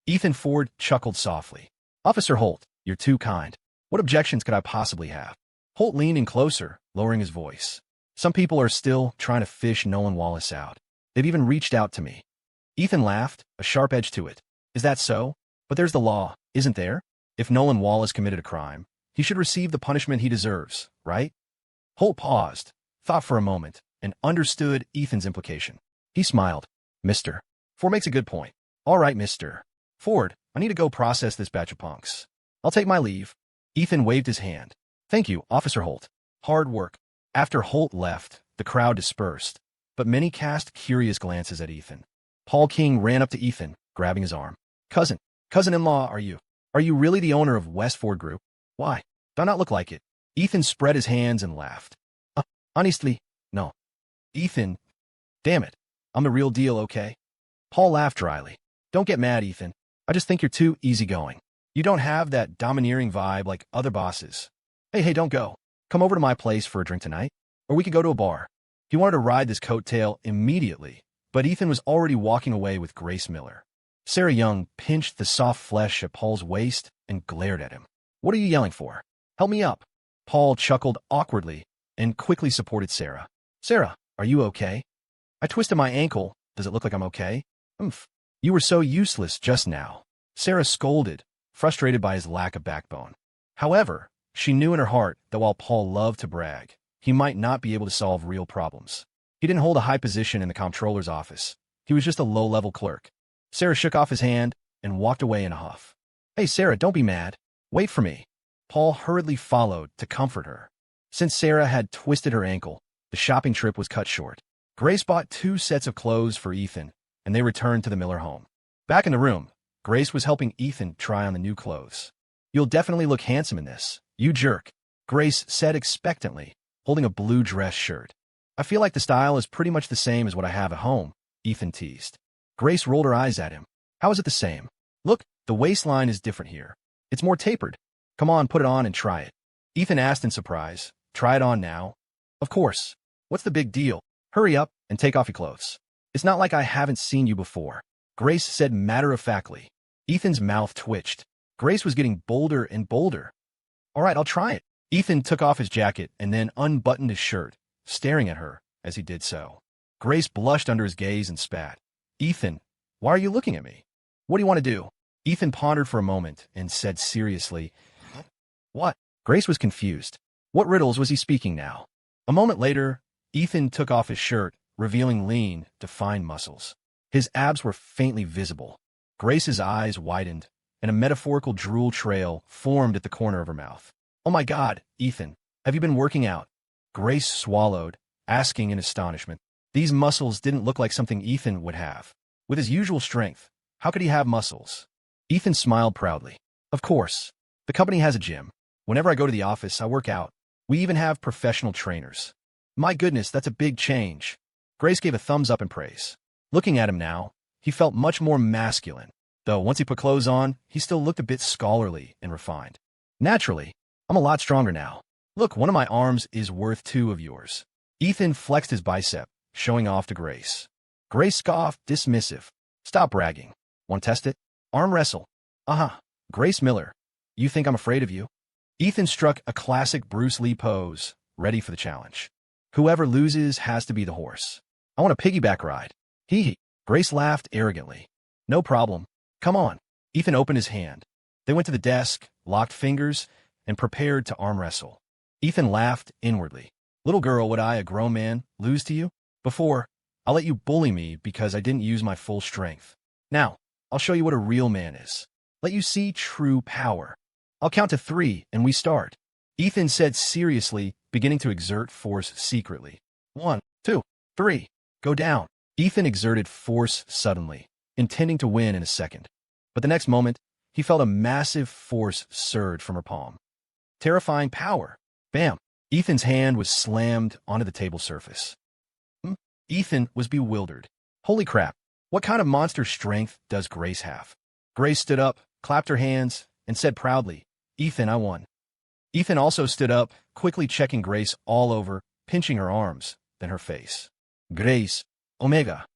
Ethan Ford chuckled softly. Officer Holt, you're too kind. What objections could I possibly have? Holt leaned in closer, lowering his voice. Some people are still trying to fish Nolan Wallace out. They've even reached out to me. Ethan laughed, a sharp edge to it. Is that so? But there's the law, isn't there? If Nolan Wallace committed a crime, he should receive the punishment he deserves, right? Holt paused, thought for a moment, and understood Ethan's implication. He smiled. Mr. Ford makes a good point. All right, Mr. Ford, I need to go process this batch of punks. I'll take my leave. Ethan waved his hand. Thank you, Officer Holt. Hard work. After Holt left, the crowd dispersed, but many cast curious glances at Ethan. Paul King ran up to Ethan, grabbing his arm. Cousin-in-law, are you? Are you really the owner of West Ford Group? Why? Do I not look like it? Ethan spread his hands and laughed. Honestly, no. Ethan, damn it. I'm the real deal, okay? Paul laughed dryly. Don't get mad, Ethan. I just think you're too easygoing. You don't have that domineering vibe like other bosses. Hey, don't go. Come over to my place for a drink tonight, or we could go to a bar. He wanted to ride this coattail immediately, but Ethan was already walking away with Grace Miller. Sarah Young pinched the soft flesh at Paul's waist and glared at him. What are you yelling for? Help me up. Paul chuckled awkwardly and quickly supported Sarah. Sarah, are you okay? I twisted my ankle. Does it look like I'm okay? Oomph. You were so useless just now. Sarah scolded, frustrated by his lack of backbone. However, she knew in her heart that while Paul loved to brag, he might not be able to solve real problems. He didn't hold a high position in the comptroller's office. He was just a low-level clerk. Sarah shook off his hand and walked away in a huff. Hey, Sarah, don't be mad. Wait for me. Paul hurriedly followed to comfort her. Since Sarah had twisted her ankle, the shopping trip was cut short. Grace bought 2 sets of clothes for Ethan, and they returned to the Miller home. Back in the room, Grace was helping Ethan try on the new clothes. You'll definitely look handsome in this, you jerk, Grace said expectantly, holding a blue dress shirt. I feel like the style is pretty much the same as what I have at home, Ethan teased. Grace rolled her eyes at him. How is it the same? Look, the waistline is different here. It's more tapered. Come on, put it on and try it. Ethan asked in surprise. Try it on now? Of course. What's the big deal? Hurry up and take off your clothes. It's not like I haven't seen you before, Grace said matter-of-factly. Ethan's mouth twitched. Grace was getting bolder and bolder. All right, I'll try it. Ethan took off his jacket and then unbuttoned his shirt, staring at her as he did so. Grace blushed under his gaze and spat. Ethan, why are you looking at me? What do you want to do? Ethan pondered for a moment and said seriously, What? Grace was confused. What riddles was he speaking now? A moment later, Ethan took off his shirt, revealing lean, defined muscles. His abs were faintly visible. Grace's eyes widened, and a metaphorical drool trail formed at the corner of her mouth. Oh my God, Ethan, have you been working out? Grace swallowed, asking in astonishment. These muscles didn't look like something Ethan would have. With his usual strength, how could he have muscles? Ethan smiled proudly. Of course. The company has a gym. Whenever I go to the office, I work out. We even have professional trainers. My goodness, that's a big change. Grace gave a thumbs up in praise. Looking at him now, he felt much more masculine, though once he put clothes on, he still looked a bit scholarly and refined. Naturally, I'm a lot stronger now. Look, one of my arms is worth 2 of yours. Ethan flexed his bicep, showing off to Grace. Grace scoffed, dismissive. Stop bragging. Want to test it? Arm wrestle. Uh-huh. Grace Miller, you think I'm afraid of you? Ethan struck a classic Bruce Lee pose, ready for the challenge. Whoever loses has to be the horse. I want a piggyback ride. Hee. Grace laughed arrogantly. No problem. Come on. Ethan opened his hand. They went to the desk, locked fingers, and prepared to arm wrestle. Ethan laughed inwardly. Little girl, would I, a grown man, lose to you? Before, I'll let you bully me because I didn't use my full strength. Now, I'll show you what a real man is. Let you see true power. I'll count to 3 and we start. Ethan said seriously, beginning to exert force secretly. 1, 2, 3. Go down. Ethan exerted force suddenly, intending to win in a second. But the next moment, he felt a massive force surge from her palm. Terrifying power. Bam. Ethan's hand was slammed onto the table surface. Ethan was bewildered. Holy crap. What kind of monster strength does Grace have? Grace stood up, clapped her hands, and said proudly, Ethan, I won. Ethan also stood up, quickly checking Grace all over, pinching her arms, then her face. Grace, Omega.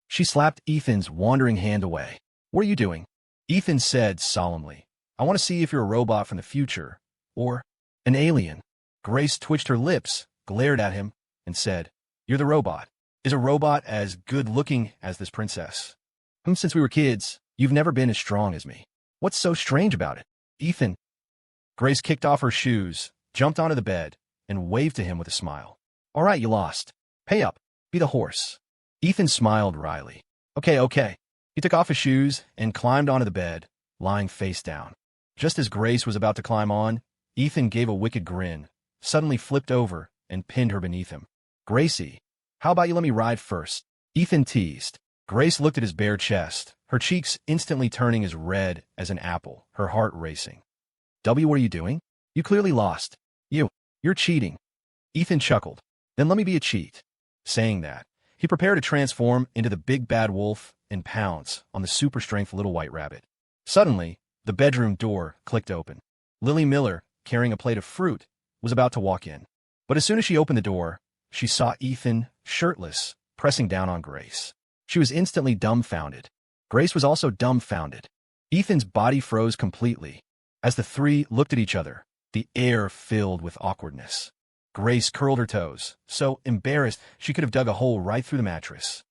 She slapped Ethan's wandering hand away. What are you doing? Ethan said solemnly. I want to see if you're a robot from the future, or an alien. Grace twitched her lips, glared at him, and said, You're the robot. Is a robot as good-looking as this princess? Since we were kids, you've never been as strong as me. What's so strange about it? Ethan. Grace kicked off her shoes, jumped onto the bed, and waved to him with a smile. All right, you lost. Pay up. Be the horse. Ethan smiled wryly. Okay. He took off his shoes and climbed onto the bed, lying face down. Just as Grace was about to climb on, Ethan gave a wicked grin, suddenly flipped over, and pinned her beneath him. Gracie, how about you let me ride first? Ethan teased. Grace looked at his bare chest, her cheeks instantly turning as red as an apple, her heart racing. W, what are you doing? You clearly lost. You're cheating. Ethan chuckled. Then let me be a cheat. Saying that, he prepared to transform into the big bad wolf and pounce on the super-strength little white rabbit. Suddenly, the bedroom door clicked open. Lily Miller, carrying a plate of fruit, was about to walk in. But as soon as she opened the door, she saw Ethan, shirtless, pressing down on Grace. She was instantly dumbfounded. Grace was also dumbfounded. Ethan's body froze completely. As the three looked at each other, the air filled with awkwardness. Grace curled her toes, so embarrassed she could have dug a hole right through the mattress.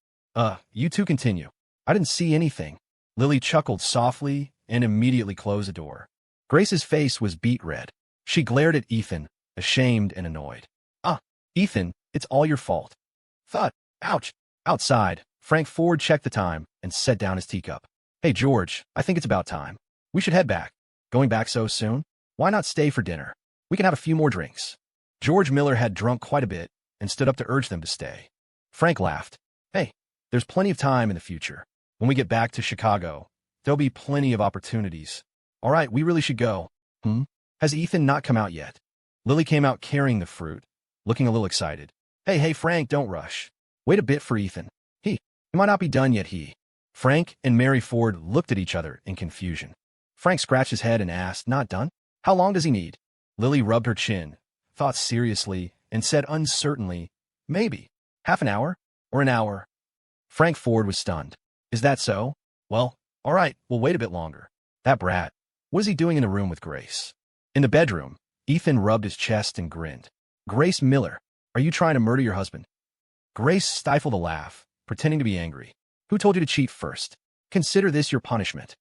You two continue. I didn't see anything. Lily chuckled softly and immediately closed the door. Grace's face was beet red. She glared at Ethan, ashamed and annoyed. Ethan, it's all your fault. Thud. Ouch. Outside, Frank Ford checked the time and set down his teacup. Hey, George, I think it's about time. We should head back. Going back so soon? Why not stay for dinner? We can have a few more drinks. George Miller had drunk quite a bit and stood up to urge them to stay. Frank laughed. Hey, there's plenty of time in the future. When we get back to Chicago, there'll be plenty of opportunities. All right, we really should go. Has Ethan not come out yet? Lily came out carrying the fruit, looking a little excited. Hey, Frank, don't rush. Wait a bit for Ethan. He might not be done yet, Frank and Mary Ford looked at each other in confusion. Frank scratched his head and asked, Not done? How long does he need? Lily rubbed her chin, thought seriously, and said uncertainly, Maybe. Half an hour? Or an hour? Frank Ford was stunned. Is that so? Well, all right, we'll wait a bit longer. That brat. What is he doing in the room with Grace? In the bedroom, Ethan rubbed his chest and grinned. Grace Miller, are you trying to murder your husband? Grace stifled a laugh, pretending to be angry. Who told you to cheat first? Consider this your punishment.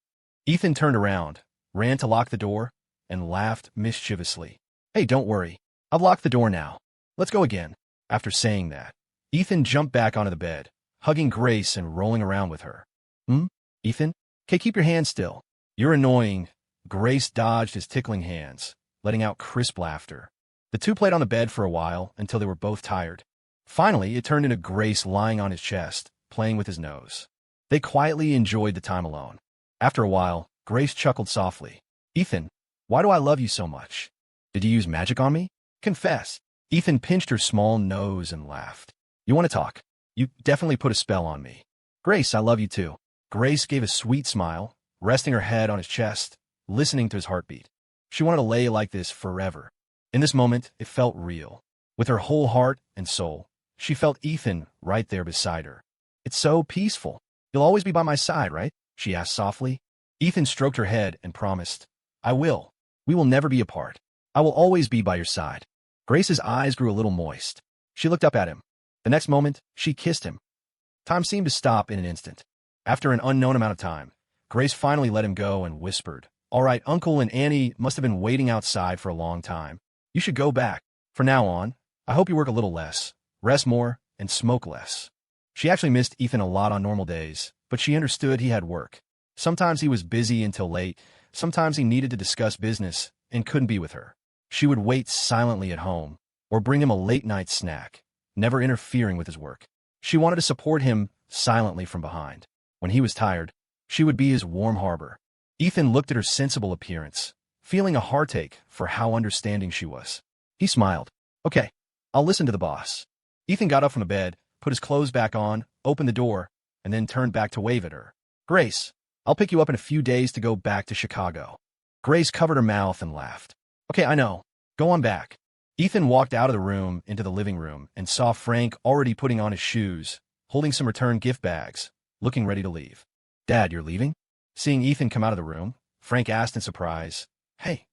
Ethan turned around, ran to lock the door, and laughed mischievously. Hey, don't worry. I've locked the door now. Let's go again. After saying that, Ethan jumped back onto the bed, hugging Grace and rolling around with her. Ethan? Okay, keep your hands still. You're annoying. Grace dodged his tickling hands, letting out crisp laughter. The two played on the bed for a while until they were both tired. Finally, it turned into Grace lying on his chest, playing with his nose. They quietly enjoyed the time alone. After a while, Grace chuckled softly. Ethan, why do I love you so much? Did you use magic on me? Confess. Ethan pinched her small nose and laughed. You want to talk? You definitely put a spell on me. Grace, I love you too. Grace gave a sweet smile, resting her head on his chest, listening to his heartbeat. She wanted to lay like this forever. In this moment, it felt real. With her whole heart and soul, she felt Ethan right there beside her. It's so peaceful. You'll always be by my side, right? She asked softly. Ethan stroked her head and promised, I will. We will never be apart. I will always be by your side. Grace's eyes grew a little moist. She looked up at him. The next moment, she kissed him. Time seemed to stop in an instant. After an unknown amount of time, Grace finally let him go and whispered, All right, Uncle and Annie must have been waiting outside for a long time. You should go back. From now on, I hope you work a little less, rest more, and smoke less. She actually missed Ethan a lot on normal days, but she understood he had work. Sometimes he was busy until late, sometimes he needed to discuss business and couldn't be with her. She would wait silently at home, or bring him a late-night snack, never interfering with his work. She wanted to support him silently from behind. When he was tired, she would be his warm harbor. Ethan looked at her sensible appearance, feeling a heartache for how understanding she was. He smiled. Okay, I'll listen to the boss. Ethan got up from the bed, put his clothes back on, opened the door, and then turned back to wave at her. Grace, I'll pick you up in a few days to go back to Chicago. Grace covered her mouth and laughed. Okay, I know. Go on back. Ethan walked out of the room into the living room and saw Frank already putting on his shoes, holding some return gift bags, looking ready to leave. Dad, you're leaving? Seeing Ethan come out of the room, Frank asked in surprise, "Hey,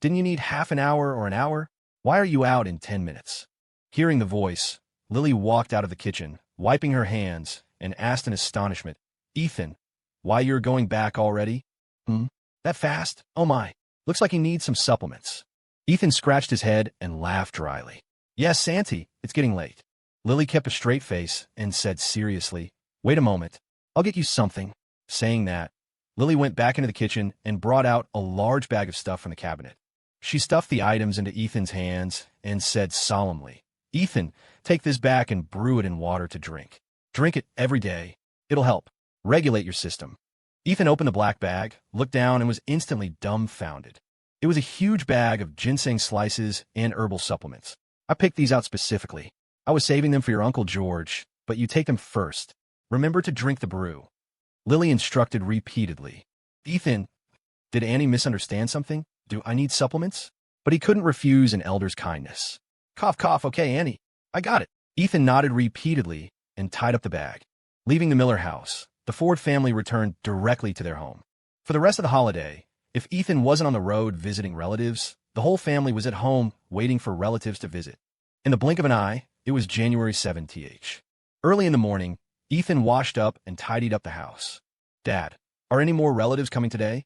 didn't you need half an hour or an hour? Why are you out in 10 minutes?" Hearing the voice, Lily walked out of the kitchen, wiping her hands, and asked in astonishment, "Ethan, why you're going back already? Hmm? That fast? Oh my. Looks like he needs some supplements." Ethan scratched his head and laughed dryly. "Yes, Auntie, it's getting late." Lily kept a straight face and said seriously, "Wait a moment. I'll get you something." Saying that, Lily went back into the kitchen and brought out a large bag of stuff from the cabinet. She stuffed the items into Ethan's hands and said solemnly, "Ethan, take this back and brew it in water to drink. Drink it every day. It'll help regulate your system." Ethan opened the black bag, looked down, and was instantly dumbfounded. It was a huge bag of ginseng slices and herbal supplements. "I picked these out specifically. I was saving them for your Uncle George, but you take them first. Remember to drink the brew," Lily instructed repeatedly. Ethan, did Annie misunderstand something? Do I need supplements? But he couldn't refuse an elder's kindness. Cough, cough, okay, Annie. I got it. Ethan nodded repeatedly and tied up the bag. Leaving the Miller house, the Ford family returned directly to their home. For the rest of the holiday, if Ethan wasn't on the road visiting relatives, the whole family was at home waiting for relatives to visit. In the blink of an eye, it was January 7th. Early in the morning, Ethan washed up and tidied up the house. "Dad, are any more relatives coming today?"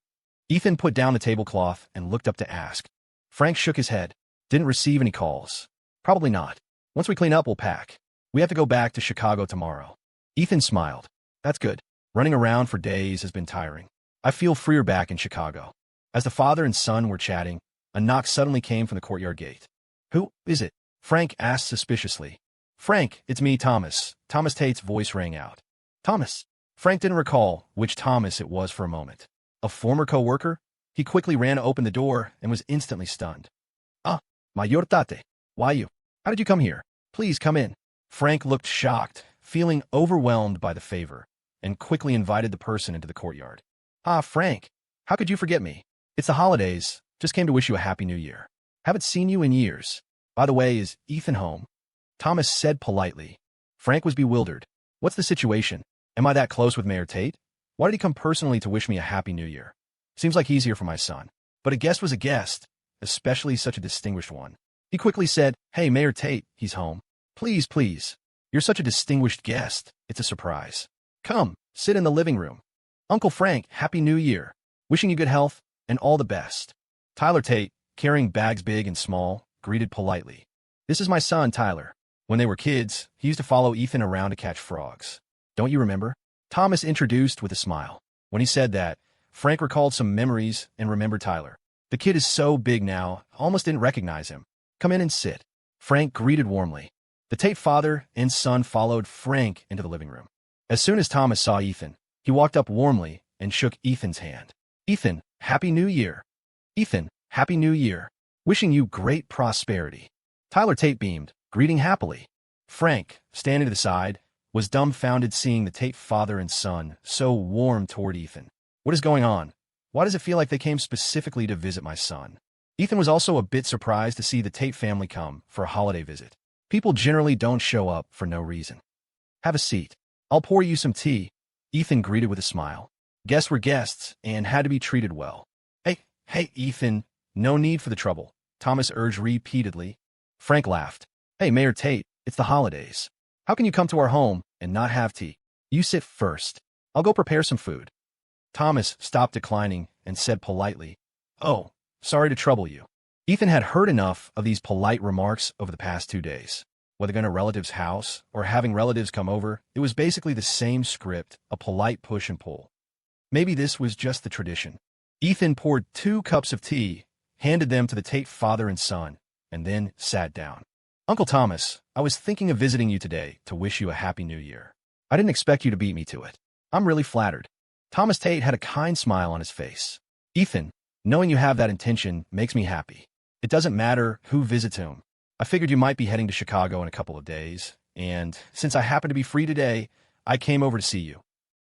Ethan put down the tablecloth and looked up to ask. Frank shook his head. "Didn't receive any calls. Probably not. Once we clean up, we'll pack. We have to go back to Chicago tomorrow." Ethan smiled. "That's good. Running around for days has been tiring. I feel freer back in Chicago." As the father and son were chatting, a knock suddenly came from the courtyard gate. "Who is it?" Frank asked suspiciously. "Frank, it's me, Thomas." Thomas Tate's voice rang out. "Thomas?" Frank didn't recall which Thomas it was for a moment. A former co-worker? He quickly ran to open the door and was instantly stunned. "Ah, Mayor Tate. Why you? How did you come here? Please come in." Frank looked shocked, feeling overwhelmed by the favor, and quickly invited the person into the courtyard. "Ah, Frank, how could you forget me? It's the holidays. Just came to wish you a happy new year. Haven't seen you in years. By the way, is Ethan home?" Thomas said politely. Frank was bewildered. "What's the situation? Am I that close with Mayor Tate? Why did he come personally to wish me a happy new year? Seems like he's here for my son." But a guest was a guest, especially such a distinguished one. He quickly said, "Hey, Mayor Tate, he's home. Please, please. You're such a distinguished guest. It's a surprise. Come, sit in the living room. Uncle Frank, happy new year. Wishing you good health and all the best." Tyler Tate, carrying bags big and small, greeted politely. "This is my son, Tyler. When they were kids, he used to follow Ethan around to catch frogs. Don't you remember?" Thomas introduced with a smile. When he said that, Frank recalled some memories and remembered Tyler. "The kid is so big now, I almost didn't recognize him. Come in and sit." Frank greeted warmly. The Tate father and son followed Frank into the living room. As soon as Thomas saw Ethan, he walked up warmly and shook Ethan's hand. "Ethan, Happy New Year." "Ethan, Happy New Year. Wishing you great prosperity." Tyler Tate beamed, greeting happily. Frank, standing to the side, was dumbfounded seeing the Tate father and son so warm toward Ethan. "What is going on? Why does it feel like they came specifically to visit my son?" Ethan was also a bit surprised to see the Tate family come for a holiday visit. People generally don't show up for no reason. "Have a seat. I'll pour you some tea," Ethan greeted with a smile. Guests were guests and had to be treated well. Hey, Ethan, no need for the trouble," Thomas urged repeatedly. Frank laughed. "Hey, Mayor Tate, it's the holidays. How can you come to our home and not have tea? You sit first. I'll go prepare some food." Thomas stopped declining and said politely, "Oh, sorry to trouble you." Ethan had heard enough of these polite remarks over the past 2 days. Whether going to a relative's house or having relatives come over, it was basically the same script, a polite push and pull. Maybe this was just the tradition. Ethan poured 2 cups of tea, handed them to the Tate father and son, and then sat down. "Uncle Thomas, I was thinking of visiting you today to wish you a happy new year. I didn't expect you to beat me to it. I'm really flattered." Thomas Tate had a kind smile on his face. "Ethan, knowing you have that intention makes me happy. It doesn't matter who visits whom. I figured you might be heading to Chicago in a couple of days, and since I happen to be free today, I came over to see you."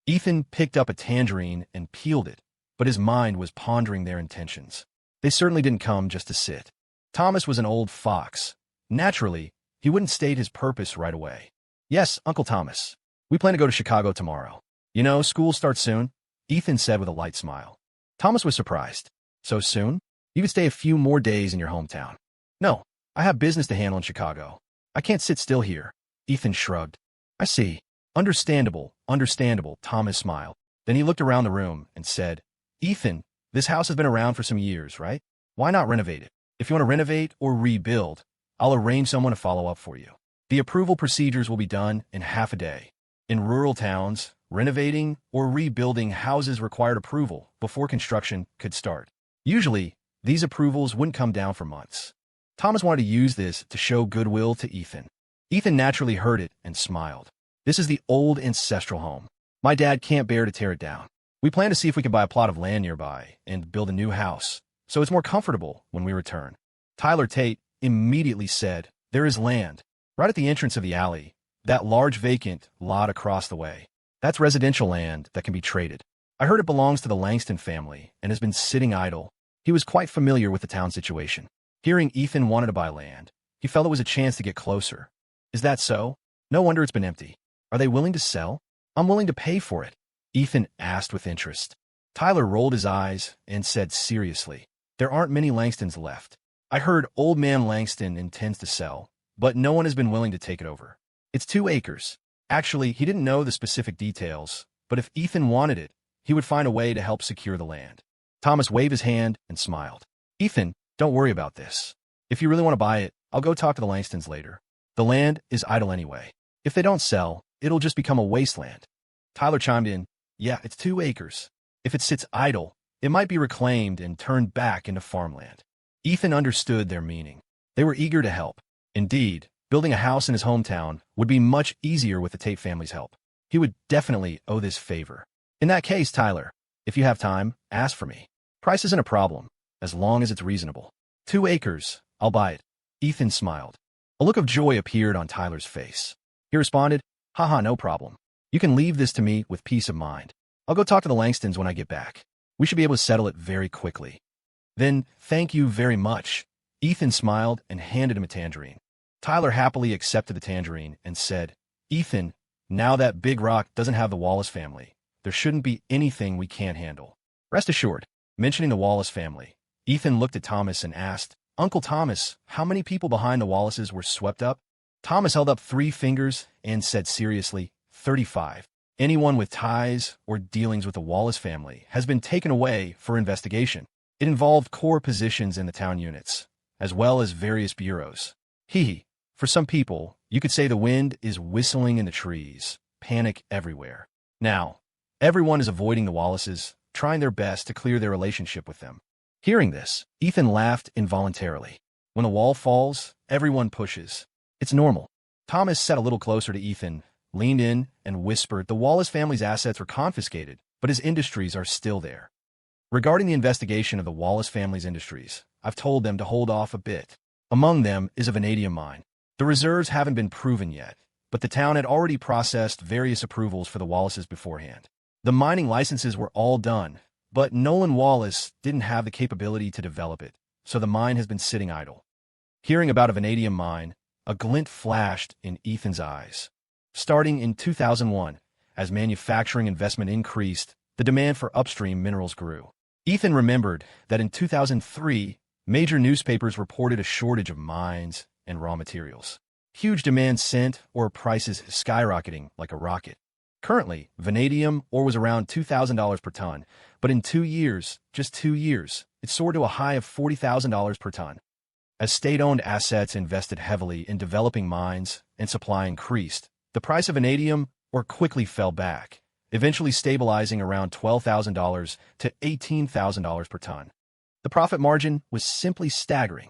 Ethan picked up a tangerine and peeled it, but his mind was pondering their intentions. They certainly didn't come just to sit. Thomas was an old fox. Naturally, he wouldn't state his purpose right away. "Yes, Uncle Thomas. We plan to go to Chicago tomorrow. You know, school starts soon." Ethan said with a light smile. Thomas was surprised. So soon? You could stay a few more days in your hometown. No, I have business to handle in Chicago. I can't sit still here. Ethan shrugged. I see. Understandable, understandable, Thomas smiled. Then he looked around the room and said, Ethan, this house has been around for some years, right? Why not renovate it? If you want to renovate or rebuild, I'll arrange someone to follow up for you. The approval procedures will be done in half a day. In rural towns, renovating or rebuilding houses required approval before construction could start. Usually, these approvals wouldn't come down for months. Thomas wanted to use this to show goodwill to Ethan. Ethan naturally heard it and smiled. This is the old ancestral home. My dad can't bear to tear it down. We plan to see if we can buy a plot of land nearby and build a new house, so it's more comfortable when we return. Tyler Tate immediately said, There is land, right at the entrance of the alley, that large vacant lot across the way. That's residential land that can be traded. I heard it belongs to the Langston family and has been sitting idle. He was quite familiar with the town situation. Hearing Ethan wanted to buy land, he felt it was a chance to get closer. Is that so? No wonder it's been empty. Are they willing to sell? I'm willing to pay for it, Ethan asked with interest. Tyler rolled his eyes and said seriously, There aren't many Langstons left. I heard Old Man Langston intends to sell, but no one has been willing to take it over. It's 2 acres. Actually, he didn't know the specific details, but if Ethan wanted it, he would find a way to help secure the land. Thomas waved his hand and smiled. Ethan, don't worry about this. If you really want to buy it, I'll go talk to the Langstons later. The land is idle anyway. If they don't sell, it'll just become a wasteland. Tyler chimed in, Yeah, it's 2 acres. If it sits idle, it might be reclaimed and turned back into farmland. Ethan understood their meaning. They were eager to help. Indeed, building a house in his hometown would be much easier with the Tate family's help. He would definitely owe this favor. In that case, Tyler, if you have time, ask for me. Price isn't a problem, as long as it's reasonable. 2 acres, I'll buy it. Ethan smiled. A look of joy appeared on Tyler's face. He responded, Haha, no problem. You can leave this to me with peace of mind. I'll go talk to the Langstons when I get back. We should be able to settle it very quickly. Then, thank you very much. Ethan smiled and handed him a tangerine. Tyler happily accepted the tangerine and said, Ethan, now that Big Rock doesn't have the Wallace family, there shouldn't be anything we can't handle. Rest assured. Mentioning the Wallace family, Ethan looked at Thomas and asked, Uncle Thomas, how many people behind the Wallaces were swept up? Thomas held up 3 fingers and said seriously, 35. Anyone with ties or dealings with the Wallace family has been taken away for investigation. It involved core positions in the town units, as well as various bureaus. For some people, you could say the wind is whistling in the trees, panic everywhere. Now, everyone is avoiding the Wallaces, trying their best to clear their relationship with them. Hearing this, Ethan laughed involuntarily. When the wall falls, everyone pushes. It's normal. Thomas sat a little closer to Ethan, leaned in, and whispered the Wallace family's assets were confiscated, but his industries are still there. Regarding the investigation of the Wallace family's industries, I've told them to hold off a bit. Among them is a vanadium mine. The reserves haven't been proven yet, but the town had already processed various approvals for the Wallaces beforehand. The mining licenses were all done, but Nolan Wallace didn't have the capability to develop it, so the mine has been sitting idle. Hearing about a vanadium mine, a glint flashed in Ethan's eyes. Starting in 2001, as manufacturing investment increased, the demand for upstream minerals grew. Ethan remembered that in 2003, major newspapers reported a shortage of mines and raw materials. Huge demand sent or prices skyrocketing like a rocket. Currently, vanadium ore was around $2,000 per ton, but in 2 years, just 2 years, it soared to a high of $40,000 per ton. As state-owned assets invested heavily in developing mines and supply increased, the price of vanadium ore quickly fell back, eventually stabilizing around $12,000 to $18,000 per ton. The profit margin was simply staggering.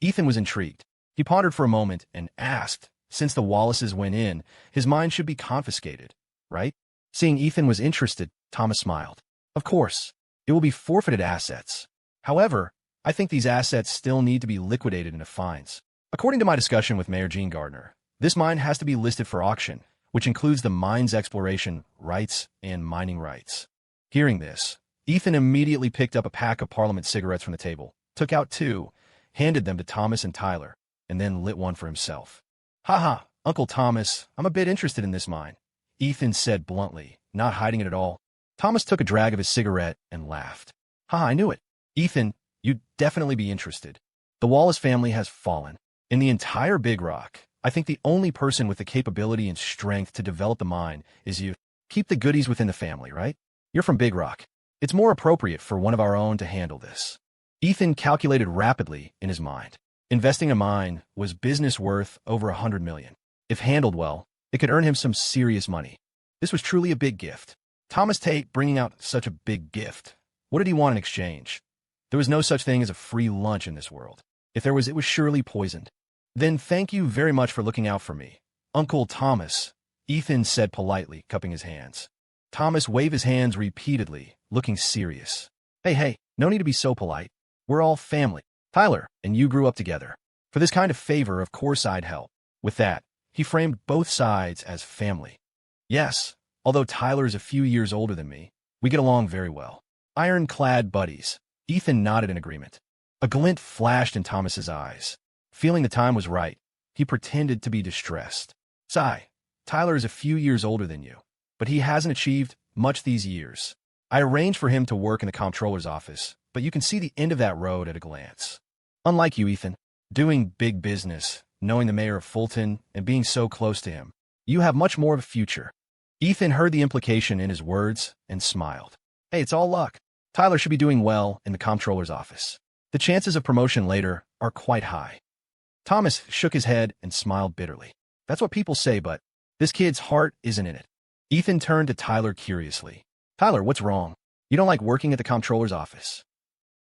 Ethan was intrigued. He pondered for a moment and asked, since the Wallaces went in, his mine should be confiscated, right? Seeing Ethan was interested, Thomas smiled. Of course, it will be forfeited assets. However, I think these assets still need to be liquidated into fines. According to my discussion with Mayor Gene Gardner, this mine has to be listed for auction, which includes the mine's exploration rights and mining rights. Hearing this, Ethan immediately picked up a pack of Parliament cigarettes from the table, took out 2, handed them to Thomas and Tyler, and then lit one for himself. Haha, Uncle Thomas, I'm a bit interested in this mine, Ethan said bluntly, not hiding it at all. Thomas took a drag of his cigarette and laughed. Ha, I knew it. Ethan, you'd definitely be interested. The Wallace family has fallen. In the entire Big Rock, I think the only person with the capability and strength to develop the mind is you. Keep the goodies within the family, right? You're from Big Rock. It's more appropriate for one of our own to handle this. Ethan calculated rapidly in his mind. Investing a mine was business worth over $100 million. If handled well, it could earn him some serious money. This was truly a big gift. Thomas Tate bringing out such a big gift. What did he want in exchange? There was no such thing as a free lunch in this world. If there was, it was surely poisoned. Then thank you very much for looking out for me. Uncle Thomas, Ethan said politely, cupping his hands. Thomas waved his hands repeatedly, looking serious. Hey, no need to be so polite. We're all family. Tyler and you grew up together. For this kind of favor, of course I'd help. With that, he framed both sides as family. Yes, although Tyler is a few years older than me, we get along very well. Ironclad buddies. Ethan nodded in agreement. A glint flashed in Thomas's eyes. Feeling the time was right, he pretended to be distressed. Sigh, Tyler is a few years older than you, but he hasn't achieved much these years. I arranged for him to work in the comptroller's office, but you can see the end of that road at a glance. Unlike you, Ethan, doing big business, knowing the mayor of Fulton, and being so close to him, you have much more of a future. Ethan heard the implication in his words and smiled. Hey, it's all luck. Tyler should be doing well in the comptroller's office. The chances of promotion later are quite high. Thomas shook his head and smiled bitterly. That's what people say, but this kid's heart isn't in it. Ethan turned to Tyler curiously. Tyler, what's wrong? You don't like working at the comptroller's office?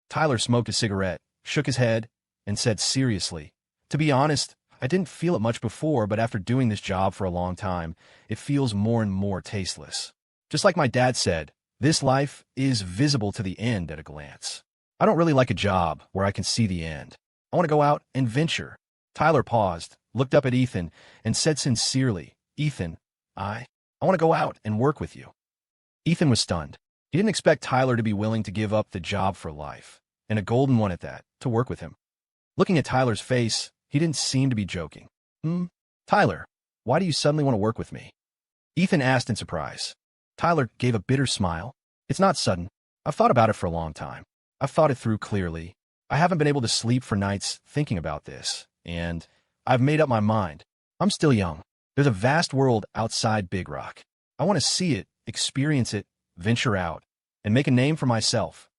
Tyler smoked a cigarette, shook his head, and said seriously, to be honest, I didn't feel it much before, but after doing this job for a long time, it feels more and more tasteless. Just like my dad said, this life is visible to the end at a glance. I don't really like a job where I can see the end. I want to go out and venture. Tyler paused, looked up at Ethan, and said sincerely, Ethan, I want to go out and work with you. Ethan was stunned. He didn't expect Tyler to be willing to give up the job for life, and a golden one at that, to work with him. Looking at Tyler's face, he didn't seem to be joking. Tyler, why do you suddenly want to work with me? Ethan asked in surprise. Tyler gave a bitter smile. It's not sudden. I've thought about it for a long time. I've thought it through clearly. I haven't been able to sleep for nights thinking about this, and I've made up my mind. I'm still young. There's a vast world outside Big Rock. I want to see it, experience it, venture out, and make a name for myself.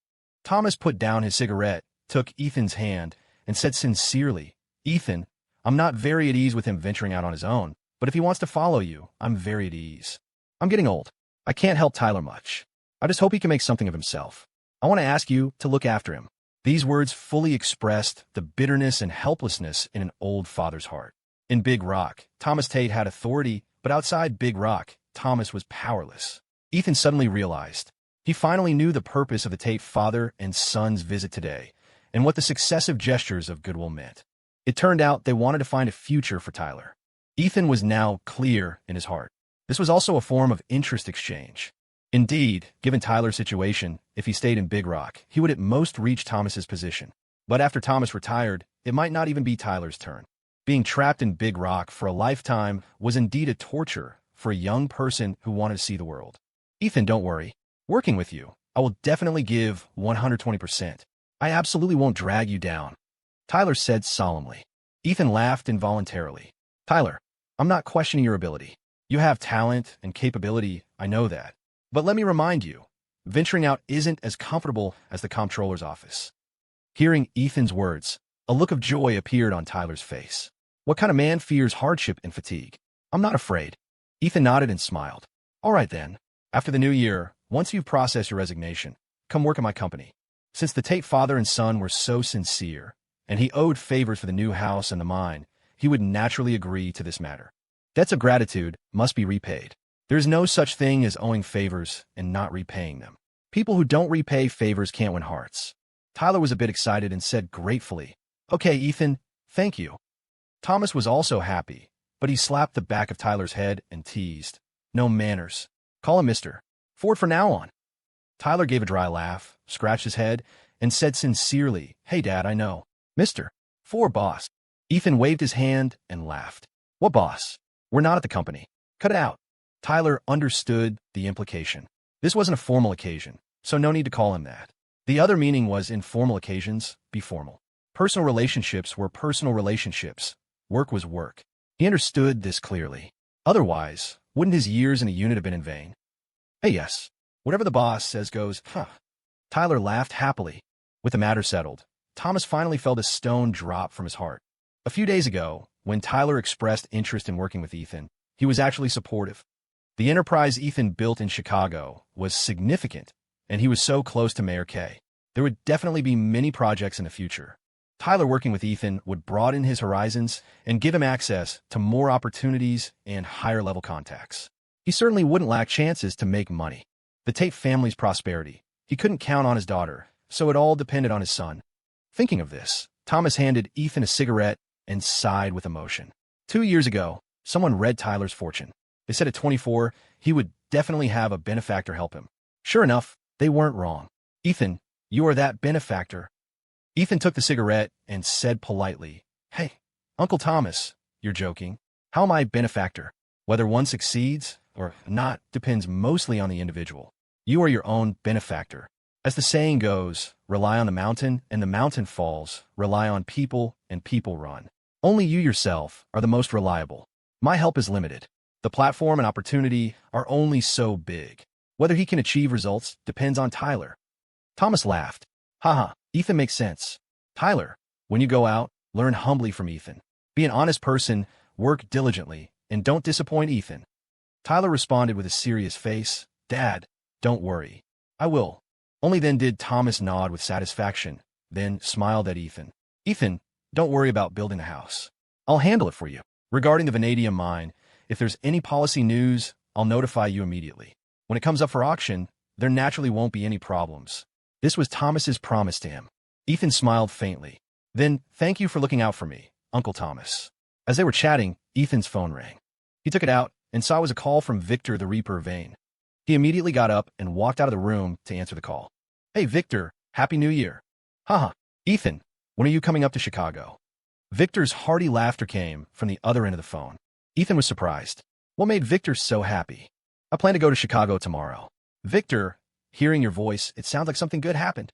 Thomas put down his cigarette, took Ethan's hand, and said sincerely, Ethan, I'm not very at ease with him venturing out on his own, but if he wants to follow you, I'm very at ease. I'm getting old. I can't help Tyler much. I just hope he can make something of himself. I want to ask you to look after him. These words fully expressed the bitterness and helplessness in an old father's heart. In Big Rock, Thomas Tate had authority, but outside Big Rock, Thomas was powerless. Ethan suddenly realized. He finally knew the purpose of the Tate father and son's visit today, and what the successive gestures of goodwill meant. It turned out they wanted to find a future for Tyler. Ethan was now clear in his heart. This was also a form of interest exchange. Indeed, given Tyler's situation, if he stayed in Big Rock, he would at most reach Thomas's position. But after Thomas retired, it might not even be Tyler's turn. Being trapped in Big Rock for a lifetime was indeed a torture for a young person who wanted to see the world. Ethan, don't worry. Working with you, I will definitely give 120%. I absolutely won't drag you down, Tyler said solemnly. Ethan laughed involuntarily. Tyler, I'm not questioning your ability. You have talent and capability, I know that. But let me remind you, venturing out isn't as comfortable as the comptroller's office. Hearing Ethan's words, a look of joy appeared on Tyler's face. What kind of man fears hardship and fatigue? I'm not afraid. Ethan nodded and smiled. All right then. After the new year, once you've processed your resignation, come work at my company. Since the Tate father and son were so sincere, and he owed favors for the new house and the mine, he would naturally agree to this matter. Debts of gratitude must be repaid. There is no such thing as owing favors and not repaying them. People who don't repay favors can't win hearts. Tyler was a bit excited and said gratefully, Okay, Ethan, thank you. Thomas was also happy, but he slapped the back of Tyler's head and teased, No manners. Call him Mr. Ford from now on. Tyler gave a dry laugh, scratched his head, and said sincerely, Hey, Dad, I know. Mr. Ford, boss. Ethan waved his hand and laughed. What boss? We're not at the company. Cut it out. Tyler understood the implication. This wasn't a formal occasion, so no need to call him that. The other meaning was informal occasions, be formal. Personal relationships were personal relationships. Work was work. He understood this clearly. Otherwise, wouldn't his years in a unit have been in vain? Hey, yes. Whatever the boss says goes, huh. Tyler laughed happily. With the matter settled, Thomas finally felt a stone drop from his heart. A few days ago, when Tyler expressed interest in working with Ethan, he was actually supportive. The enterprise Ethan built in Chicago was significant, and he was so close to Mayor K. There would definitely be many projects in the future. Tyler working with Ethan would broaden his horizons and give him access to more opportunities and higher-level contacts. He certainly wouldn't lack chances to make money. The Tate family's prosperity. He couldn't count on his daughter, so it all depended on his son. Thinking of this, Thomas handed Ethan a cigarette and sighed with emotion. 2 years ago, someone read Tyler's fortune. They said at 24, he would definitely have a benefactor help him. Sure enough, they weren't wrong. Ethan, you are that benefactor. Ethan took the cigarette and said politely, Hey, Uncle Thomas, you're joking. How am I benefactor? Whether one succeeds or not depends mostly on the individual. You are your own benefactor. As the saying goes, rely on the mountain and the mountain falls, rely on people and people run. Only you yourself are the most reliable. My help is limited. The platform and opportunity are only so big. Whether he can achieve results depends on Tyler. Thomas laughed. Haha, Ethan makes sense. Tyler, when you go out, learn humbly from Ethan. Be an honest person, work diligently, and don't disappoint Ethan. Tyler responded with a serious face, Dad, don't worry. I will. Only then did Thomas nod with satisfaction, then smiled at Ethan. Ethan, don't worry about building the house. I'll handle it for you. Regarding the vanadium mine, if there's any policy news, I'll notify you immediately. When it comes up for auction, there naturally won't be any problems. This was Thomas's promise to him. Ethan smiled faintly. Then, thank you for looking out for me, Uncle Thomas. As they were chatting, Ethan's phone rang. He took it out and saw it was a call from Victor the Reaper Vane. He immediately got up and walked out of the room to answer the call. Hey, Victor, Happy New Year. Haha, Ethan, when are you coming up to Chicago? Victor's hearty laughter came from the other end of the phone. Ethan was surprised. What made Victor so happy? I plan to go to Chicago tomorrow. Victor, hearing your voice, it sounds like something good happened.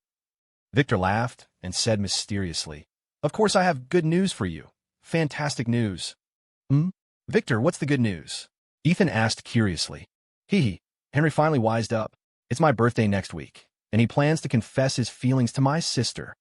Victor laughed and said mysteriously, Of course I have good news for you. Fantastic news. Victor, what's the good news? Ethan asked curiously. Henry finally wised up. It's my birthday next week, and he plans to confess his feelings to my sister.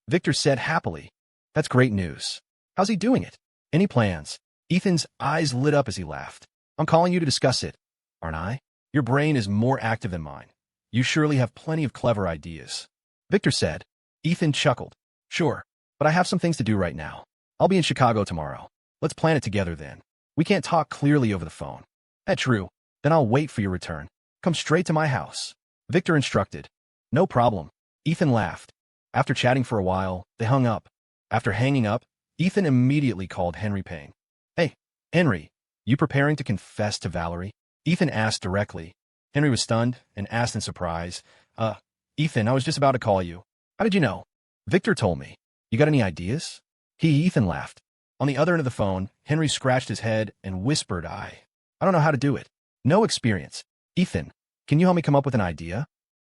Victor said happily. That's great news. How's he doing it? Any plans? Ethan's eyes lit up as he laughed. I'm calling you to discuss it, aren't I? Your brain is more active than mine. You surely have plenty of clever ideas. Victor said. Ethan chuckled. Sure, but I have some things to do right now. I'll be in Chicago tomorrow. Let's plan it together then. We can't talk clearly over the phone. That's true. Then I'll wait for your return. Come straight to my house. Victor instructed. No problem. Ethan laughed. After chatting for a while, they hung up. After hanging up, Ethan immediately called Henry Payne. Hey, Henry, you preparing to confess to Valerie? Ethan asked directly. Henry was stunned and asked in surprise. Ethan, I was just about to call you. How did you know? Victor told me. You got any ideas? Ethan laughed. On the other end of the phone, Henry scratched his head and whispered, I don't know how to do it. No experience. Ethan, can you help me come up with an idea?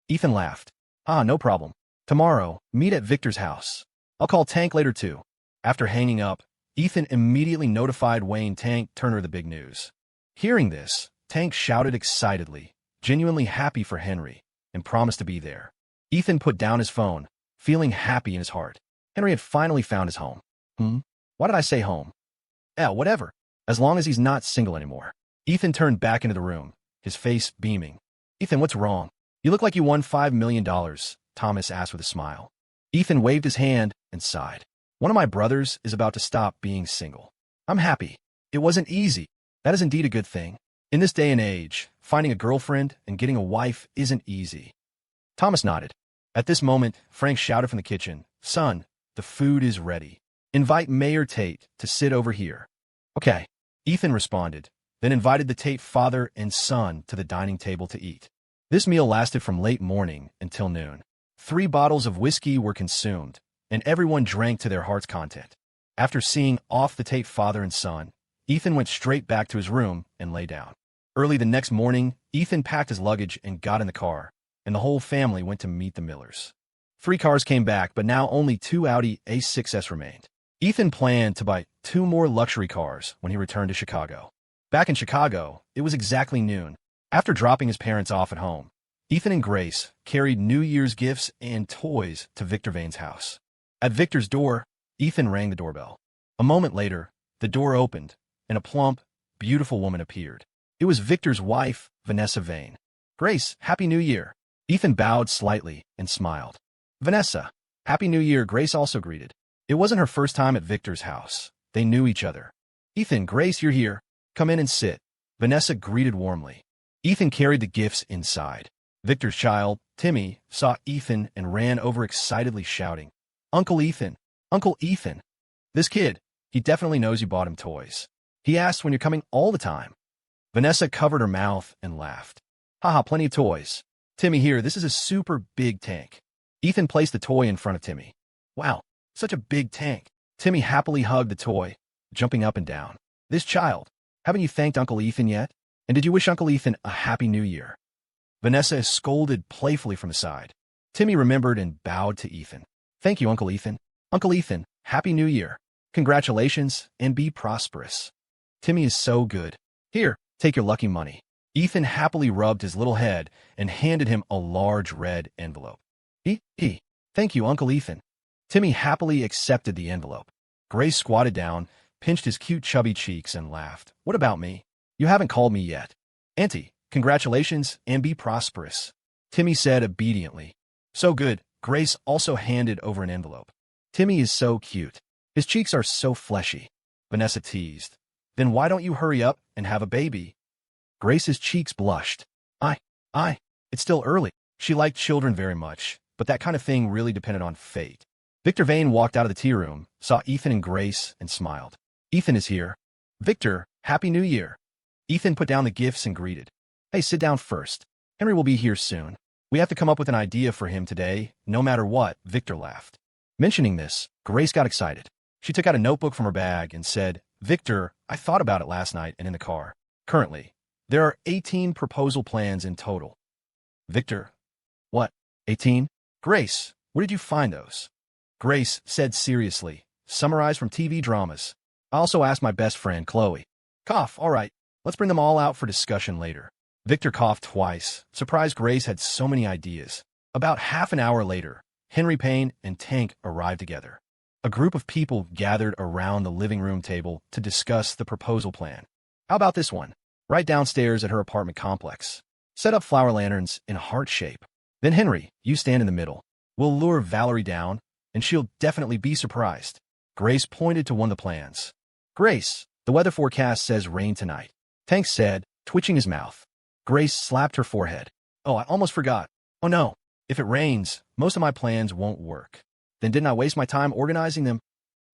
Ethan laughed. No problem. Tomorrow, meet at Victor's house. I'll call Tank later too. After hanging up, Ethan immediately notified Wayne Tank Turner the big news. Hearing this, Tank shouted excitedly, genuinely happy for Henry, and promised to be there. Ethan put down his phone, feeling happy in his heart. Henry had finally found his home. Why did I say home? Whatever. As long as he's not single anymore. Ethan turned back into the room, his face beaming. Ethan, what's wrong? You look like you won $5 million, Thomas asked with a smile. Ethan waved his hand and sighed. One of my brothers is about to stop being single. I'm happy. It wasn't easy. That is indeed a good thing. In this day and age, finding a girlfriend and getting a wife isn't easy. Thomas nodded. At this moment, Frank shouted from the kitchen, Son, the food is ready. Invite Mayor Tate to sit over here. Okay, Ethan responded, then invited the Tate father and son to the dining table to eat. This meal lasted from late morning until noon. 3 bottles of whiskey were consumed, and everyone drank to their heart's content. After seeing off the Tate father and son, Ethan went straight back to his room and lay down. Early the next morning, Ethan packed his luggage and got in the car, and the whole family went to meet the Millers. 3 cars came back, but now only 2 Audi A6s remained. Ethan planned to buy 2 more luxury cars when he returned to Chicago. Back in Chicago, it was exactly noon. After dropping his parents off at home, Ethan and Grace carried New Year's gifts and toys to Victor Vane's house. At Victor's door, Ethan rang the doorbell. A moment later, the door opened, and a plump, beautiful woman appeared. It was Victor's wife, Vanessa Vane. "Grace, Happy New Year." Ethan bowed slightly and smiled. "Vanessa, Happy New Year," Grace also greeted. It wasn't her first time at Victor's house. They knew each other. "Ethan, Grace, you're here. Come in and sit," Vanessa greeted warmly. Ethan carried the gifts inside. Victor's child, Timmy, saw Ethan and ran over excitedly shouting, "Uncle Ethan! Uncle Ethan! This kid, he definitely knows you bought him toys. He asks when you're coming all the time." Vanessa covered her mouth and laughed. "Haha, plenty of toys. Timmy, here, this is a super big tank." Ethan placed the toy in front of Timmy. "Wow, such a big tank." Timmy happily hugged the toy, jumping up and down. "This child, haven't you thanked Uncle Ethan yet? And did you wish Uncle Ethan a Happy New Year?" Vanessa scolded playfully from the side. Timmy remembered and bowed to Ethan. "Thank you, Uncle Ethan. Uncle Ethan, Happy New Year. Congratulations, and be prosperous. Timmy is so good. Here, take your lucky money." Ethan happily rubbed his little head and handed him a large red envelope. Thank you, Uncle Ethan." Timmy happily accepted the envelope. Grace squatted down, pinched his cute chubby cheeks, and laughed. "What about me? You haven't called me yet." "Auntie, congratulations, and be prosperous," Timmy said obediently. "So good." Grace also handed over an envelope. "Timmy is so cute. His cheeks are so fleshy," Vanessa teased. "Then why don't you hurry up and have a baby?" Grace's cheeks blushed. It's still early." She liked children very much, but that kind of thing really depended on fate. Victor Vane walked out of the tea room, saw Ethan and Grace, and smiled. "Ethan is here. Victor, Happy New Year." Ethan put down the gifts and greeted. "Hey, sit down first. Henry will be here soon. We have to come up with an idea for him today, no matter what," Victor laughed. Mentioning this, Grace got excited. She took out a notebook from her bag and said, "Victor, I thought about it last night and in the car. Currently, there are 18 proposal plans in total." "Victor, what, 18? Grace, where did you find those?" Grace said seriously, "Summarized from TV dramas. I also asked my best friend, Chloe." Cough, "All right, let's bring them all out for discussion later." Victor coughed twice, surprised Grace had so many ideas. About half an hour later, Henry Payne and Tank arrived together. A group of people gathered around the living room table to discuss the proposal plan. "How about this one? Right downstairs at her apartment complex. Set up flower lanterns in heart shape. Then Henry, you stand in the middle. We'll lure Valerie down, and she'll definitely be surprised." Grace pointed to one of the plans. "Grace, the weather forecast says rain tonight," Tank said, twitching his mouth. Grace slapped her forehead. "Oh, I almost forgot. Oh no, if it rains, most of my plans won't work. Then didn't I waste my time organizing them?"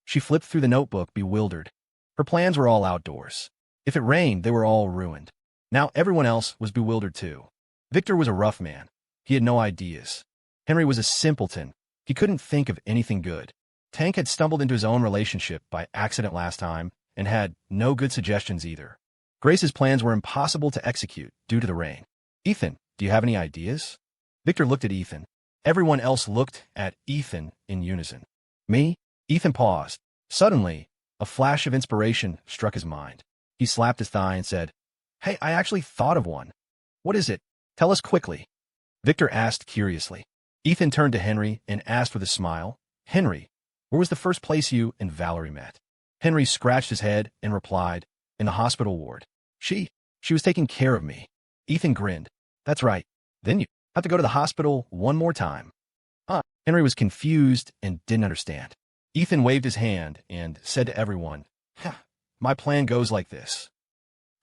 She flipped through the notebook, bewildered. Her plans were all outdoors. If it rained, they were all ruined. Now everyone else was bewildered too. Victor was a rough man. He had no ideas. Henry was a simpleton. He couldn't think of anything good. Tank had stumbled into his own relationship by accident last time and had no good suggestions either. Grace's plans were impossible to execute due to the rain. "Ethan, do you have any ideas?" Victor looked at Ethan. Everyone else looked at Ethan in unison. "Me?" Ethan paused. Suddenly, a flash of inspiration struck his mind. He slapped his thigh and said, "Hey, I actually thought of one." "What is it? Tell us quickly," Victor asked curiously. Ethan turned to Henry and asked with a smile, "Henry, where was the first place you and Valerie met?" Henry scratched his head and replied, "In the hospital ward. She was taking care of me." Ethan grinned. "That's right. Then you have to go to the hospital one more time." Henry was confused and didn't understand. Ethan waved his hand and said to everyone, "My plan goes like this.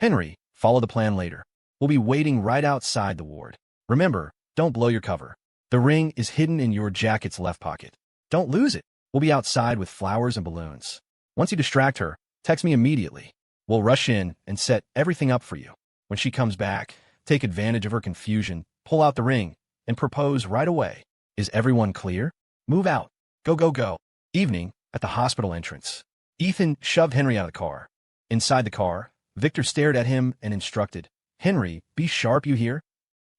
Henry, follow the plan later. We'll be waiting right outside the ward. Remember, don't blow your cover. The ring is hidden in your jacket's left pocket. Don't lose it. We'll be outside with flowers and balloons. Once you distract her, text me immediately. We'll rush in and set everything up for you. When she comes back, take advantage of her confusion, pull out the ring, and propose right away. Is everyone clear? Move out. Go, go, go." Evening, at the hospital entrance. Ethan shoved Henry out of the car. Inside the car, Victor stared at him and instructed, Henry, be sharp, you hear?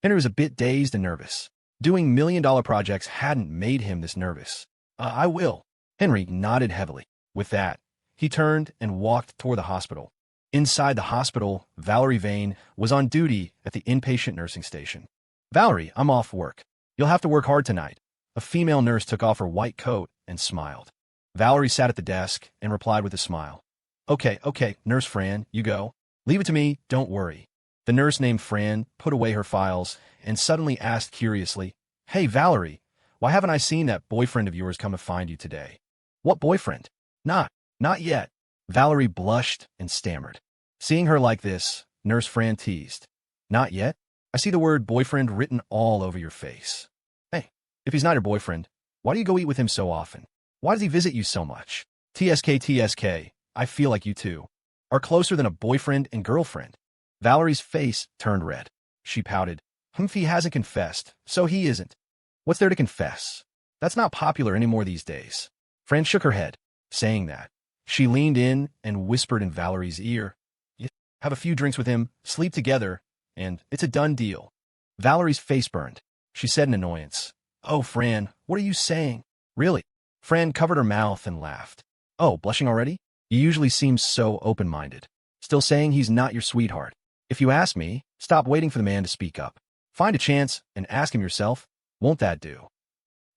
Henry was a bit dazed and nervous. Doing million-dollar projects hadn't made him this nervous. I will. Henry nodded heavily. With that, he turned and walked toward the hospital. Inside the hospital, Valerie Vane was on duty at the inpatient nursing station. Valerie, I'm off work. You'll have to work hard tonight. A female nurse took off her white coat and smiled. Valerie sat at the desk and replied with a smile. Okay, Nurse Fran, you go. Leave it to me, don't worry. The nurse named Fran put away her files and suddenly asked curiously, Hey, Valerie, why haven't I seen that boyfriend of yours come to find you today? What boyfriend? Not yet. Valerie blushed and stammered. Seeing her like this, Nurse Fran teased. Not yet? I see the word boyfriend written all over your face. Hey, if he's not your boyfriend, why do you go eat with him so often? Why does he visit you so much? TSK, I feel like you two are closer than a boyfriend and girlfriend. Valerie's face turned red. She pouted. If he hasn't confessed, so he isn't. What's there to confess? That's not popular anymore these days. Fran shook her head, saying that. She leaned in and whispered in Valerie's ear, You have a few drinks with him, sleep together, and it's a done deal. Valerie's face burned. She said in annoyance, Oh, Fran, what are you saying? Really? Fran covered her mouth and laughed. Oh, blushing already? You usually seem so open-minded. Still saying he's not your sweetheart. If you ask me, stop waiting for the man to speak up. Find a chance and ask him yourself. Won't that do?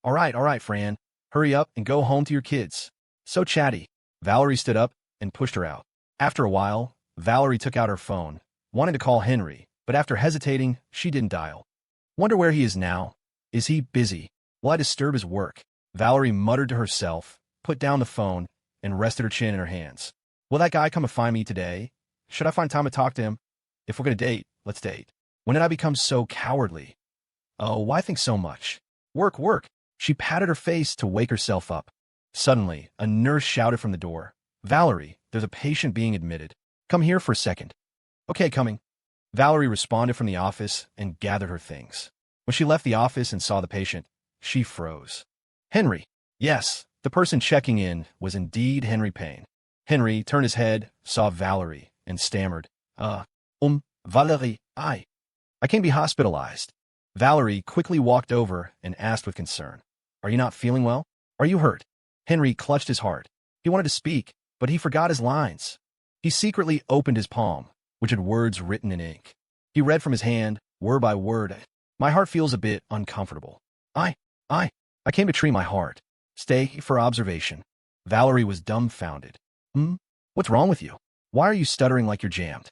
All right, Fran. Hurry up and go home to your kids. So chatty. Valerie stood up and pushed her out. After a while, Valerie took out her phone, wanting to call Henry, but after hesitating, she didn't dial. Wonder where he is now. Is he busy? Will I disturb his work? Valerie muttered to herself, put down the phone, and rested her chin in her hands. Will that guy come and find me today? Should I find time to talk to him? If we're going to date, let's date. When did I become so cowardly? Oh, why think so much? Work. She patted her face to wake herself up. Suddenly, a nurse shouted from the door. Valerie, there's a patient being admitted. Come here for a second. Okay, coming. Valerie responded from the office and gathered her things. When she left the office and saw the patient, she froze. Henry. Yes, the person checking in was indeed Henry Payne. Henry turned his head, saw Valerie, and stammered, Valerie, I can't be hospitalized. Valerie quickly walked over and asked with concern, Are you not feeling well? Are you hurt? Henry clutched his heart. He wanted to speak, but he forgot his lines. He secretly opened his palm, which had words written in ink. He read from his hand, word by word. My heart feels a bit uncomfortable. I came to treat my heart. Stay for observation. Valerie was dumbfounded. What's wrong with you? Why are you stuttering like you're jammed?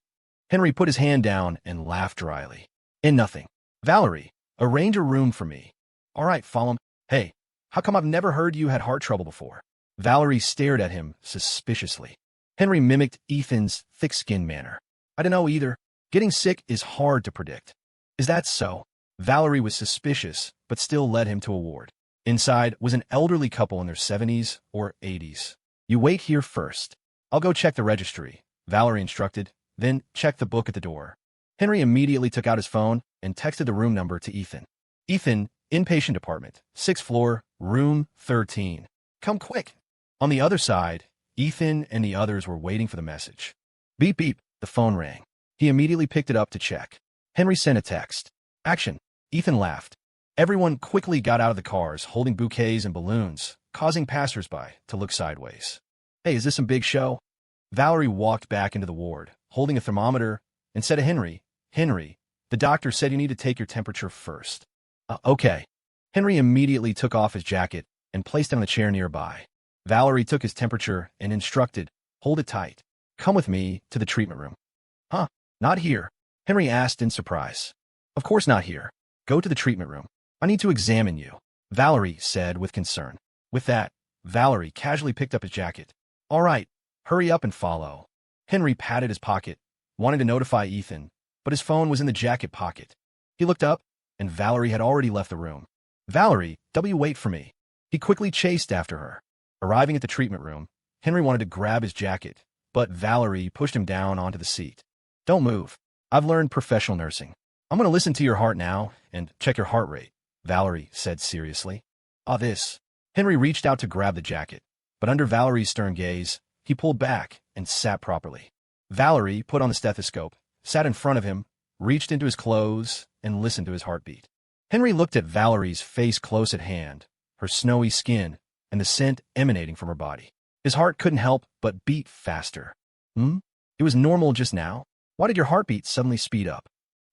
Henry put his hand down and laughed dryly. In nothing. Valerie, arrange a room for me. All right, follow him. Hey, how come I've never heard you had heart trouble before? Valerie stared at him suspiciously. Henry mimicked Ethan's thick-skinned manner. I don't know either. Getting sick is hard to predict. Is that so? Valerie was suspicious, but still led him to a ward. Inside was an elderly couple in their 70s or 80s. You wait here first. I'll go check the registry, Valerie instructed, then check the book at the door. Henry immediately took out his phone and texted the room number to Ethan. Ethan, inpatient department, 6th floor, room 13. Come quick. On the other side, Ethan and the others were waiting for the message. Beep, beep, the phone rang. He immediately picked it up to check. Henry sent a text. Action. Ethan laughed. Everyone quickly got out of the cars holding bouquets and balloons, causing passersby to look sideways. Hey, is this some big show? Valerie walked back into the ward, holding a thermometer, and said to Henry, the doctor said you need to take your temperature first. Okay. Henry immediately took off his jacket and placed it on the chair nearby. Valerie took his temperature and instructed, hold it tight. Come with me to the treatment room. Huh? Not here? Henry asked in surprise. Of course not here. Go to the treatment room. I need to examine you, Valerie said with concern. With that, Valerie casually picked up his jacket. All right, hurry up and follow. Henry patted his pocket, wanting to notify Ethan, but his phone was in the jacket pocket. He looked up, and Valerie had already left the room. Valerie, wait for me. He quickly chased after her. Arriving at the treatment room, Henry wanted to grab his jacket, but Valerie pushed him down onto the seat. Don't move. I've learned professional nursing. I'm going to listen to your heart now and check your heart rate, Valerie said seriously. This. Henry reached out to grab the jacket, but under Valerie's stern gaze, he pulled back and sat properly. Valerie put on the stethoscope, sat in front of him, reached into his clothes, and listened to his heartbeat. Henry looked at Valerie's face close at hand, her snowy skin, and the scent emanating from her body. His heart couldn't help but beat faster. It was normal just now. Why did your heartbeat suddenly speed up?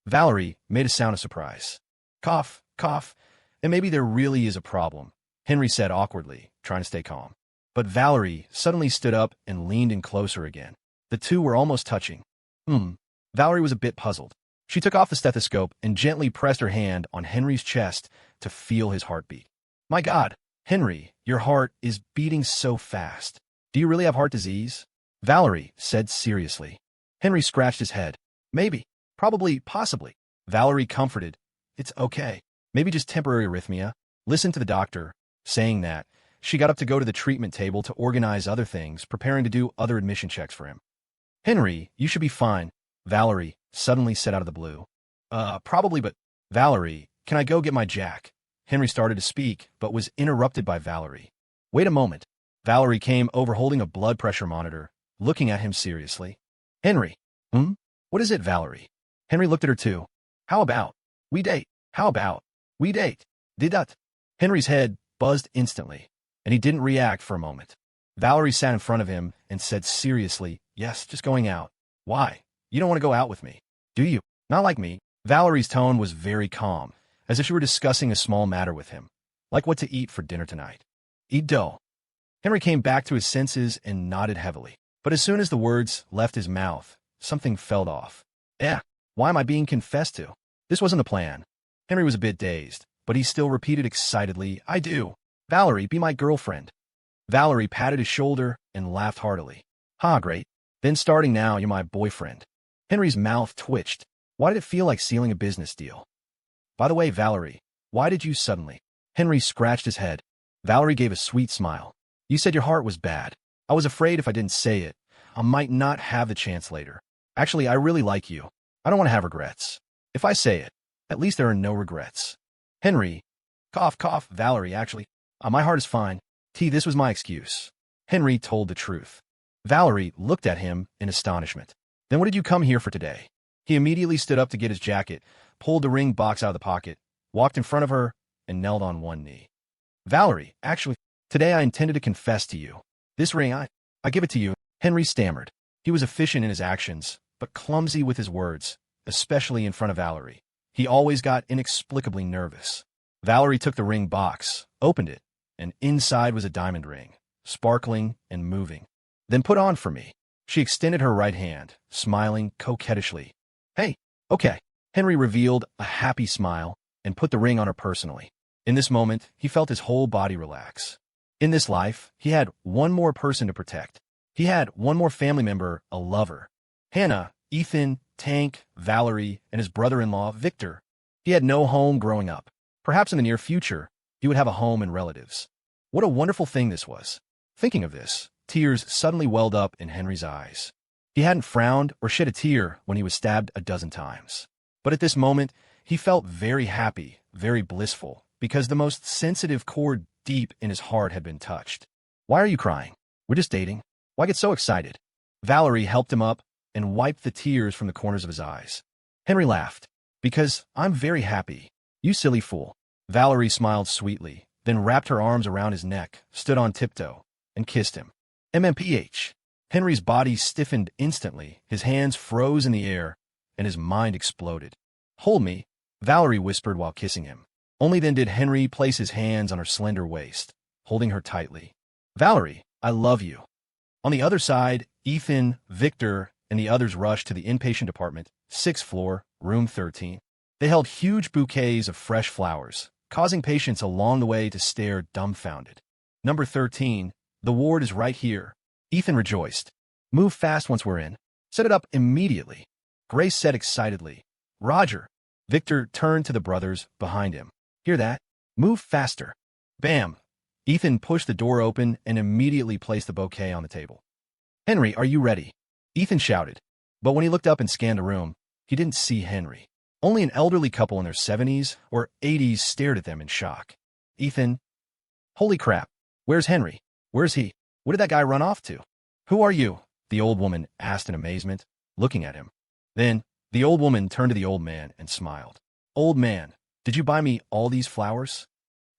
Valerie made a sound of surprise. Cough, cough, and maybe there really is a problem, Henry said awkwardly, trying to stay calm. But Valerie suddenly stood up and leaned in closer again. The two were almost touching. Valerie was a bit puzzled. She took off the stethoscope and gently pressed her hand on Henry's chest to feel his heartbeat. My God, Henry, your heart is beating so fast. Do you really have heart disease? Valerie said seriously. Henry scratched his head. Maybe, probably, possibly. Valerie comforted. It's okay. Maybe just temporary arrhythmia. Listen to the doctor. Saying that, she got up to go to the treatment table to organize other things, preparing to do other admission checks for him. Henry, you should be fine, Valerie suddenly said out of the blue. Probably, but Valerie, can I go get my jack? Henry started to speak, but was interrupted by Valerie. Wait a moment. Valerie came over holding a blood pressure monitor, looking at him seriously. Henry. What is it, Valerie? Henry looked at her too. How about we date? How about we date? Did that? Henry's head buzzed instantly, and he didn't react for a moment. Valerie sat in front of him and said seriously, yes, just going out. Why? You don't want to go out with me, do you? Not like me. Valerie's tone was very calm, as if she were discussing a small matter with him, like what to eat for dinner tonight. Eat dough. Henry came back to his senses and nodded heavily. But as soon as the words left his mouth, something fell off. Why am I being confessed to? This wasn't a plan. Henry was a bit dazed, but he still repeated excitedly, I do. Valerie, be my girlfriend. Valerie patted his shoulder and laughed heartily. Ha, great. Then starting now, you're my boyfriend. Henry's mouth twitched. Why did it feel like sealing a business deal? By the way, Valerie, why did you suddenly? Henry scratched his head. Valerie gave a sweet smile. You said your heart was bad. I was afraid if I didn't say it, I might not have the chance later. Actually, I really like you. I don't want to have regrets. If I say it, at least there are no regrets. Henry. Cough, cough, Valerie, actually. My heart is fine. This was my excuse. Henry told the truth. Valerie looked at him in astonishment. Then what did you come here for today? He immediately stood up to get his jacket, pulled the ring box out of the pocket, walked in front of her, and knelt on one knee. Valerie, actually, today I intended to confess to you. This ring, I give it to you. Henry stammered. He was efficient in his actions, but clumsy with his words, especially in front of Valerie. He always got inexplicably nervous. Valerie took the ring box, opened it, and inside was a diamond ring, sparkling and moving. Then put on for me. She extended her right hand, smiling coquettishly. Hey, okay. Henry revealed a happy smile and put the ring on her personally. In this moment, he felt his whole body relax. In this life, he had one more person to protect. He had one more family member, a lover. Hannah, Ethan, Tank, Valerie, and his brother-in-law, Victor. He had no home growing up. Perhaps in the near future, he would have a home and relatives. What a wonderful thing this was. Thinking of this, tears suddenly welled up in Henry's eyes. He hadn't frowned or shed a tear when he was stabbed a dozen times. But at this moment, he felt very happy, very blissful, because the most sensitive chord deep in his heart had been touched. Why are you crying? We're just dating. Why get so excited? Valerie helped him up and wiped the tears from the corners of his eyes. Henry laughed. Because I'm very happy. You silly fool. Valerie smiled sweetly, then wrapped her arms around his neck, stood on tiptoe, and kissed him. MMPH. Henry's body stiffened instantly, his hands froze in the air, and his mind exploded. Hold me, Valerie whispered while kissing him. Only then did Henry place his hands on her slender waist, holding her tightly. Valerie, I love you. On the other side, Ethan, Victor, and the others rushed to the inpatient department, 6th floor, room 13. They held huge bouquets of fresh flowers, causing patients along the way to stare dumbfounded. Number 13, the ward is right here. Ethan rejoiced. Move fast once we're in. Set it up immediately. Grace said excitedly. Roger. Victor turned to the brothers behind him. Hear that? Move faster. Bam. Ethan pushed the door open and immediately placed the bouquet on the table. Henry, are you ready? Ethan shouted. But when he looked up and scanned the room, he didn't see Henry. Only an elderly couple in their 70s or 80s stared at them in shock. Ethan. Holy crap. Where's Henry? Where's he? What did that guy run off to? Who are you? The old woman asked in amazement, looking at him. Then, The old woman turned to the old man and smiled. Old man, did you buy me all these flowers?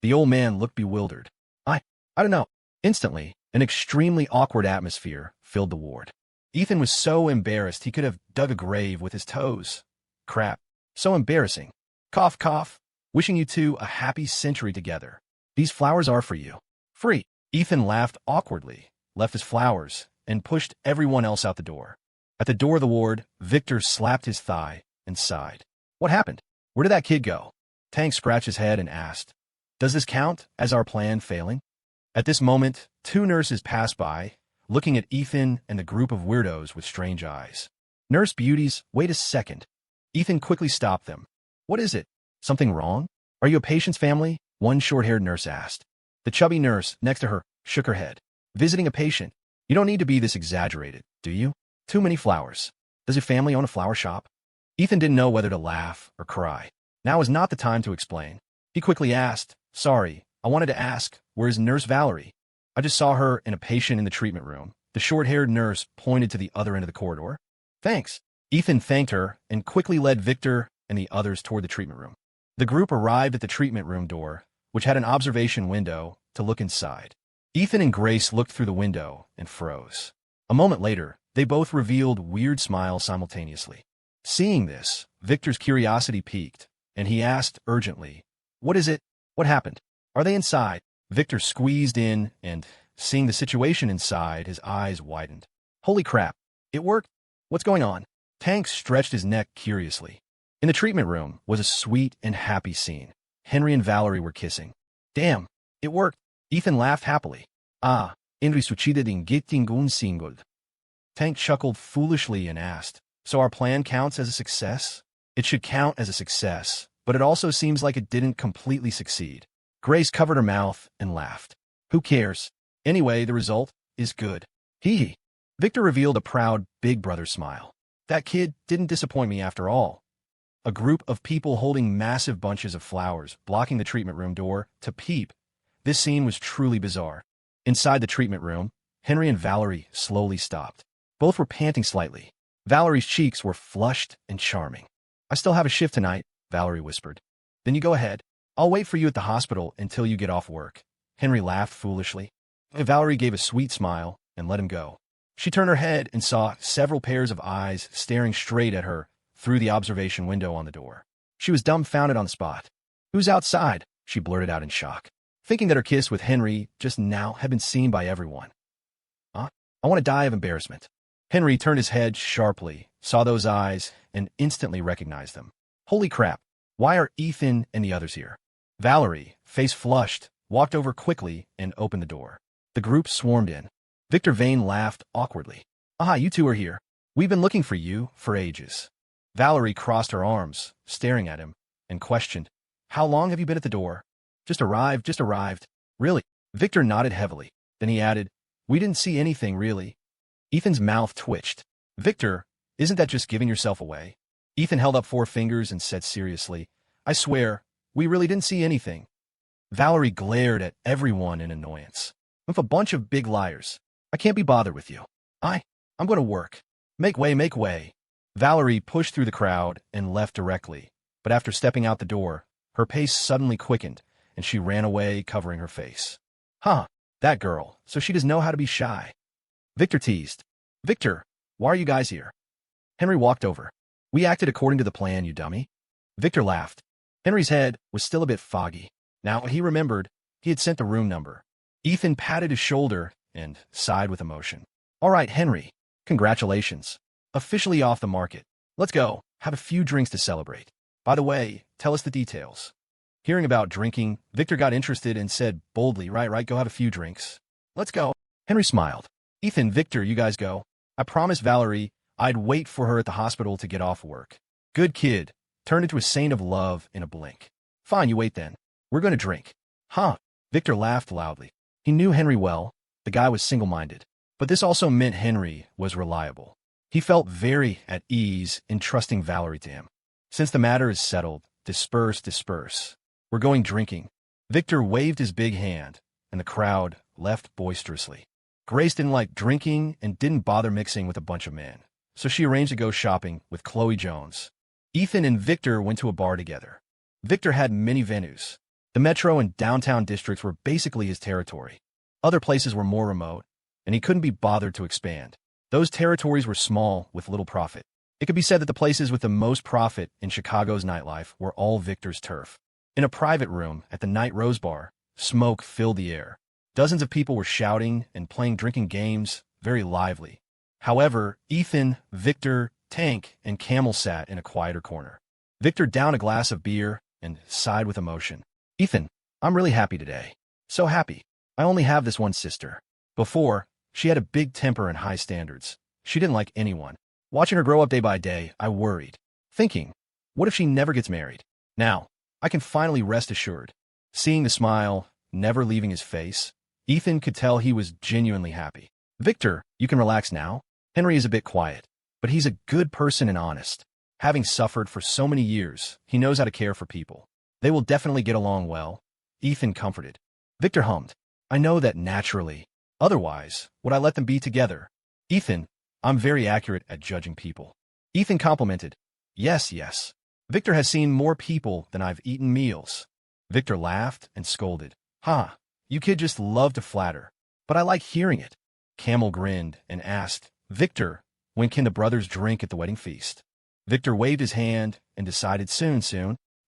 The old man looked bewildered. I don't know. Instantly, an extremely awkward atmosphere filled the ward. Ethan was so embarrassed he could have dug a grave with his toes. Crap. So embarrassing. Cough, cough. Wishing you two a happy century together. These flowers are for you. Free. Ethan laughed awkwardly, left his flowers, and pushed everyone else out the door. At the door of the ward, Victor slapped his thigh and sighed. What happened? Where did that kid go? Tank scratched his head and asked, Does this count as our plan failing? At this moment, two nurses passed by, looking at Ethan and the group of weirdos with strange eyes. Nurse beauties, wait a second. Ethan quickly stopped them. What is it? Something wrong? Are you a patient's family? One short-haired nurse asked. The chubby nurse next to her shook her head. Visiting a patient? You don't need to be this exaggerated, do you? Too many flowers. Does your family own a flower shop? Ethan didn't know whether to laugh or cry. Now is not the time to explain. He quickly asked, Sorry, I wanted to ask, where is Nurse Valerie? I just saw her and a patient in the treatment room. The short-haired nurse pointed to the other end of the corridor. Thanks. Ethan thanked her and quickly led Victor and the others toward the treatment room. The group arrived at the treatment room door, which had an observation window, to look inside. Ethan and Grace looked through the window and froze. A moment later, they both revealed weird smiles simultaneously. Seeing this, Victor's curiosity piqued, and he asked urgently, What is it? What happened? Are they inside? Victor squeezed in and, seeing the situation inside, his eyes widened. Holy crap. It worked? What's going on? Tank stretched his neck curiously. In the treatment room was a sweet and happy scene. Henry and Valerie were kissing. Damn, it worked. Ethan laughed happily. Indri succeeded in getting un single. Tank chuckled foolishly and asked, So our plan counts as a success? It should count as a success, but it also seems like it didn't completely succeed. Grace covered her mouth and laughed. Who cares? Anyway, the result is good. Hee hee. Victor revealed a proud big brother smile. That kid didn't disappoint me after all. A group of people holding massive bunches of flowers blocking the treatment room door to peep. This scene was truly bizarre. Inside the treatment room, Henry and Valerie slowly stopped. Both were panting slightly. Valerie's cheeks were flushed and charming. I still have a shift tonight, Valerie whispered. Then you go ahead. I'll wait for you at the hospital until you get off work. Henry laughed foolishly. Valerie gave a sweet smile and let him go. She turned her head and saw several pairs of eyes staring straight at her through the observation window on the door. She was dumbfounded on the spot. Who's outside? She blurted out in shock, thinking that her kiss with Henry just now had been seen by everyone. I want to die of embarrassment. Henry turned his head sharply, saw those eyes, and instantly recognized them. Holy crap, why are Ethan and the others here? Valerie, face flushed, walked over quickly and opened the door. The group swarmed in. Victor Vane laughed awkwardly. You two are here. We've been looking for you for ages. Valerie crossed her arms, staring at him, and questioned, How long have you been at the door? Just arrived. Really? Victor nodded heavily. Then he added, We didn't see anything, really. Ethan's mouth twitched. Victor, isn't that just giving yourself away? Ethan held up 4 fingers and said seriously, I swear, we really didn't see anything. Valerie glared at everyone in annoyance. I'm a bunch of big liars. I can't be bothered with you. I'm going to work. Make way. Valerie pushed through the crowd and left directly, but after stepping out the door, her pace suddenly quickened, and she ran away, covering her face. That girl, so she doesn't know how to be shy. Victor teased. Victor, why are you guys here? Henry walked over. We acted according to the plan, you dummy. Victor laughed. Henry's head was still a bit foggy. Now he remembered he had sent the room number. Ethan patted his shoulder and sighed with emotion. All right, Henry, congratulations. Officially off the market. Let's go, have a few drinks to celebrate. By the way, tell us the details. Hearing about drinking, Victor got interested and said boldly, Right, go have a few drinks. Let's go. Henry smiled. Ethan, Victor, you guys go. I promised Valerie I'd wait for her at the hospital to get off work. Good kid. Turned into a saint of love in a blink. Fine, you wait then. We're going to drink. Victor laughed loudly. He knew Henry well. The guy was single-minded. But this also meant Henry was reliable. He felt very at ease in trusting Valerie to him. Since the matter is settled, disperse. We're going drinking. Victor waved his big hand, and the crowd left boisterously. Grace didn't like drinking and didn't bother mixing with a bunch of men. so she arranged to go shopping with Chloe Jones. Ethan and Victor went to a bar together. Victor had many venues. The metro and downtown districts were basically his territory. Other places were more remote, and he couldn't be bothered to expand. Those territories were small with little profit. It could be said that the places with the most profit in Chicago's nightlife were all Victor's turf. In a private room at the Night Rose Bar, smoke filled the air. Dozens of people were shouting and playing drinking games, very lively. However, Ethan, Victor, Tank, and Camel sat in a quieter corner. Victor downed a glass of beer and sighed with emotion. Ethan, I'm really happy today. So happy. I only have this one sister. Before, she had a big temper and high standards. She didn't like anyone. Watching her grow up day by day, I worried. Thinking, what if she never gets married? Now, I can finally rest assured. Seeing the smile, never leaving his face, Ethan could tell he was genuinely happy. Victor, you can relax now. Henry is a bit quiet, but he's a good person and honest. Having suffered for so many years, he knows how to care for people. They will definitely get along well. Ethan comforted. Victor hummed. I know that naturally. Otherwise, would I let them be together? Ethan, I'm very accurate at judging people. Ethan complimented. Yes, yes. Victor has seen more people than I've eaten meals. Victor laughed and scolded. Ha, you kid just love to flatter. But I like hearing it. Camel grinned and asked, Victor, when can the brothers drink at the wedding feast? Victor waved his hand and decided soon.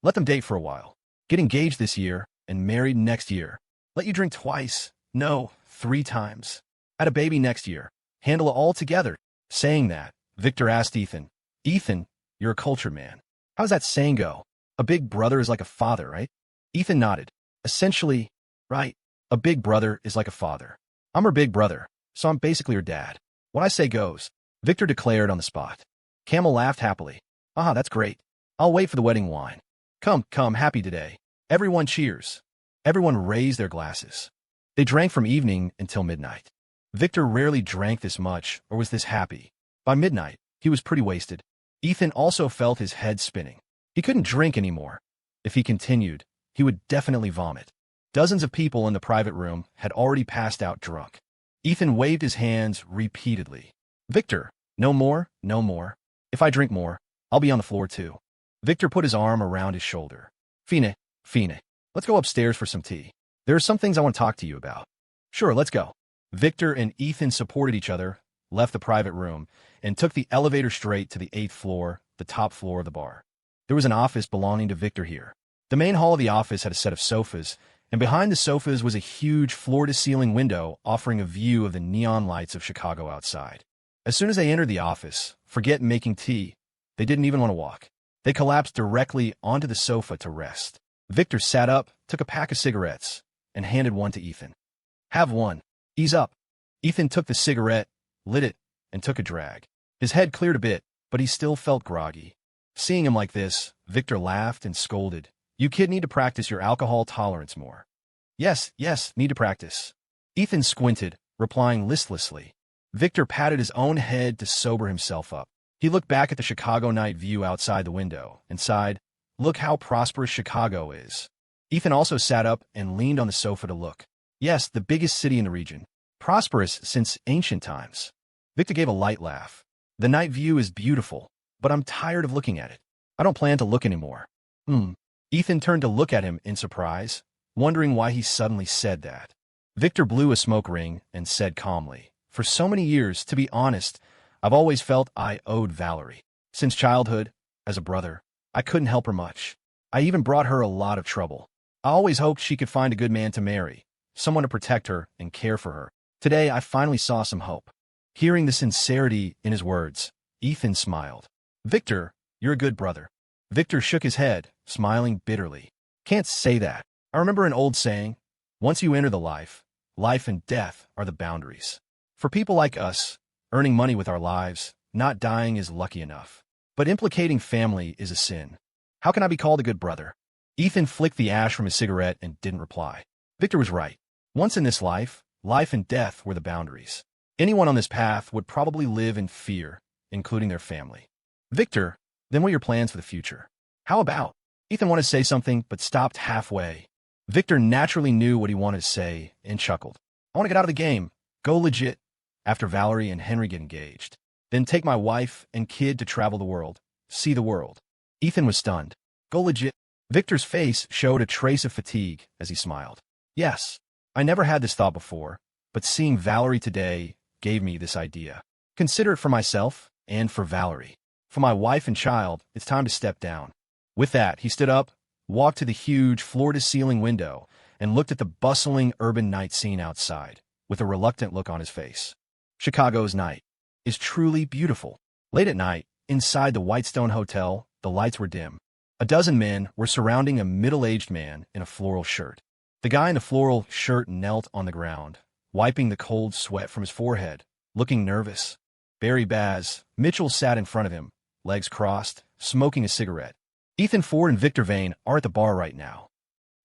Let them date for a while. Get engaged this year and married next year. Let you drink twice. No, 3 times. Had a baby next year. Handle it all together. Saying that, Victor asked Ethan, Ethan, you're a cultured man. How does that saying go? A big brother is like a father, right? Ethan nodded. Essentially, right. A big brother is like a father. I'm her big brother, so I'm basically her dad. What I say goes, Victor declared on the spot. Camel laughed happily. Ah, that's great. I'll wait for the wedding wine. Come, happy today. Everyone cheers. Everyone raised their glasses. They drank from evening until midnight. Victor rarely drank this much or was this happy. By midnight, he was pretty wasted. Ethan also felt his head spinning. He couldn't drink anymore. If he continued, he would definitely vomit. Dozens of people in the private room had already passed out drunk. Ethan waved his hands repeatedly. Victor, no more, no more. If I drink more, I'll be on the floor too. Victor put his arm around his shoulder. Fine, let's go upstairs for some tea. There are some things I want to talk to you about. Sure, let's go. Victor and Ethan supported each other, left the private room, and took the elevator straight to the 8th floor, the top floor of the bar. There was an office belonging to Victor here. The main hall of the office had a set of sofas, and behind the sofas was a huge floor-to-ceiling window offering a view of the neon lights of Chicago outside. As soon as they entered the office, forget making tea, they didn't even want to walk. They collapsed directly onto the sofa to rest. Victor sat up, took a pack of cigarettes, and handed one to Ethan. Have one. Ease up. Ethan took the cigarette, lit it, and took a drag. His head cleared a bit, but he still felt groggy. Seeing him like this, Victor laughed and scolded. You kid need to practice your alcohol tolerance more. Yes, need to practice. Ethan squinted, replying listlessly. Victor patted his own head to sober himself up. He looked back at the Chicago night view outside the window and sighed, Look how prosperous Chicago is. Ethan also sat up and leaned on the sofa to look. Yes, the biggest city in the region. Prosperous since ancient times. Victor gave a light laugh. The night view is beautiful, but I'm tired of looking at it. I don't plan to look anymore. Ethan turned to look at him in surprise, wondering why he suddenly said that. Victor blew a smoke ring and said calmly, For so many years, to be honest, I've always felt I owed Valerie. Since childhood, as a brother, I couldn't help her much. I even brought her a lot of trouble. I always hoped she could find a good man to marry, someone to protect her and care for her. Today, I finally saw some hope. Hearing the sincerity in his words, Ethan smiled. Victor, you're a good brother. Victor shook his head, smiling bitterly. Can't say that. I remember an old saying, once you enter the life and death are the boundaries. For people like us, earning money with our lives, not dying is lucky enough. But implicating family is a sin. How can I be called a good brother? Ethan flicked the ash from his cigarette and didn't reply. Victor was right. Once in this life and death were the boundaries. Anyone on this path would probably live in fear, including their family. Victor, then what are your plans for the future? How about? Ethan wanted to say something, but stopped halfway. Victor naturally knew what he wanted to say and chuckled. I want to get out of the game. Go legit. After Valerie and Henry get engaged. Then take my wife and kid to travel the world. See the world. Ethan was stunned. Go legit. Victor's face showed a trace of fatigue as he smiled. Yes, I never had this thought before, but seeing Valerie today gave me this idea. Consider it for myself and for Valerie. For my wife and child, it's time to step down. With that, he stood up, walked to the huge floor-to-ceiling window, and looked at the bustling urban night scene outside, with a reluctant look on his face. Chicago's night is truly beautiful. Late at night, inside the Whitestone Hotel, the lights were dim. A dozen men were surrounding a middle-aged man in a floral shirt. The guy in the floral shirt knelt on the ground, wiping the cold sweat from his forehead, looking nervous. Barry Baz, Mitchell sat in front of him, legs crossed, smoking a cigarette. Ethan Ford and Victor Vane are at the bar right now.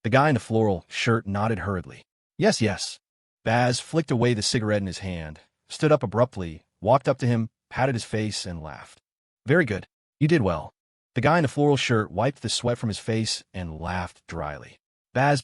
The guy in the floral shirt nodded hurriedly. Yes, yes. Baz flicked away the cigarette in his hand, stood up abruptly, walked up to him, patted his face, and laughed. Very good. You did well. The guy in the floral shirt wiped the sweat from his face and laughed dryly. Baz,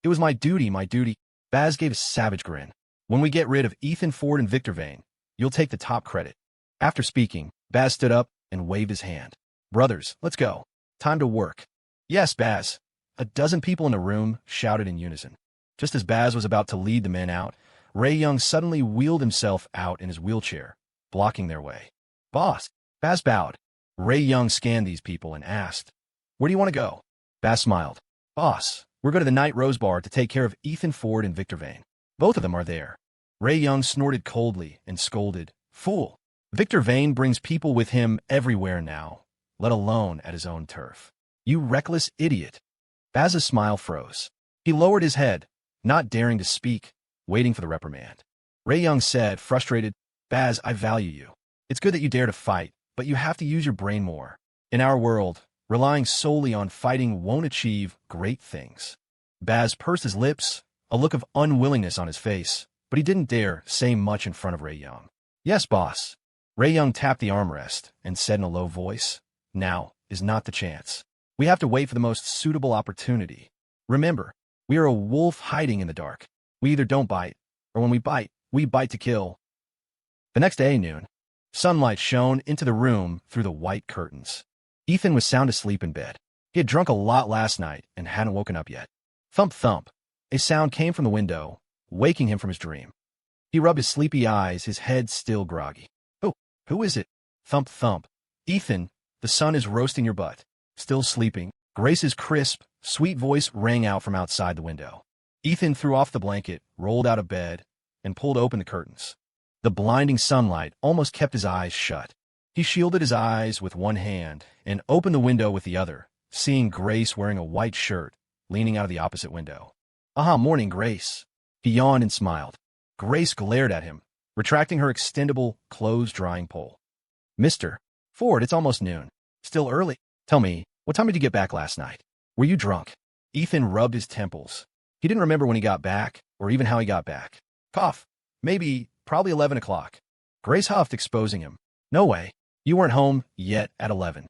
it was my duty, my duty. Baz gave a savage grin. When we get rid of Ethan Ford and Victor Vane, you'll take the top credit. After speaking, Baz stood up and waved his hand. Brothers, let's go. Time to work. Yes, Baz. A dozen people in the room shouted in unison. Just as Baz was about to lead the men out, Ray Young suddenly wheeled himself out in his wheelchair, blocking their way. Boss. Baz bowed. Ray Young scanned these people and asked, Where do you want to go? Baz smiled. Boss, we're going to the Night Rose Bar to take care of Ethan Ford and Victor Vane. Both of them are there. Ray Young snorted coldly and scolded, Fool! Victor Vane brings people with him everywhere now, let alone at his own turf. You reckless idiot. Baz's smile froze. He lowered his head, not daring to speak, waiting for the reprimand. Ray Young said, frustrated, Baz, I value you. It's good that you dare to fight, but you have to use your brain more. In our world, relying solely on fighting won't achieve great things. Baz pursed his lips, a look of unwillingness on his face, but he didn't dare say much in front of Ray Young. Yes, boss. Ray Young tapped the armrest and said in a low voice, Now is not the chance. We have to wait for the most suitable opportunity. Remember, we are a wolf hiding in the dark. We either don't bite, or when we bite to kill. The next day, noon, sunlight shone into the room through the white curtains. Ethan was sound asleep in bed. He had drunk a lot last night and hadn't woken up yet. Thump, thump. A sound came from the window, waking him from his dream. He rubbed his sleepy eyes, his head still groggy. Oh, who is it? Thump, thump. Ethan, the sun is roasting your butt. Still sleeping. Grace's crisp, sweet voice rang out from outside the window. Ethan threw off the blanket, rolled out of bed, and pulled open the curtains. The blinding sunlight almost kept his eyes shut. He shielded his eyes with one hand and opened the window with the other, seeing Grace wearing a white shirt, leaning out of the opposite window. Morning, Grace. He yawned and smiled. Grace glared at him, retracting her extendable, clothes-drying pole. Mr. Ford, it's almost noon. Still early. Tell me, what time did you get back last night? Were you drunk? Ethan rubbed his temples. He didn't remember when he got back, or even how he got back. Cough. Probably 11 o'clock. Grace huffed, exposing him. No way. You weren't home yet at 11.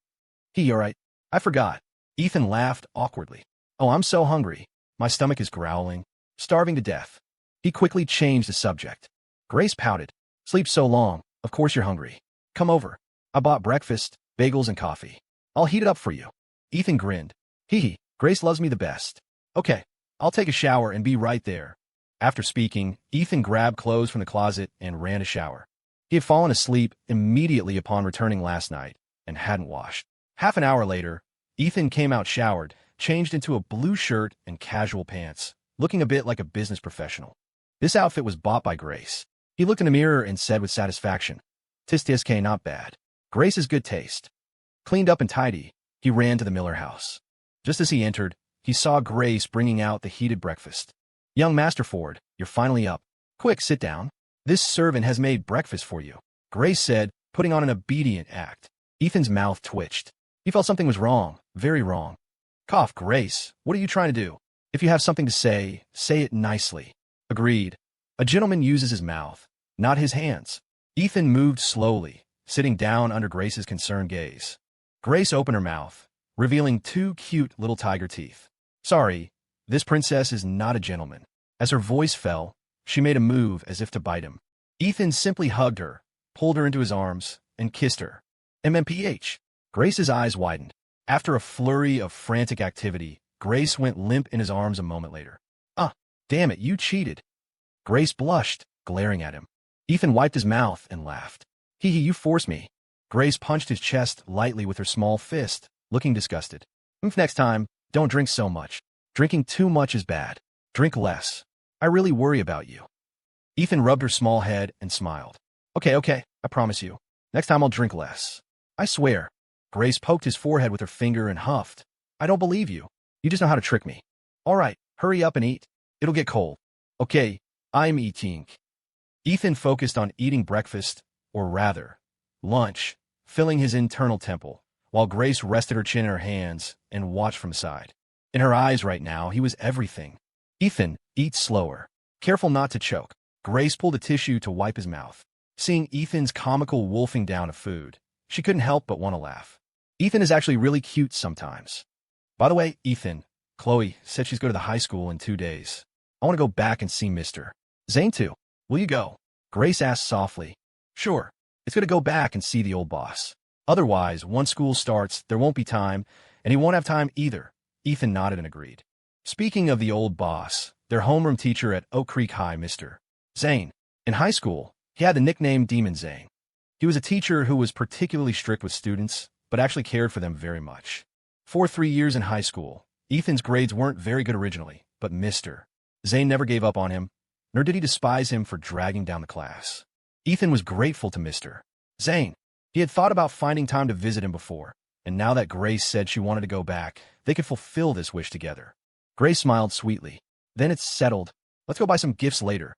All right. I forgot. Ethan laughed awkwardly. Oh, I'm so hungry. My stomach is growling. Starving to death. He quickly changed the subject. Grace pouted. Sleep so long. Of course you're hungry. Come over. I bought breakfast, bagels, and coffee. I'll heat it up for you. Ethan grinned. Hee. Grace loves me the best. Okay. I'll take a shower and be right there. After speaking, Ethan grabbed clothes from the closet and ran to shower. He had fallen asleep immediately upon returning last night and hadn't washed. Half an hour later, Ethan came out showered, changed into a blue shirt and casual pants, looking a bit like a business professional. This outfit was bought by Grace. He looked in the mirror and said with satisfaction, Tisk, not bad. Grace's good taste. Cleaned up and tidy, he ran to the Miller house. Just as he entered, he saw Grace bringing out the heated breakfast. Young Master Ford, you're finally up. Quick, sit down. This servant has made breakfast for you, Grace said, putting on an obedient act. Ethan's mouth twitched. He felt something was wrong, very wrong. Cough, Grace, what are you trying to do? If you have something to say it nicely. Agreed. A gentleman uses his mouth, not his hands. Ethan moved slowly, sitting down under Grace's concerned gaze. Grace opened her mouth, revealing two cute little tiger teeth. Sorry, this princess is not a gentleman. As her voice fell, she made a move as if to bite him. Ethan simply hugged her, pulled her into his arms, and kissed her. MMPH. Grace's eyes widened. After a flurry of frantic activity, Grace went limp in his arms a moment later. Ah, damn it, you cheated. Grace blushed, glaring at him. Ethan wiped his mouth and laughed. Hee hee, you forced me. Grace punched his chest lightly with her small fist, looking disgusted. Next time, don't drink so much. Drinking too much is bad. Drink less. I really worry about you. Ethan rubbed her small head and smiled. Okay, I promise you. Next time I'll drink less. I swear. Grace poked his forehead with her finger and huffed. I don't believe you. You just know how to trick me. All right, hurry up and eat. It'll get cold. Okay, I'm eating. Ethan focused on eating breakfast, or rather, lunch, filling his internal temple, while Grace rested her chin in her hands and watched from the side. In her eyes right now, he was everything. Ethan, eat slower. Careful not to choke. Grace pulled a tissue to wipe his mouth. Seeing Ethan's comical wolfing down of food, she couldn't help but want to laugh. Ethan is actually really cute sometimes. By the way, Ethan, Chloe said she's going to the high school in 2 days. I want to go back and see Mr. Zane too. Will you go? Grace asked softly. Sure. It's going to go back and see the old boss. Otherwise, once school starts, there won't be time, and he won't have time either. Ethan nodded and agreed. Speaking of the old boss, their homeroom teacher at Oak Creek High, Mr. Zane. In high school, he had the nickname Demon Zane. He was a teacher who was particularly strict with students, but actually cared for them very much. For 3 years in high school, Ethan's grades weren't very good originally, but Mr. Zane never gave up on him, nor did he despise him for dragging down the class. Ethan was grateful to Mr. Zane. He had thought about finding time to visit him before, and now that Grace said she wanted to go back, they could fulfill this wish together. Grace smiled sweetly. Then it's settled. Let's go buy some gifts later.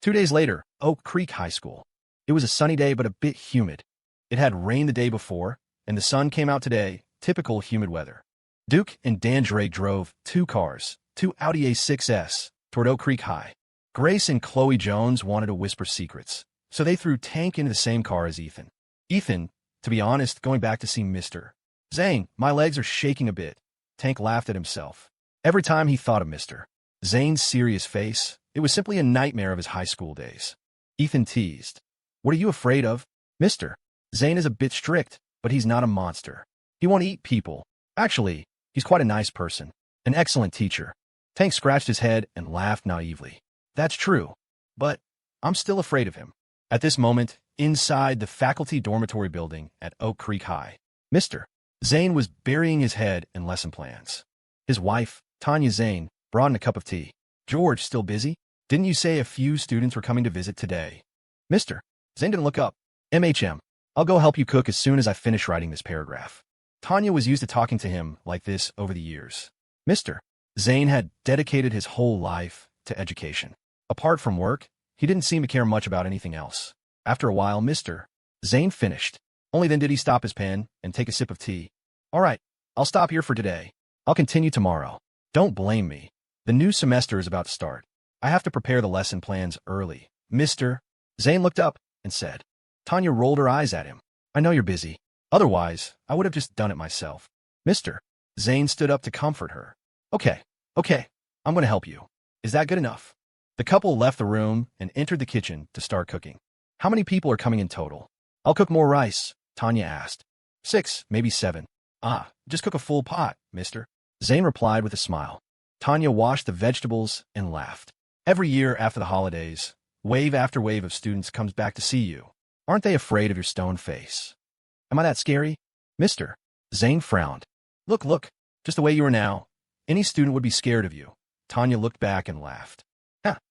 2 days later, Oak Creek High School. It was a sunny day but a bit humid. It had rained the day before, and the sun came out today, typical humid weather. Duke and Dan Drake drove 2 cars, 2 Audi A6s, toward Oak Creek High. Grace and Chloe Jones wanted to whisper secrets, so they threw Tank into the same car as Ethan. Ethan, to be honest, going back to see Mr. Zane, my legs are shaking a bit. Tank laughed at himself. Every time he thought of Mr. Zane's serious face, it was simply a nightmare of his high school days. Ethan teased. What are you afraid of? Mr. Zane is a bit strict, but he's not a monster. He won't eat people. Actually, he's quite a nice person. An excellent teacher. Tank scratched his head and laughed naively. That's true, but I'm still afraid of him. At this moment, inside the faculty dormitory building at Oak Creek High, Mr. Zane was burying his head in lesson plans. His wife, Tanya Zane, brought in a cup of tea. George, still busy? Didn't you say a few students were coming to visit today? Mr. Zane didn't look up. MHM. I'll go help you cook as soon as I finish writing this paragraph. Tanya was used to talking to him like this over the years. Mr. Zane had dedicated his whole life to education. Apart from work, he didn't seem to care much about anything else. After a while, Mr. Zane finished. Only then did he stop his pen and take a sip of tea. All right, I'll stop here for today. I'll continue tomorrow. Don't blame me. The new semester is about to start. I have to prepare the lesson plans early. Mr. Zane looked up and said. Tanya rolled her eyes at him. I know you're busy. Otherwise, I would have just done it myself. Mr. Zane stood up to comfort her. Okay, I'm going to help you. Is that good enough? The couple left the room and entered the kitchen to start cooking. How many people are coming in total? I'll cook more rice, Tanya asked. 6, maybe 7. Just cook a full pot, mister. Zane replied with a smile. Tanya washed the vegetables and laughed. Every year after the holidays, wave after wave of students comes back to see you. Aren't they afraid of your stone face? Am I that scary? Mister. Zane frowned. Look, just the way you are now. Any student would be scared of you. Tanya looked back and laughed.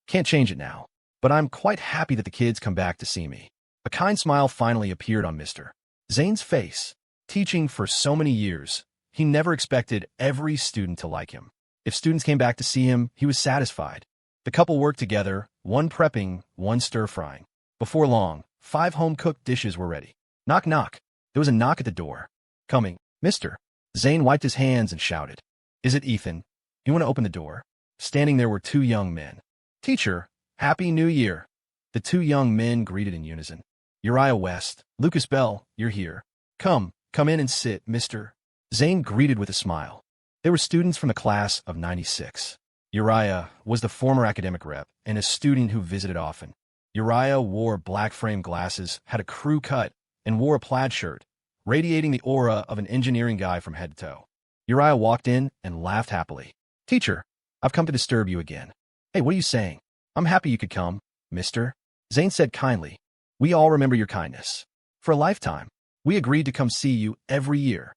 Can't change it now. But I'm quite happy that the kids come back to see me. A kind smile finally appeared on Mr. Zane's face. Teaching for so many years, he never expected every student to like him. If students came back to see him, he was satisfied. The couple worked together, one prepping, one stir-frying. Before long, 5 home-cooked dishes were ready. Knock, knock. There was a knock at the door. Coming. Mr. Zane wiped his hands and shouted. Is it Ethan? You want to open the door? Standing there were 2 young men. Teacher, Happy New Year. The 2 young men greeted in unison. Uriah West, Lucas Bell, you're here. Come in and sit, Mr. Zane greeted with a smile. They were students from the class of 96. Uriah was the former academic rep and a student who visited often. Uriah wore black frame glasses, had a crew cut, and wore a plaid shirt, radiating the aura of an engineering guy from head to toe. Uriah walked in and laughed happily. Teacher, I've come to disturb you again. Hey, what are you saying? I'm happy you could come, mister. Zane said kindly. We all remember your kindness. For a lifetime, we agreed to come see you every year.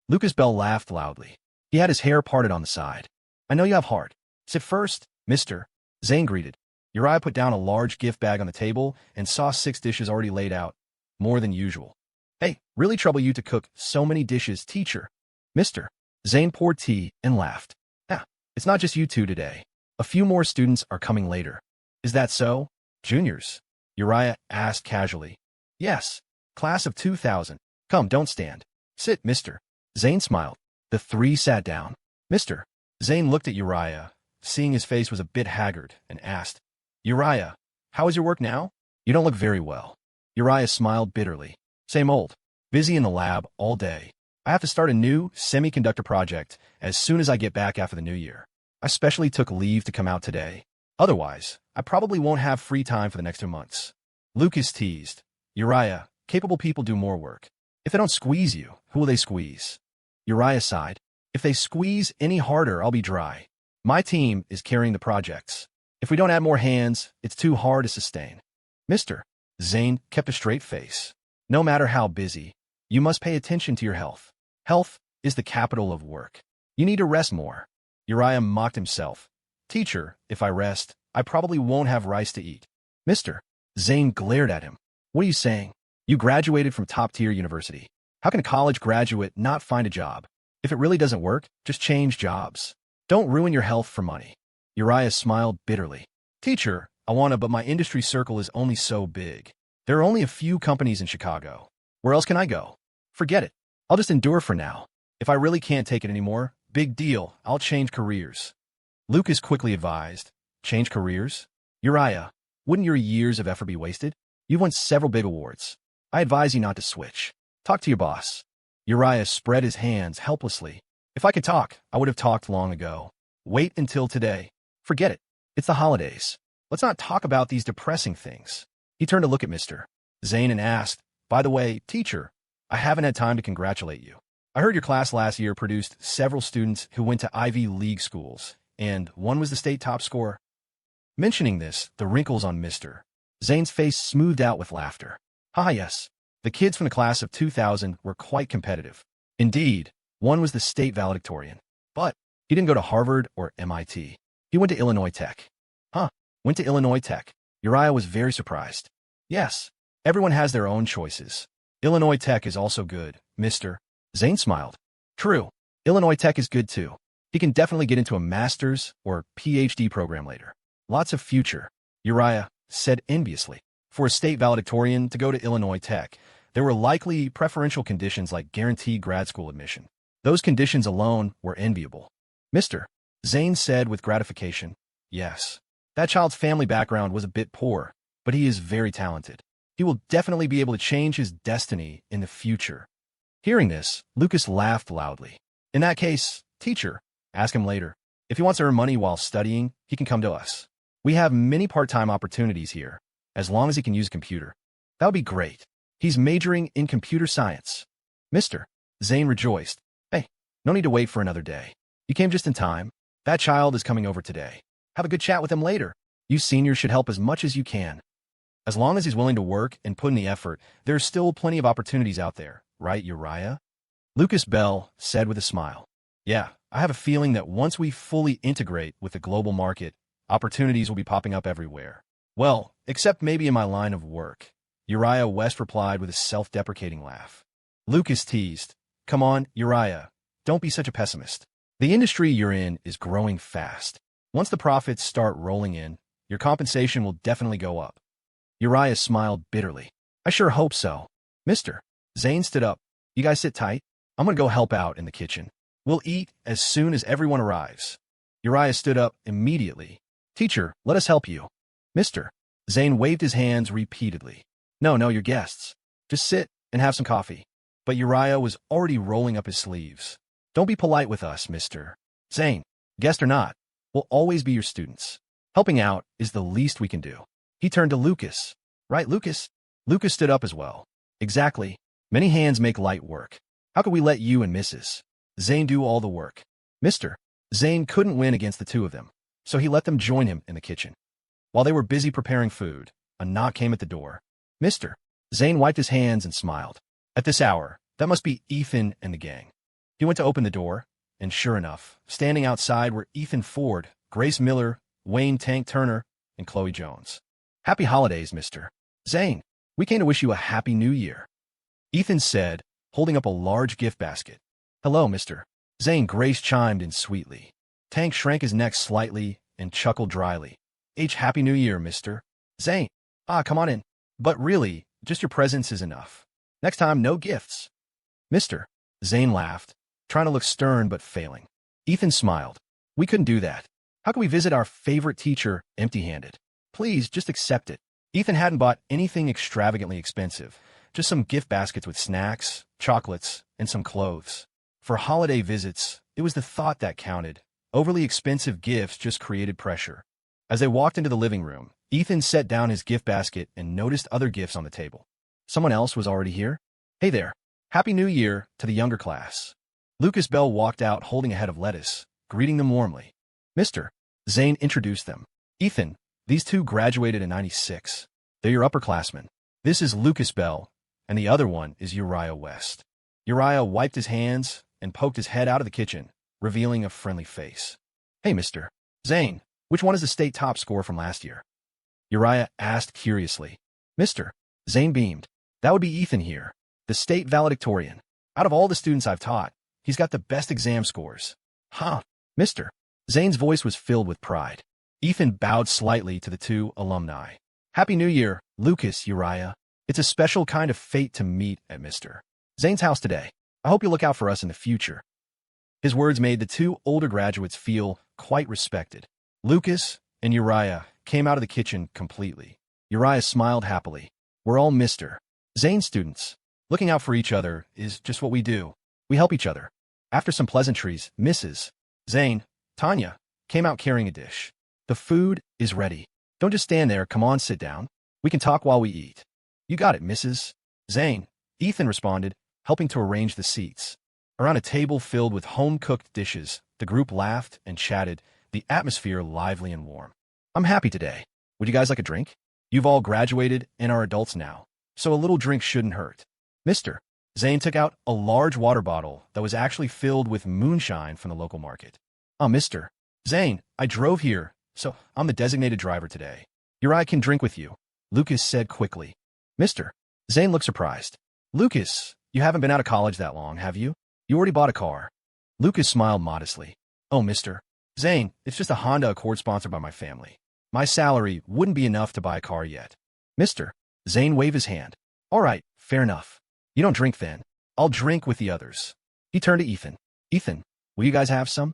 Lucas Bell laughed loudly. He had his hair parted on the side. I know you have heart. Sit first, mister. Zane greeted. Uriah put down a large gift bag on the table and saw 6 dishes already laid out, more than usual. Hey, really trouble you to cook so many dishes, teacher. Mister. Zane poured tea and laughed. Ah, it's not just you two today. A few more students are coming later. Is that so? Juniors? Uriah asked casually. Yes, class of 2000. Come, don't stand. Sit, mister. Zane smiled. The 3 sat down. Mister. Zane looked at Uriah, seeing his face was a bit haggard, and asked, Uriah, how is your work now? You don't look very well. Uriah smiled bitterly. Same old. Busy in the lab all day. I have to start a new semiconductor project as soon as I get back after the new year. I specially took leave to come out today. Otherwise, I probably won't have free time for the next 2 months. Lucas teased. Uriah, capable people do more work. If they don't squeeze you, who will they squeeze? Uriah sighed. If they squeeze any harder, I'll be dry. My team is carrying the projects. If we don't add more hands, it's too hard to sustain. Mister. Zane kept a straight face. No matter how busy, you must pay attention to your health. Health is the capital of work. You need to rest more. Uriah mocked himself. Teacher, if I rest, I probably won't have rice to eat. Mister. Zane glared at him. What are you saying? You graduated from top-tier university. How can a college graduate not find a job? If it really doesn't work, just change jobs. Don't ruin your health for money. Uriah smiled bitterly. Teacher, I wanna, but my industry circle is only so big. There are only a few companies in Chicago. Where else can I go? Forget it. I'll just endure for now. If I really can't take it anymore, big deal, I'll change careers. Lucas quickly advised. Change careers? Uriah, wouldn't your years of effort be wasted? You've won several big awards. I advise you not to switch. Talk to your boss. Uriah spread his hands helplessly. If I could talk, I would have talked long ago. Wait until today. Forget it. It's the holidays. Let's not talk about these depressing things. He turned to look at Mr. Zane and asked, By the way, teacher, I haven't had time to congratulate you. I heard your class last year produced several students who went to Ivy League schools, and one was the state top scorer. Mentioning this, the wrinkles on Mr. Zane's face smoothed out with laughter. Yes. The kids from the class of 2000 were quite competitive. Indeed, one was the state valedictorian. But he didn't go to Harvard or MIT. He went to Illinois Tech. Went to Illinois Tech. Uriah was very surprised. Yes, everyone has their own choices. Illinois Tech is also good, Mr. Zane smiled. True, Illinois Tech is good too. He can definitely get into a master's or PhD program later. Lots of future, Uriah said enviously. For a state valedictorian to go to Illinois Tech, there were likely preferential conditions like guaranteed grad school admission. Those conditions alone were enviable. Mr. Zane said with gratification, Yes. That child's family background was a bit poor, but he is very talented. He will definitely be able to change his destiny in the future. Hearing this, Lucas laughed loudly. In that case, teacher, ask him later. If he wants to earn money while studying, he can come to us. We have many part-time opportunities here, as long as he can use a computer. That would be great. He's majoring in computer science. Mr. Zane rejoiced. Hey, no need to wait for another day. You came just in time. That child is coming over today. Have a good chat with him later. You seniors should help as much as you can. As long as he's willing to work and put in the effort, there's still plenty of opportunities out there, right, Uriah? Lucas Bell said with a smile. Yeah, I have a feeling that once we fully integrate with the global market, opportunities will be popping up everywhere. Well, except maybe in my line of work. Uriah West replied with a self-deprecating laugh. Lucas teased. Come on, Uriah. Don't be such a pessimist. The industry you're in is growing fast. Once the profits start rolling in, your compensation will definitely go up. Uriah smiled bitterly. I sure hope so. Mr. Zane stood up. You guys sit tight. I'm gonna go help out in the kitchen. We'll eat as soon as everyone arrives. Uriah stood up immediately. Teacher, let us help you. Mr. Zane waved his hands repeatedly. No, you're guests. Just sit and have some coffee. But Uriah was already rolling up his sleeves. Don't be polite with us, Mr. Zane. Guest or not, we'll always be your students. Helping out is the least we can do. He turned to Lucas. Right, Lucas? Lucas stood up as well. Exactly. Many hands make light work. How could we let you and Mrs. Zane do all the work? Mr. Zane couldn't win against the two of them, so he let them join him in the kitchen. While they were busy preparing food, a knock came at the door. Mr. Zane wiped his hands and smiled. At this hour, that must be Ethan and the gang. He went to open the door, and sure enough, standing outside were Ethan Ford, Grace Miller, Wayne Tank Turner, and Chloe Jones. Happy holidays, Mr. Zane. We came to wish you a happy new year. Ethan said, holding up a large gift basket. Hello, Mr. Zane. Grace chimed in sweetly. Tank shrank his neck slightly and chuckled dryly. Happy New Year, Mr. Zane. Come on in. But really, just your presence is enough. Next time, no gifts. Mr. Zane laughed, trying to look stern but failing. Ethan smiled. We couldn't do that. How can we visit our favorite teacher empty-handed? Please, just accept it. Ethan hadn't bought anything extravagantly expensive, just some gift baskets with snacks, chocolates, and some clothes. For holiday visits, it was the thought that counted. Overly expensive gifts just created pressure. As they walked into the living room, Ethan set down his gift basket and noticed other gifts on the table. Someone else was already here? Hey there. Happy New Year to the younger class. Lucas Bell walked out holding a head of lettuce, greeting them warmly. Mr. Zane introduced them. Ethan, these two graduated in '96. They're your upperclassmen. This is Lucas Bell, and the other one is Uriah West. Uriah wiped his hands and poked his head out of the kitchen, revealing a friendly face. Hey, Mr. Zane, which one is the state top score from last year? Uriah asked curiously. Mr. Zane beamed. That would be Ethan here, the state valedictorian. Out of all the students I've taught, he's got the best exam scores. Huh, Mr. Zane's voice was filled with pride. Ethan bowed slightly to the two alumni. Happy New Year, Lucas, Uriah. It's a special kind of fate to meet at Mr. Zane's house today. I hope you'll look out for us in the future. His words made the two older graduates feel quite respected. Lucas and Uriah came out of the kitchen completely. Uriah smiled happily. We're all Mr. Zane students. Looking out for each other is just what we do. We help each other. After some pleasantries, Mrs. Zane, Tanya, came out carrying a dish. The food is ready. Don't just stand there. Come on, sit down. We can talk while we eat. You got it, Mrs. Zane, Ethan responded, helping to arrange the seats. Around a table filled with home-cooked dishes, the group laughed and chatted, the atmosphere lively and warm. I'm happy today. Would you guys like a drink? You've all graduated and are adults now, so a little drink shouldn't hurt. Mr. Zane took out a large water bottle that was actually filled with moonshine from the local market. Mr. Zane, I drove here, so I'm the designated driver today. Uriah can drink with you, Lucas said quickly. Mr. Zane looked surprised. Lucas, you haven't been out of college that long, have you? You already bought a car. Lucas smiled modestly. Oh, Mr. Zane, it's just a Honda Accord sponsored by my family. My salary wouldn't be enough to buy a car yet. Mr. Zane waved his hand. All right, fair enough. You don't drink then. I'll drink with the others. He turned to Ethan. Ethan, will you guys have some?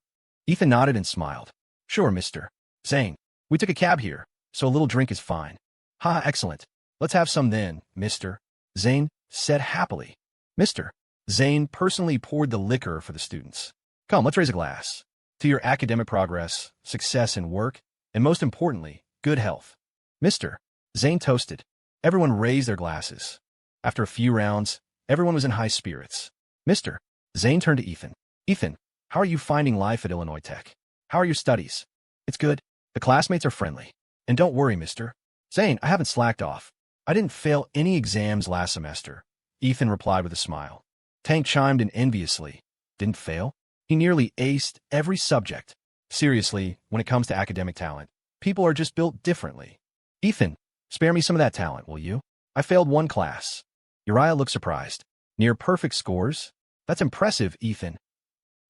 Ethan nodded and smiled. Sure, Mr. Zane. We took a cab here, so a little drink is fine. Ha, excellent. Let's have some then, Mr. Zane said happily. Mr. Zane personally poured the liquor for the students. Come, let's raise a glass. To your academic progress, success in work, and most importantly, good health. Mr. Zane toasted. Everyone raised their glasses. After a few rounds, everyone was in high spirits. Mr. Zane turned to Ethan. Ethan, how are you finding life at Illinois Tech? How are your studies? It's good. The classmates are friendly. And don't worry, Mr. Zane, I haven't slacked off. I didn't fail any exams last semester. Ethan replied with a smile. Tank chimed in enviously. Didn't fail? He nearly aced every subject. Seriously, when it comes to academic talent, people are just built differently. Ethan, spare me some of that talent, will you? I failed one class. Uriah looked surprised. Near perfect scores? That's impressive, Ethan.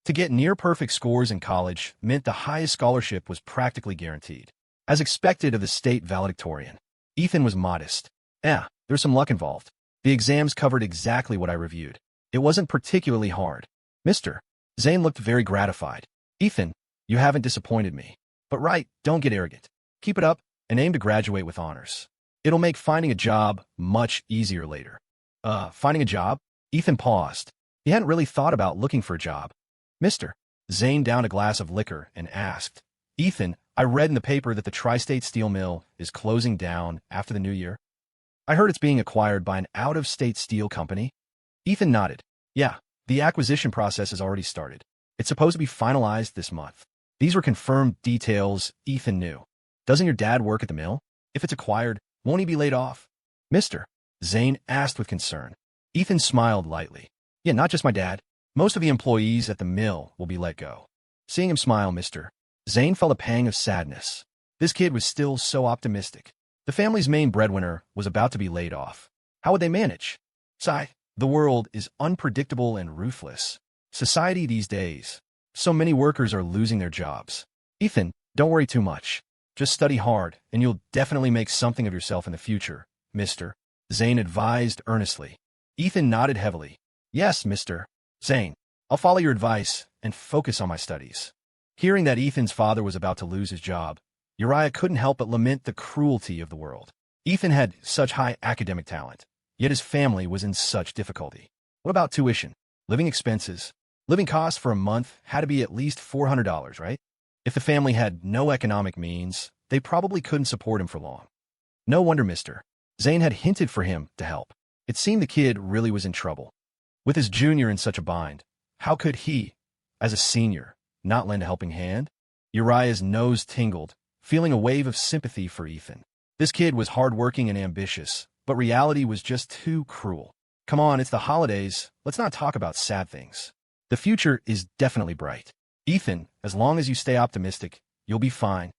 To get near perfect scores in college meant the highest scholarship was practically guaranteed. As expected of the state valedictorian, Ethan was modest. There's some luck involved. The exams covered exactly what I reviewed. It wasn't particularly hard. Mr. Zane looked very gratified. Ethan, you haven't disappointed me. But right, don't get arrogant. Keep it up and aim to graduate with honors. It'll make finding a job much easier later. Finding a job? Ethan paused. He hadn't really thought about looking for a job. Mr. Zane downed a glass of liquor and asked, Ethan, I read in the paper that the Tri-State Steel Mill is closing down after the new year. I heard it's being acquired by an out-of-state steel company. Ethan nodded. Yeah, the acquisition process has already started. It's supposed to be finalized this month. These were confirmed details Ethan knew. Doesn't your dad work at the mill? If it's acquired, won't he be laid off? Mister, Zane asked with concern. Ethan smiled lightly. Yeah, not just my dad. Most of the employees at the mill will be let go. Seeing him smile, Mr. Zane felt a pang of sadness. This kid was still so optimistic. The family's main breadwinner was about to be laid off. How would they manage? Sigh, the world is unpredictable and ruthless. Society these days. So many workers are losing their jobs. Ethan, don't worry too much. Just study hard, and you'll definitely make something of yourself in the future, Mr. Zane advised earnestly. Ethan nodded heavily. Yes, Mr. Zane, I'll follow your advice and focus on my studies. Hearing that Ethan's father was about to lose his job, Uriah couldn't help but lament the cruelty of the world. Ethan had such high academic talent, yet his family was in such difficulty. What about tuition? Living expenses? Living costs for a month had to be at least $400, right? If the family had no economic means, they probably couldn't support him for long. No wonder Mr. Zane had hinted for him to help. It seemed the kid really was in trouble. With his junior in such a bind, how could he, as a senior, not lend a helping hand? Uriah's nose tingled, feeling a wave of sympathy for Ethan. This kid was hardworking and ambitious, but reality was just too cruel. Come on, it's the holidays. Let's not talk about sad things. The future is definitely bright. Ethan, as long as you stay optimistic, you'll be fine.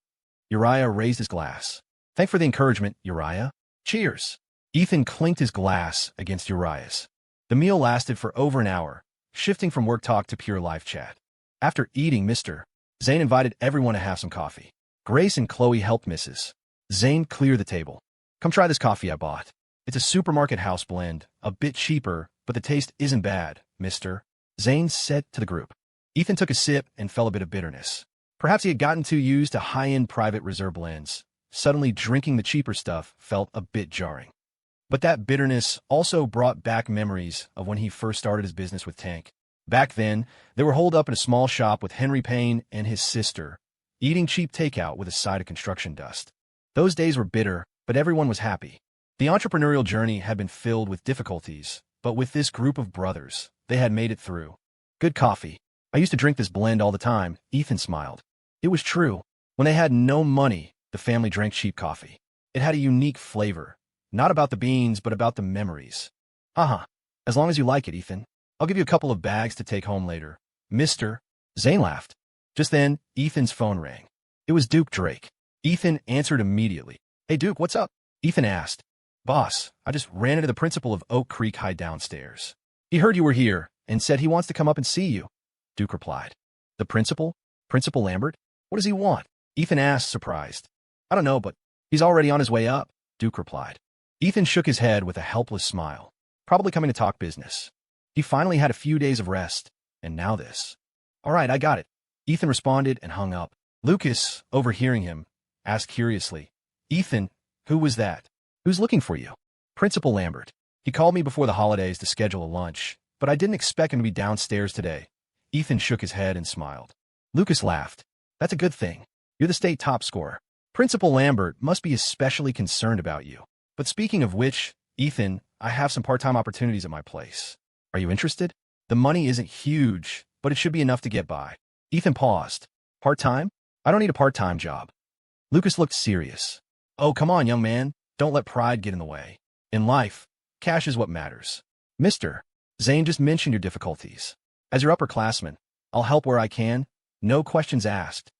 Uriah raised his glass. Thanks for the encouragement, Uriah. Cheers. Ethan clinked his glass against Uriah's. The meal lasted for over an hour, shifting from work talk to pure life chat. After eating, Mr. Zane invited everyone to have some coffee. Grace and Chloe helped Mrs. Zane clear the table. Come try this coffee I bought. It's a supermarket house blend, a bit cheaper, but the taste isn't bad, Mr. Zane said to the group. Ethan took a sip and felt a bit of bitterness. Perhaps he had gotten too used to high-end private reserve blends. Suddenly drinking the cheaper stuff felt a bit jarring. But that bitterness also brought back memories of when he first started his business with Tank. Back then, they were holed up in a small shop with Henry Payne and his sister, eating cheap takeout with a side of construction dust. Those days were bitter, but everyone was happy. The entrepreneurial journey had been filled with difficulties, but with this group of brothers, they had made it through. Good coffee. I used to drink this blend all the time, Ethan smiled. It was true. When they had no money, the family drank cheap coffee. It had a unique flavor, not about the beans, but about the memories. As long as you like it, Ethan. I'll give you a couple of bags to take home later. Mr. Zane laughed. Just then, Ethan's phone rang. It was Duke Drake. Ethan answered immediately. Hey, Duke, what's up? Ethan asked. Boss, I just ran into the principal of Oak Creek High downstairs. He heard you were here and said he wants to come up and see you. Duke replied. The principal? Principal Lambert? What does he want? Ethan asked, surprised. I don't know, but he's already on his way up, Duke replied. Ethan shook his head with a helpless smile. Probably coming to talk business. He finally had a few days of rest, and now this. All right, I got it. Ethan responded and hung up. Lucas, overhearing him, asked curiously, Ethan, who was that? Who's looking for you? Principal Lambert. He called me before the holidays to schedule a lunch, but I didn't expect him to be downstairs today. Ethan shook his head and smiled. Lucas laughed. That's a good thing. You're the state top scorer. Principal Lambert must be especially concerned about you. But speaking of which, Ethan, I have some part-time opportunities at my place. Are you interested? The money isn't huge, but it should be enough to get by. Ethan paused. Part-time? I don't need a part-time job. Lucas looked serious. Oh, come on, young man. Don't let pride get in the way. In life, cash is what matters. Mr. Zane just mentioned your difficulties. As your upperclassman, I'll help where I can. No questions asked.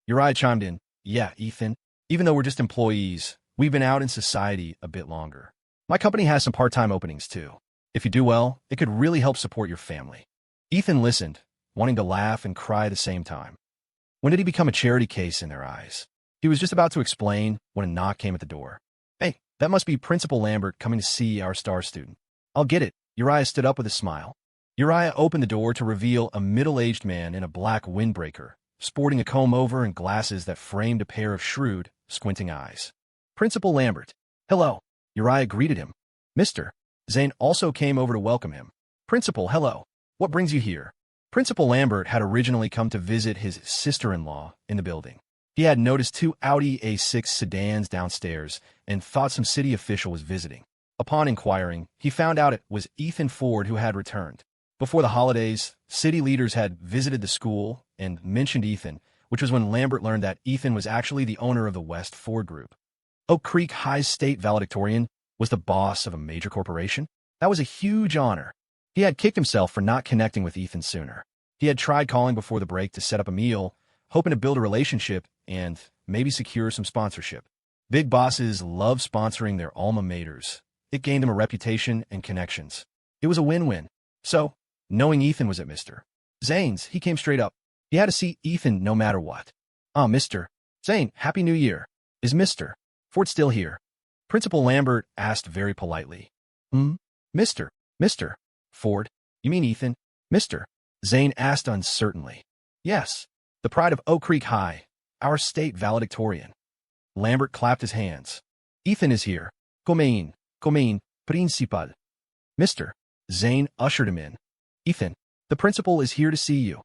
Uriah chimed in. Yeah, Ethan. Even though we're just employees, we've been out in society a bit longer. My company has some part-time openings too. If you do well, it could really help support your family. Ethan listened, wanting to laugh and cry at the same time. When did he become a charity case in their eyes? He was just about to explain when a knock came at the door. Hey, that must be Principal Lambert coming to see our star student. I'll get it. Uriah stood up with a smile. Uriah opened the door to reveal a middle-aged man in a black windbreaker, sporting a comb-over and glasses that framed a pair of shrewd, squinting eyes. Principal Lambert. Hello. Uriah greeted him. Mr. Zane also came over to welcome him. Principal, hello. What brings you here? Principal Lambert had originally come to visit his sister-in-law in the building. He had noticed two Audi A6 sedans downstairs and thought some city official was visiting. Upon inquiring, he found out it was Ethan Ford who had returned. Before the holidays, city leaders had visited the school and mentioned Ethan, which was when Lambert learned that Ethan was actually the owner of the West Ford Group. Oak Creek High's state valedictorian was the boss of a major corporation. That was a huge honor. He had kicked himself for not connecting with Ethan sooner. He had tried calling before the break to set up a meal, hoping to build a relationship and maybe secure some sponsorship. Big bosses love sponsoring their alma maters. It gained them a reputation and connections. It was a win-win. So, knowing Ethan was at Mr. Zane's, he came straight up. He had to see Ethan no matter what. Mr. Zane, Happy New Year. Is Mr. Ford still here? Principal Lambert asked very politely. Mr. Ford? You mean Ethan? Mr. Zane asked uncertainly. Yes, the pride of Oak Creek High, our state valedictorian. Lambert clapped his hands. Ethan is here. Come principal. Mr. Zane ushered him in. Ethan, the principal is here to see you.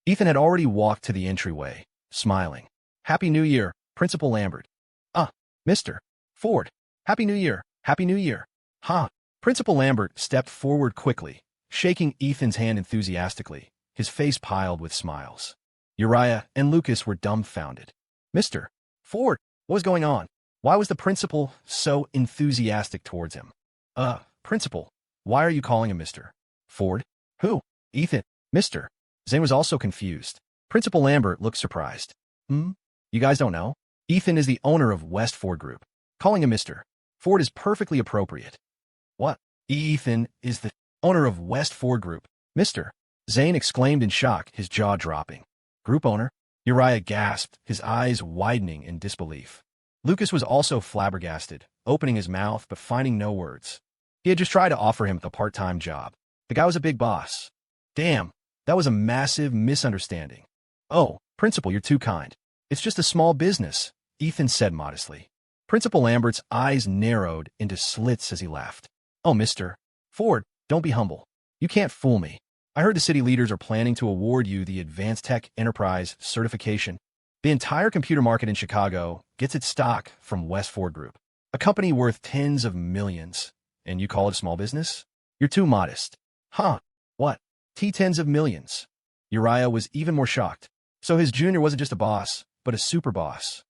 Ethan had already walked to the entryway, smiling. Happy New Year, Principal Lambert. Mr. Ford. Happy New Year. Happy New Year. Principal Lambert stepped forward quickly, shaking Ethan's hand enthusiastically, his face piled with smiles. Uriah and Lucas were dumbfounded. Mr. Ford, what was going on? Why was the principal so enthusiastic towards him? Principal, why are you calling him Mr. Ford? Who? Ethan. Mr. Zane was also confused. Principal Lambert looked surprised. You guys don't know? Ethan is the owner of West Ford Group. Calling him Mr. Ford is perfectly appropriate. What? Ethan is the owner of West Ford Group. Mr. Zane exclaimed in shock, his jaw dropping. Group owner? Uriah gasped, his eyes widening in disbelief. Lucas was also flabbergasted, opening his mouth but finding no words. He had just tried to offer him a part-time job. The guy was a big boss. Damn, that was a massive misunderstanding. Oh, Principal, you're too kind. It's just a small business, Ethan said modestly. Principal Lambert's eyes narrowed into slits as he laughed. Oh, Mr. Ford, don't be humble. You can't fool me. I heard the city leaders are planning to award you the Advanced Tech Enterprise certification. The entire computer market in Chicago gets its stock from West Ford Group, a company worth tens of millions. And you call it a small business? You're too modest. What? Tens of millions. Uriah was even more shocked. So his junior wasn't just a boss, but a super boss.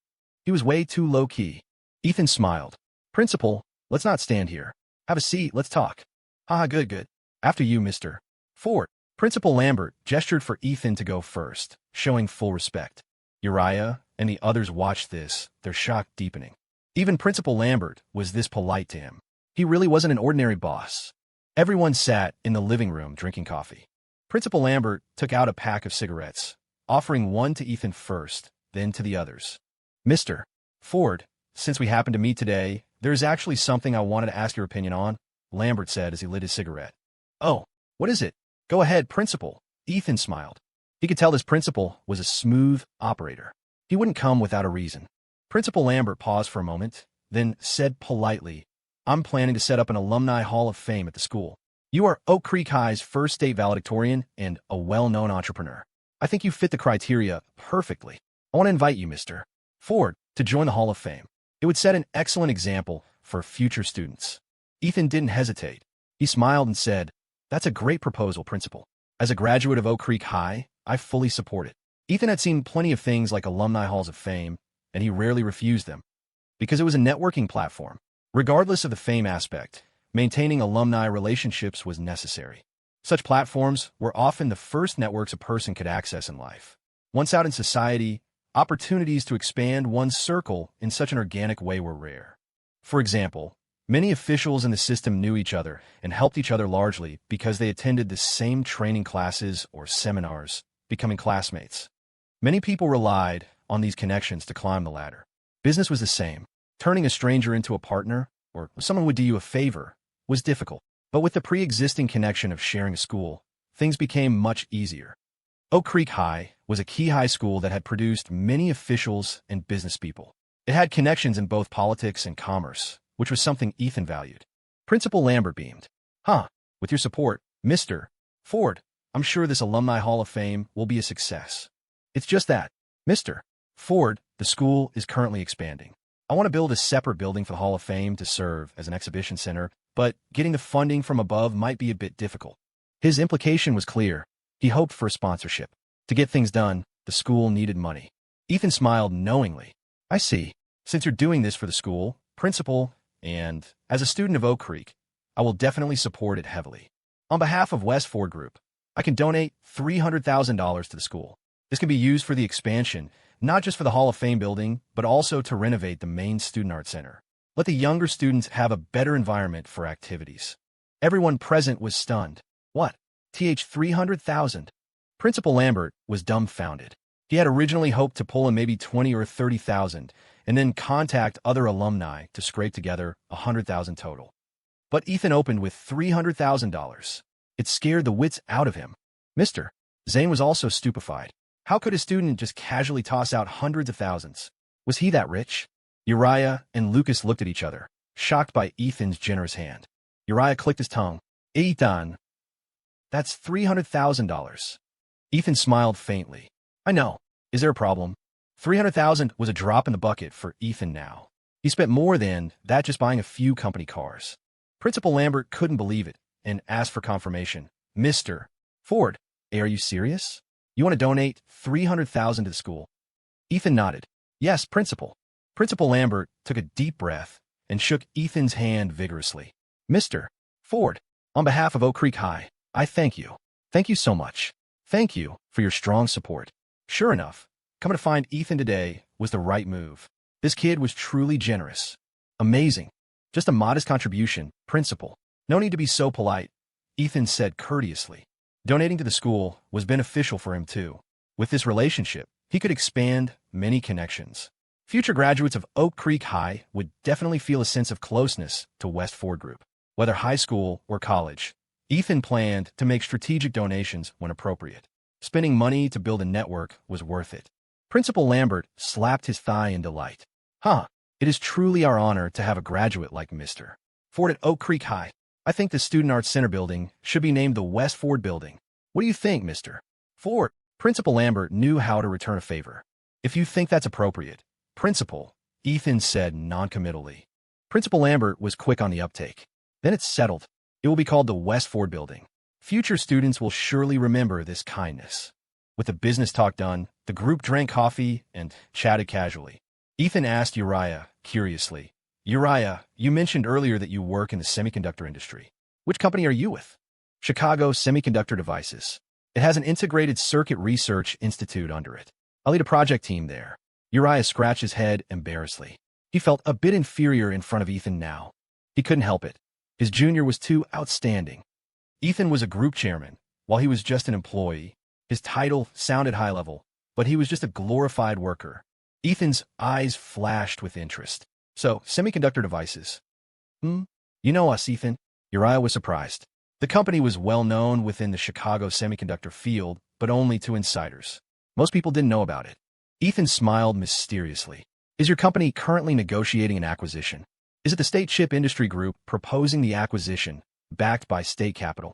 He was way too low-key. Ethan smiled. Principal, let's not stand here. Have a seat, let's talk. Good. After you, Mr. Ford. Principal Lambert gestured for Ethan to go first, showing full respect. Uriah and the others watched this, their shock deepening. Even Principal Lambert was this polite to him. He really wasn't an ordinary boss. Everyone sat in the living room drinking coffee. Principal Lambert took out a pack of cigarettes, offering one to Ethan first, then to the others. Mr. Ford, since we happened to meet today, there's actually something I wanted to ask your opinion on, Lambert said as he lit his cigarette. Oh, what is it? Go ahead, Principal. Ethan smiled. He could tell this principal was a smooth operator. He wouldn't come without a reason. Principal Lambert paused for a moment, then said politely, I'm planning to set up an alumni hall of fame at the school. You are Oak Creek High's first state valedictorian and a well-known entrepreneur. I think you fit the criteria perfectly. I want to invite you, Mr. Ford, to join the Hall of Fame. It would set an excellent example for future students. Ethan didn't hesitate. He smiled and said, That's a great proposal, Principal. As a graduate of Oak Creek High, I fully support it. Ethan had seen plenty of things like alumni halls of fame, and he rarely refused them. Because it was a networking platform. Regardless of the fame aspect, maintaining alumni relationships was necessary. Such platforms were often the first networks a person could access in life. Once out in society, opportunities to expand one's circle in such an organic way were rare. For example, many officials in the system knew each other and helped each other largely because they attended the same training classes or seminars, becoming classmates. Many people relied on these connections to climb the ladder. Business was the same. Turning a stranger into a partner, or someone would do you a favor, was difficult. But with the pre-existing connection of sharing a school, things became much easier. Oak Creek High was a key high school that had produced many officials and business people. It had connections in both politics and commerce, which was something Ethan valued. Principal Lambert beamed. With your support, Mr. Ford, I'm sure this Alumni Hall of Fame will be a success. It's just that, Mr. Ford, the school is currently expanding. I want to build a separate building for the Hall of Fame to serve as an exhibition center, but getting the funding from above might be a bit difficult. His implication was clear. He hoped for a sponsorship. To get things done, the school needed money. Ethan smiled knowingly. I see. Since you're doing this for the school, principal, and as a student of Oak Creek, I will definitely support it heavily. On behalf of West Ford Group, I can donate $300,000 to the school. This can be used for the expansion, not just for the Hall of Fame building, but also to renovate the main Student Art Center. Let the younger students have a better environment for activities. Everyone present was stunned. What? 300,000? Principal Lambert was dumbfounded. He had originally hoped to pull in maybe 20 or 30,000 and then contact other alumni to scrape together 100,000 total. But Ethan opened with $300,000. It scared the wits out of him. Mr. Zane was also stupefied. How could a student just casually toss out hundreds of thousands? Was he that rich? Uriah and Lucas looked at each other, shocked by Ethan's generous hand. Uriah clicked his tongue. Ethan, that's $300,000. Ethan smiled faintly. I know. Is there a problem? 300,000 was a drop in the bucket for Ethan now. He spent more than that just buying a few company cars. Principal Lambert couldn't believe it and asked for confirmation. Mr. Ford, are you serious? You want to donate $300,000 to the school? Ethan nodded. Yes, Principal. Principal Lambert took a deep breath and shook Ethan's hand vigorously. Mr. Ford, on behalf of Oak Creek High, I thank you. Thank you so much. Thank you for your strong support. Sure enough, coming to find Ethan today was the right move. This kid was truly generous. Amazing. Just a modest contribution, Principal. No need to be so polite, Ethan said courteously. Donating to the school was beneficial for him too. With this relationship, he could expand many connections. Future graduates of Oak Creek High would definitely feel a sense of closeness to West Ford Group. Whether high school or college, Ethan planned to make strategic donations when appropriate. Spending money to build a network was worth it. Principal Lambert slapped his thigh in delight. It is truly our honor to have a graduate like Mr. Ford at Oak Creek High. I think the Student Arts Center building should be named the West Ford Building. What do you think, Mr. Ford? Principal Lambert knew how to return a favor. If you think that's appropriate, Principal, Ethan said noncommittally. Principal Lambert was quick on the uptake. Then it's settled. It will be called the West Ford Building. Future students will surely remember this kindness. With the business talk done, the group drank coffee and chatted casually. Ethan asked Uriah, curiously, Uriah, you mentioned earlier that you work in the semiconductor industry. Which company are you with? Chicago Semiconductor Devices. It has an integrated circuit research institute under it. I lead a project team there. Uriah scratched his head embarrassedly. He felt a bit inferior in front of Ethan now. He couldn't help it. His junior was too outstanding. Ethan was a group chairman, while he was just an employee. His title sounded high level, but he was just a glorified worker. Ethan's eyes flashed with interest. So, semiconductor devices. You know us, Ethan. Uriah was surprised. The company was well known within the Chicago semiconductor field, but only to insiders. Most people didn't know about it. Ethan smiled mysteriously. Is your company currently negotiating an acquisition? Is it the State Chip Industry Group proposing the acquisition, backed by state capital?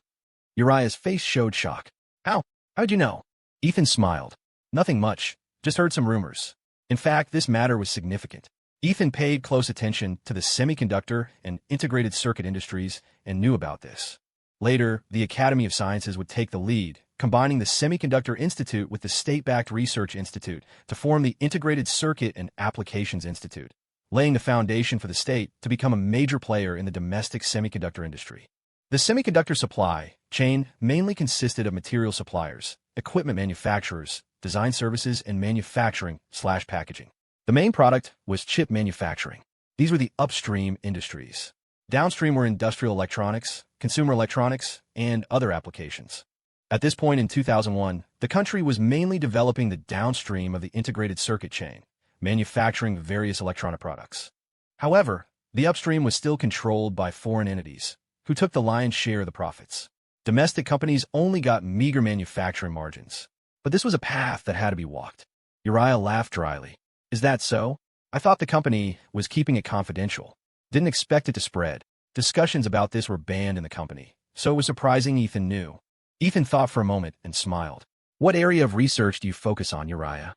Uriah's face showed shock. How'd you know? Ethan smiled. Nothing much. Just heard some rumors. In fact, this matter was significant. Ethan paid close attention to the semiconductor and integrated circuit industries and knew about this. Later, the Academy of Sciences would take the lead, combining the Semiconductor Institute with the state-backed Research Institute to form the Integrated Circuit and Applications Institute, laying the foundation for the state to become a major player in the domestic semiconductor industry. The semiconductor supply chain mainly consisted of material suppliers, equipment manufacturers, design services, and manufacturing/packaging. The main product was chip manufacturing. These were the upstream industries. Downstream were industrial electronics, consumer electronics, and other applications. At this point in 2001, the country was mainly developing the downstream of the integrated circuit chain, manufacturing various electronic products. However, the upstream was still controlled by foreign entities, who took the lion's share of the profits. Domestic companies only got meager manufacturing margins. But this was a path that had to be walked. Uriah laughed dryly. Is that so? I thought the company was keeping it confidential. Didn't expect it to spread. Discussions about this were banned in the company, so it was surprising Ethan knew. Ethan thought for a moment and smiled. What area of research do you focus on, Uriah?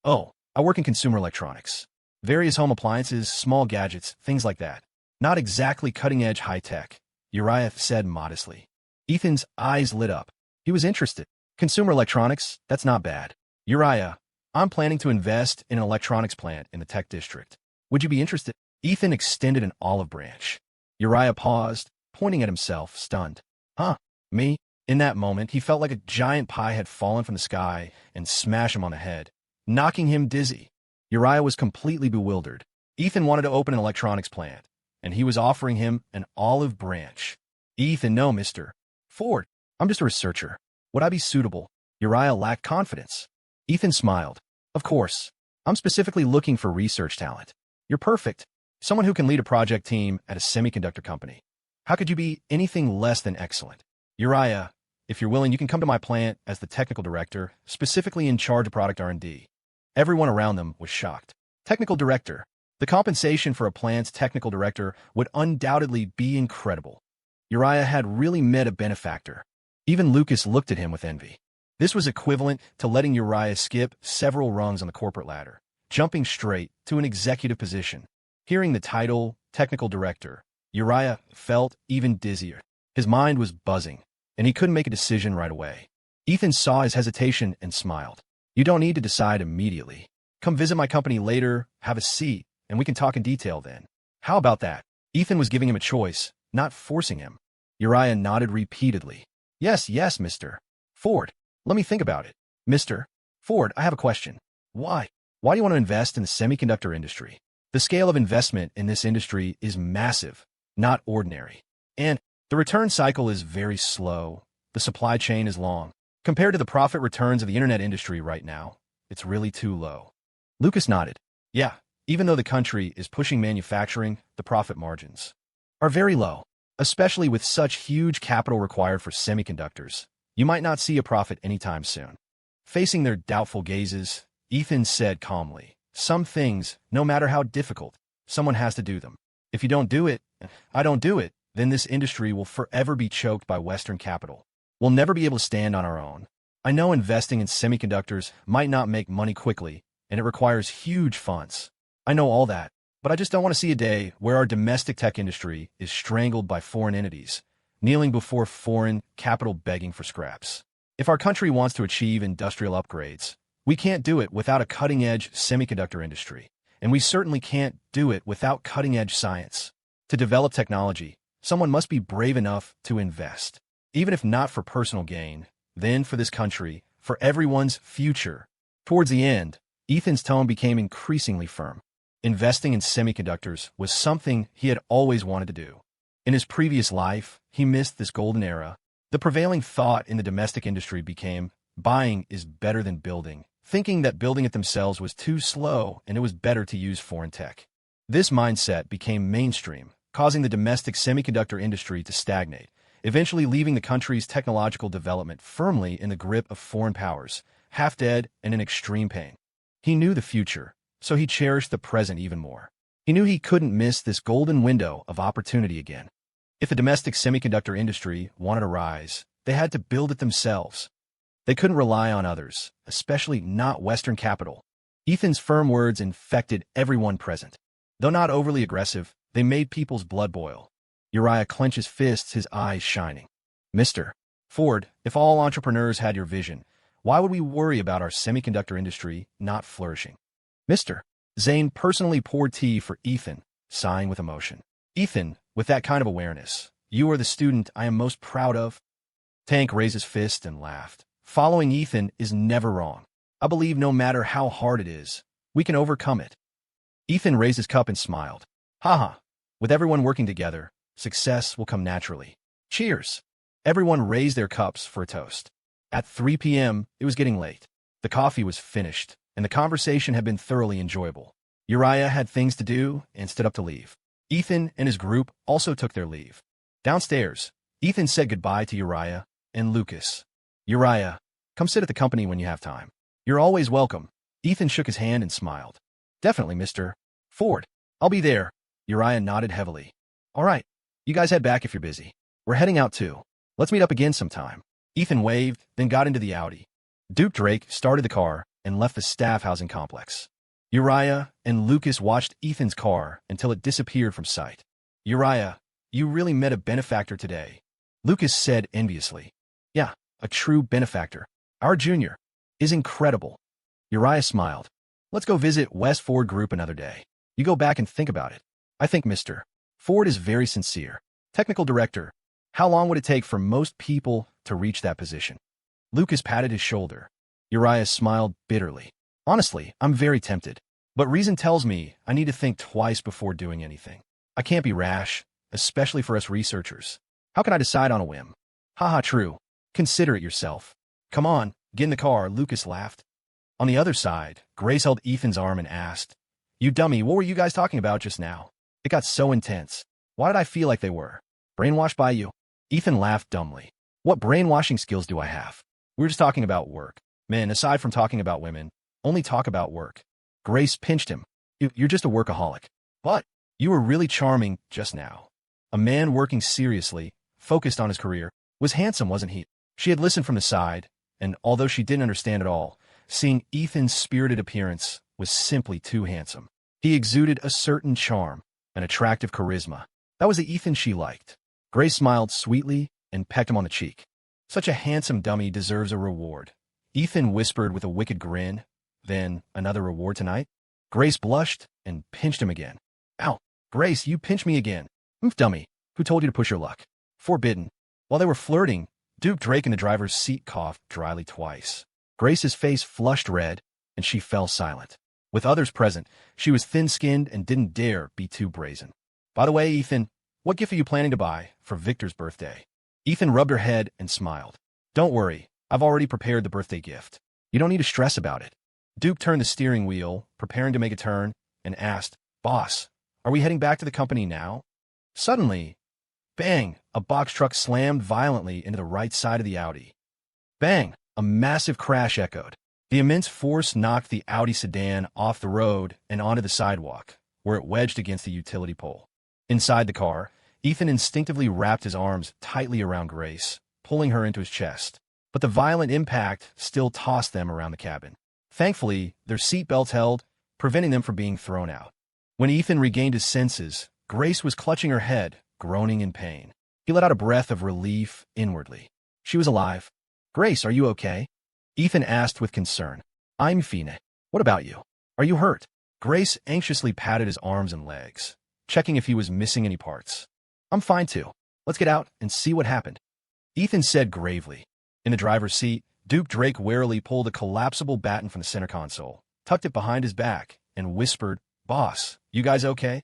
Oh, I work in consumer electronics. Various home appliances, small gadgets, things like that. Not exactly cutting-edge high-tech, Uriah said modestly. Ethan's eyes lit up. He was interested. Consumer electronics, that's not bad. Uriah, I'm planning to invest in an electronics plant in the tech district. Would you be interested? Ethan extended an olive branch. Uriah paused, pointing at himself, stunned. Huh? Me? In that moment, he felt like a giant pie had fallen from the sky and smashed him on the head, knocking him dizzy. Uriah was completely bewildered. Ethan wanted to open an electronics plant, and he was offering him an olive branch. Ethan, no, Mr. Ford. I'm just a researcher. Would I be suitable? Uriah lacked confidence. Ethan smiled. Of course. I'm specifically looking for research talent. You're perfect. Someone who can lead a project team at a semiconductor company. How could you be anything less than excellent? Uriah, if you're willing, you can come to my plant as the technical director, specifically in charge of product R&D. Everyone around them was shocked. Technical director. The compensation for a plant's technical director would undoubtedly be incredible. Uriah had really met a benefactor. Even Lucas looked at him with envy. This was equivalent to letting Uriah skip several rungs on the corporate ladder, jumping straight to an executive position. Hearing the title, technical director, Uriah felt even dizzier. His mind was buzzing, and he couldn't make a decision right away. Ethan saw his hesitation and smiled. You don't need to decide immediately. Come visit my company later, have a seat, and we can talk in detail then. How about that? Ethan was giving him a choice, not forcing him. Uriah nodded repeatedly. Yes, Mr. Ford. Let me think about it. Mr. Ford, I have a question. Why? Why do you want to invest in the semiconductor industry? The scale of investment in this industry is massive, not ordinary. And the return cycle is very slow. The supply chain is long. Compared to the profit returns of the internet industry right now, it's really too low. Lucas nodded. Yeah, even though the country is pushing manufacturing, the profit margins are very low, especially with such huge capital required for semiconductors. You might not see a profit anytime soon. Facing their doubtful gazes, Ethan said calmly, some things, no matter how difficult, someone has to do them. If you don't do it, I don't do it, then this industry will forever be choked by Western capital. We'll never be able to stand on our own. I know investing in semiconductors might not make money quickly, and it requires huge funds. I know all that, but I just don't want to see a day where our domestic tech industry is strangled by foreign entities, kneeling before foreign capital begging for scraps. If our country wants to achieve industrial upgrades, we can't do it without a cutting-edge semiconductor industry, and we certainly can't do it without cutting-edge science. To develop technology, someone must be brave enough to invest, even if not for personal gain, then for this country, for everyone's future. Towards the end, Ethan's tone became increasingly firm. Investing in semiconductors was something he had always wanted to do. In his previous life, he missed this golden era. The prevailing thought in the domestic industry became, buying is better than building, thinking that building it themselves was too slow and it was better to use foreign tech. This mindset became mainstream, causing the domestic semiconductor industry to stagnate, eventually leaving the country's technological development firmly in the grip of foreign powers, half dead and in extreme pain. He knew the future, so he cherished the present even more. He knew he couldn't miss this golden window of opportunity again. If the domestic semiconductor industry wanted to rise, they had to build it themselves. They couldn't rely on others, especially not Western capital. Ethan's firm words infected everyone present. Though not overly aggressive, they made people's blood boil. Uriah clenched his fists, his eyes shining. Mr. Ford, if all entrepreneurs had your vision, why would we worry about our semiconductor industry not flourishing? Mr. Zane personally poured tea for Ethan, sighing with emotion. Ethan, with that kind of awareness, you are the student I am most proud of. Tank raised his fist and laughed. Following Ethan is never wrong. I believe no matter how hard it is, we can overcome it. Ethan raised his cup and smiled. Haha, with everyone working together, success will come naturally. Cheers. Everyone raised their cups for a toast. At 3 p.m., it was getting late. The coffee was finished, and the conversation had been thoroughly enjoyable. Uriah had things to do and stood up to leave. Ethan and his group also took their leave. Downstairs, Ethan said goodbye to Uriah and Lucas. Uriah, come sit at the company when you have time. You're always welcome. Ethan shook his hand and smiled. Definitely, Mr. Ford. I'll be there. Uriah nodded heavily. All right. You guys head back if you're busy. We're heading out too. Let's meet up again sometime. Ethan waved, then got into the Audi. Duke Drake started the car and left the staff housing complex. Uriah and Lucas watched Ethan's car until it disappeared from sight. Uriah, you really met a benefactor today, Lucas said enviously. Yeah, a true benefactor. Our junior is incredible. Uriah smiled. Let's go visit West Ford Group another day. You go back and think about it. I think Mr. Ford is very sincere. Technical director, how long would it take for most people to reach that position? Lucas patted his shoulder. Uriah smiled bitterly. Honestly, I'm very tempted. But reason tells me I need to think twice before doing anything. I can't be rash, especially for us researchers. How can I decide on a whim? Haha, true. Consider it yourself. Come on, get in the car, Lucas laughed. On the other side, Grace held Ethan's arm and asked, You dummy, what were you guys talking about just now? It got so intense. Why did I feel like they were brainwashed by you? Ethan laughed dumbly. What brainwashing skills do I have? We were just talking about work. Men, aside from talking about women, only talk about work. Grace pinched him. You're just a workaholic. But you were really charming just now. A man working seriously, focused on his career, was handsome, wasn't he? She had listened from the side, and although she didn't understand at all, seeing Ethan's spirited appearance was simply too handsome. He exuded a certain charm, an attractive charisma. That was the Ethan she liked. Grace smiled sweetly and pecked him on the cheek. Such a handsome dummy deserves a reward. Ethan whispered with a wicked grin. Then, another reward tonight? Grace blushed and pinched him again. Ow, Grace, you pinched me again. Dummy, who told you to push your luck? Forbidden. While they were flirting, Duke Drake in the driver's seat coughed dryly twice. Grace's face flushed red, and she fell silent. With others present, she was thin-skinned and didn't dare be too brazen. By the way, Ethan, what gift are you planning to buy for Victor's birthday? Ethan rubbed her head and smiled. Don't worry, I've already prepared the birthday gift. You don't need to stress about it. Duke turned the steering wheel, preparing to make a turn, and asked, Boss, are we heading back to the company now? Suddenly, bang, a box truck slammed violently into the right side of the Audi. Bang, a massive crash echoed. The immense force knocked the Audi sedan off the road and onto the sidewalk, where it wedged against the utility pole. Inside the car, Ethan instinctively wrapped his arms tightly around Grace, pulling her into his chest. But the violent impact still tossed them around the cabin. Thankfully, their seat belts held, preventing them from being thrown out. When Ethan regained his senses, Grace was clutching her head, groaning in pain. He let out a breath of relief inwardly. She was alive. Grace, are you okay? Ethan asked with concern. I'm fine. What about you? Are you hurt? Grace anxiously patted his arms and legs, checking if he was missing any parts. I'm fine too. Let's get out and see what happened. Ethan said gravely. In the driver's seat, Duke Drake warily pulled a collapsible baton from the center console, tucked it behind his back, and whispered, Boss, you guys okay?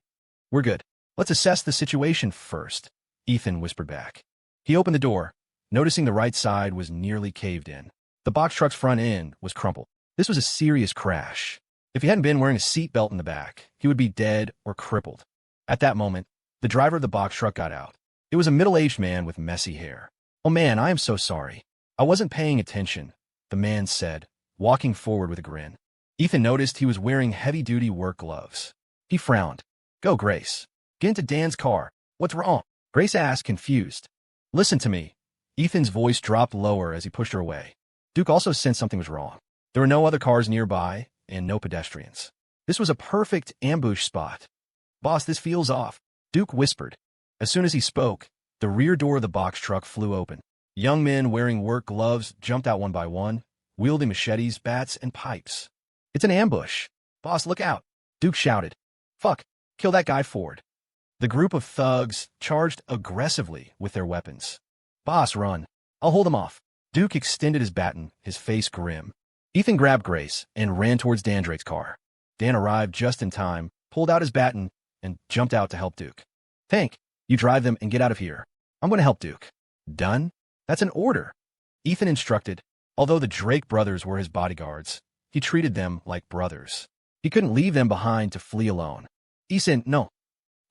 We're good. Let's assess the situation first, Ethan whispered back. He opened the door, noticing the right side was nearly caved in. The box truck's front end was crumpled. This was a serious crash. If he hadn't been wearing a seatbelt in the back, he would be dead or crippled. At that moment, the driver of the box truck got out. It was a middle-aged man with messy hair. Oh man, I am so sorry. I wasn't paying attention, the man said, walking forward with a grin. Ethan noticed he was wearing heavy-duty work gloves. He frowned. Go, Grace. Get into Dan's car. What's wrong? Grace asked, confused. Listen to me. Ethan's voice dropped lower as he pushed her away. Duke also sensed something was wrong. There were no other cars nearby and no pedestrians. This was a perfect ambush spot. Boss, this feels off, Duke whispered. As soon as he spoke, the rear door of the box truck flew open. Young men wearing work gloves jumped out one by one, wielding machetes, bats, and pipes. It's an ambush. Boss, look out, Duke shouted. Fuck, kill that guy Ford. The group of thugs charged aggressively with their weapons. Boss, run. I'll hold him off. Duke extended his baton, his face grim. Ethan grabbed Grace and ran towards Dan Drake's car. Dan arrived just in time, pulled out his baton, and jumped out to help Duke. Tank, you drive them and get out of here. I'm going to help Duke. Done? That's an order. Ethan instructed. Although the Drake brothers were his bodyguards, he treated them like brothers. He couldn't leave them behind to flee alone. Ethan, no.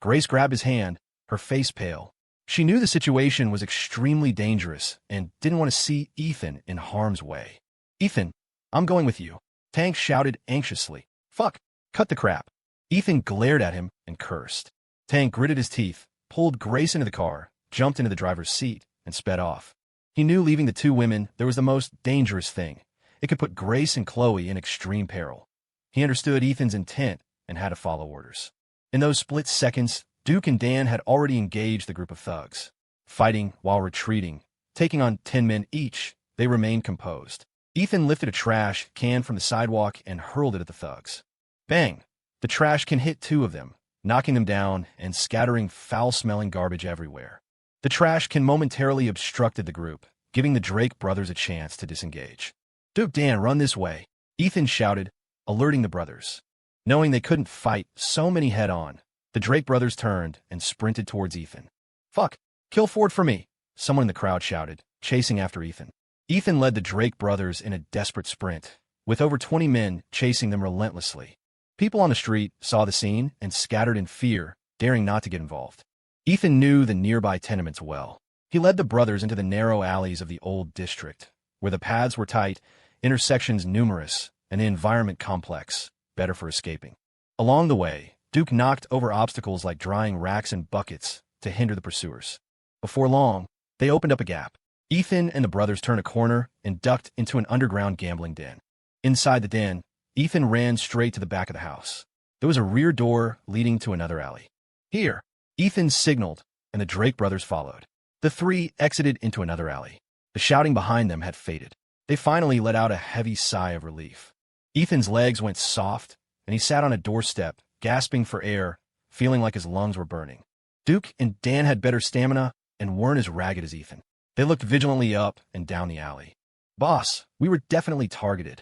Grace grabbed his hand, her face pale. She knew the situation was extremely dangerous and didn't want to see Ethan in harm's way. Ethan, I'm going with you. Tank shouted anxiously. Fuck, cut the crap. Ethan glared at him and cursed. Tank gritted his teeth, pulled Grace into the car, jumped into the driver's seat, and sped off. He knew leaving the two women there was the most dangerous thing. It could put Grace and Chloe in extreme peril. He understood Ethan's intent and had to follow orders. In those split seconds, Duke and Dan had already engaged the group of thugs. Fighting while retreating, taking on 10 men each, they remained composed. Ethan lifted a trash can from the sidewalk and hurled it at the thugs. Bang! The trash can hit 2 of them, knocking them down and scattering foul-smelling garbage everywhere. The trash can momentarily obstructed the group, giving the Drake brothers a chance to disengage. Duke, Dan, run this way, Ethan shouted, alerting the brothers. Knowing they couldn't fight so many head-on, the Drake brothers turned and sprinted towards Ethan. Fuck! Kill Ford for me, someone in the crowd shouted, chasing after Ethan. Ethan led the Drake brothers in a desperate sprint, with over 20 men chasing them relentlessly. People on the street saw the scene and scattered in fear, daring not to get involved. Ethan knew the nearby tenements well. He led the brothers into the narrow alleys of the old district, where the paths were tight, intersections numerous, and the environment complex, better for escaping. Along the way, Duke knocked over obstacles like drying racks and buckets to hinder the pursuers. Before long, they opened up a gap. Ethan and the brothers turned a corner and ducked into an underground gambling den. Inside the den, Ethan ran straight to the back of the house. There was a rear door leading to another alley. Here, Ethan signaled, and the Drake brothers followed. The 3 exited into another alley. The shouting behind them had faded. They finally let out a heavy sigh of relief. Ethan's legs went soft, and he sat on a doorstep, gasping for air, feeling like his lungs were burning. Duke and Dan had better stamina and weren't as ragged as Ethan. They looked vigilantly up and down the alley. Boss, we were definitely targeted,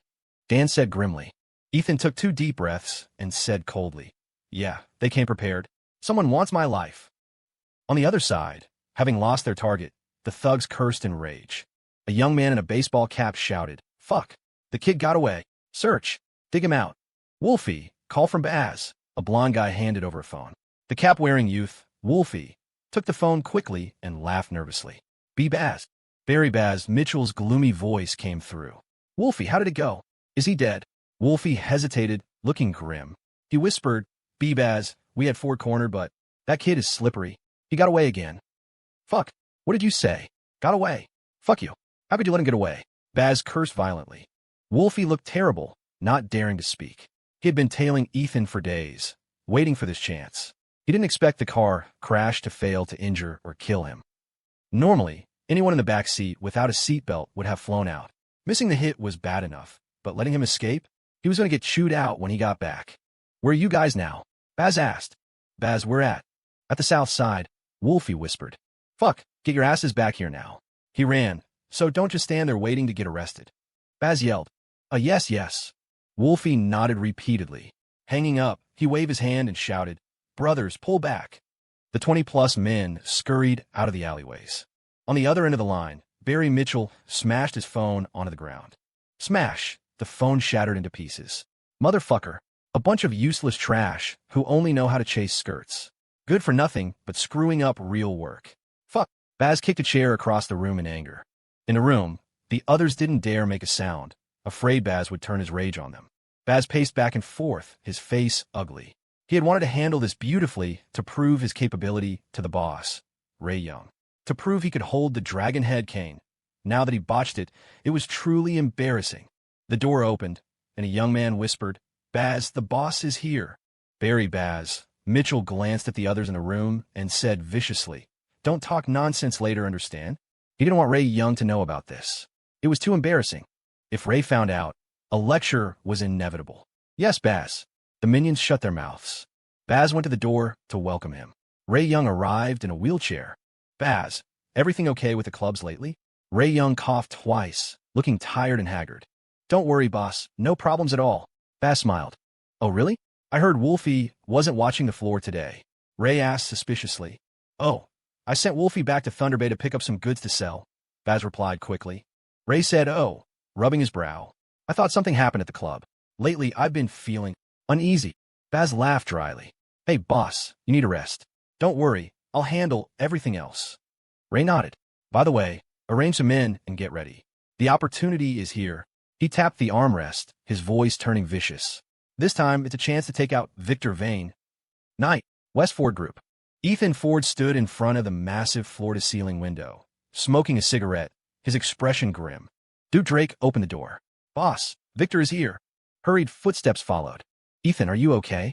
Dan said grimly. Ethan took 2 deep breaths and said coldly, yeah, they came prepared. Someone wants my life. On the other side, having lost their target, the thugs cursed in rage. A young man in a baseball cap shouted, fuck, the kid got away. Search, dig him out. Wolfie, call from Baz, a blond guy handed over a phone. The cap-wearing youth, Wolfie, took the phone quickly and laughed nervously. Be Baz. Barry Baz Mitchell's gloomy voice came through. Wolfie, how did it go? Is he dead? Wolfie hesitated, looking grim. He whispered, B. Baz, we had Ford cornered, but that kid is slippery. He got away again. Fuck, what did you say? Got away. Fuck you. How could you let him get away? Baz cursed violently. Wolfie looked terrible, not daring to speak. He had been tailing Ethan for days, waiting for this chance. He didn't expect the car crash to fail to injure or kill him. Normally, anyone in the back seat without a seatbelt would have flown out. Missing the hit was bad enough, but letting him escape? He was going to get chewed out when he got back. Where are you guys now? Baz asked. Baz, we're at the south side, Wolfie whispered. Fuck, get your asses back here now. He ran, so don't just stand there waiting to get arrested. Baz yelled. Yes, yes. Wolfie nodded repeatedly. Hanging up, he waved his hand and shouted, Brothers, pull back. The 20-plus men scurried out of the alleyways. On the other end of the line, Barry Mitchell smashed his phone onto the ground. Smash! The phone shattered into pieces. Motherfucker. A bunch of useless trash who only know how to chase skirts. Good for nothing but screwing up real work. Fuck. Baz kicked a chair across the room in anger. In the room, the others didn't dare make a sound, afraid Baz would turn his rage on them. Baz paced back and forth, his face ugly. He had wanted to handle this beautifully to prove his capability to the boss, Ray Young. To prove he could hold the dragon head cane. Now that he botched it, it was truly embarrassing. The door opened, and a young man whispered, Baz, the boss is here. Barry Baz. Mitchell glanced at the others in the room and said viciously, Don't talk nonsense later, understand? He didn't want Ray Young to know about this. It was too embarrassing. If Ray found out, a lecture was inevitable. Yes, Baz. The minions shut their mouths. Baz went to the door to welcome him. Ray Young arrived in a wheelchair. Baz, everything okay with the clubs lately? Ray Young coughed twice, looking tired and haggard. Don't worry, boss. No problems at all. Baz smiled. Oh, really? I heard Wolfie wasn't watching the floor today. Ray asked suspiciously. Oh, I sent Wolfie back to Thunder Bay to pick up some goods to sell. Baz replied quickly. Ray said, oh, rubbing his brow. I thought something happened at the club. Lately, I've been feeling uneasy. Baz laughed dryly. Hey, boss, you need a rest. Don't worry, I'll handle everything else. Ray nodded. By the way, arrange some men and get ready. The opportunity is here. He tapped the armrest, his voice turning vicious. This time, it's a chance to take out Victor Vane. Night, West Ford Group. Ethan Ford stood in front of the massive floor-to-ceiling window, smoking a cigarette, his expression grim. Duke Drake opened the door. Boss, Victor is here. Hurried footsteps followed. Ethan, are you okay?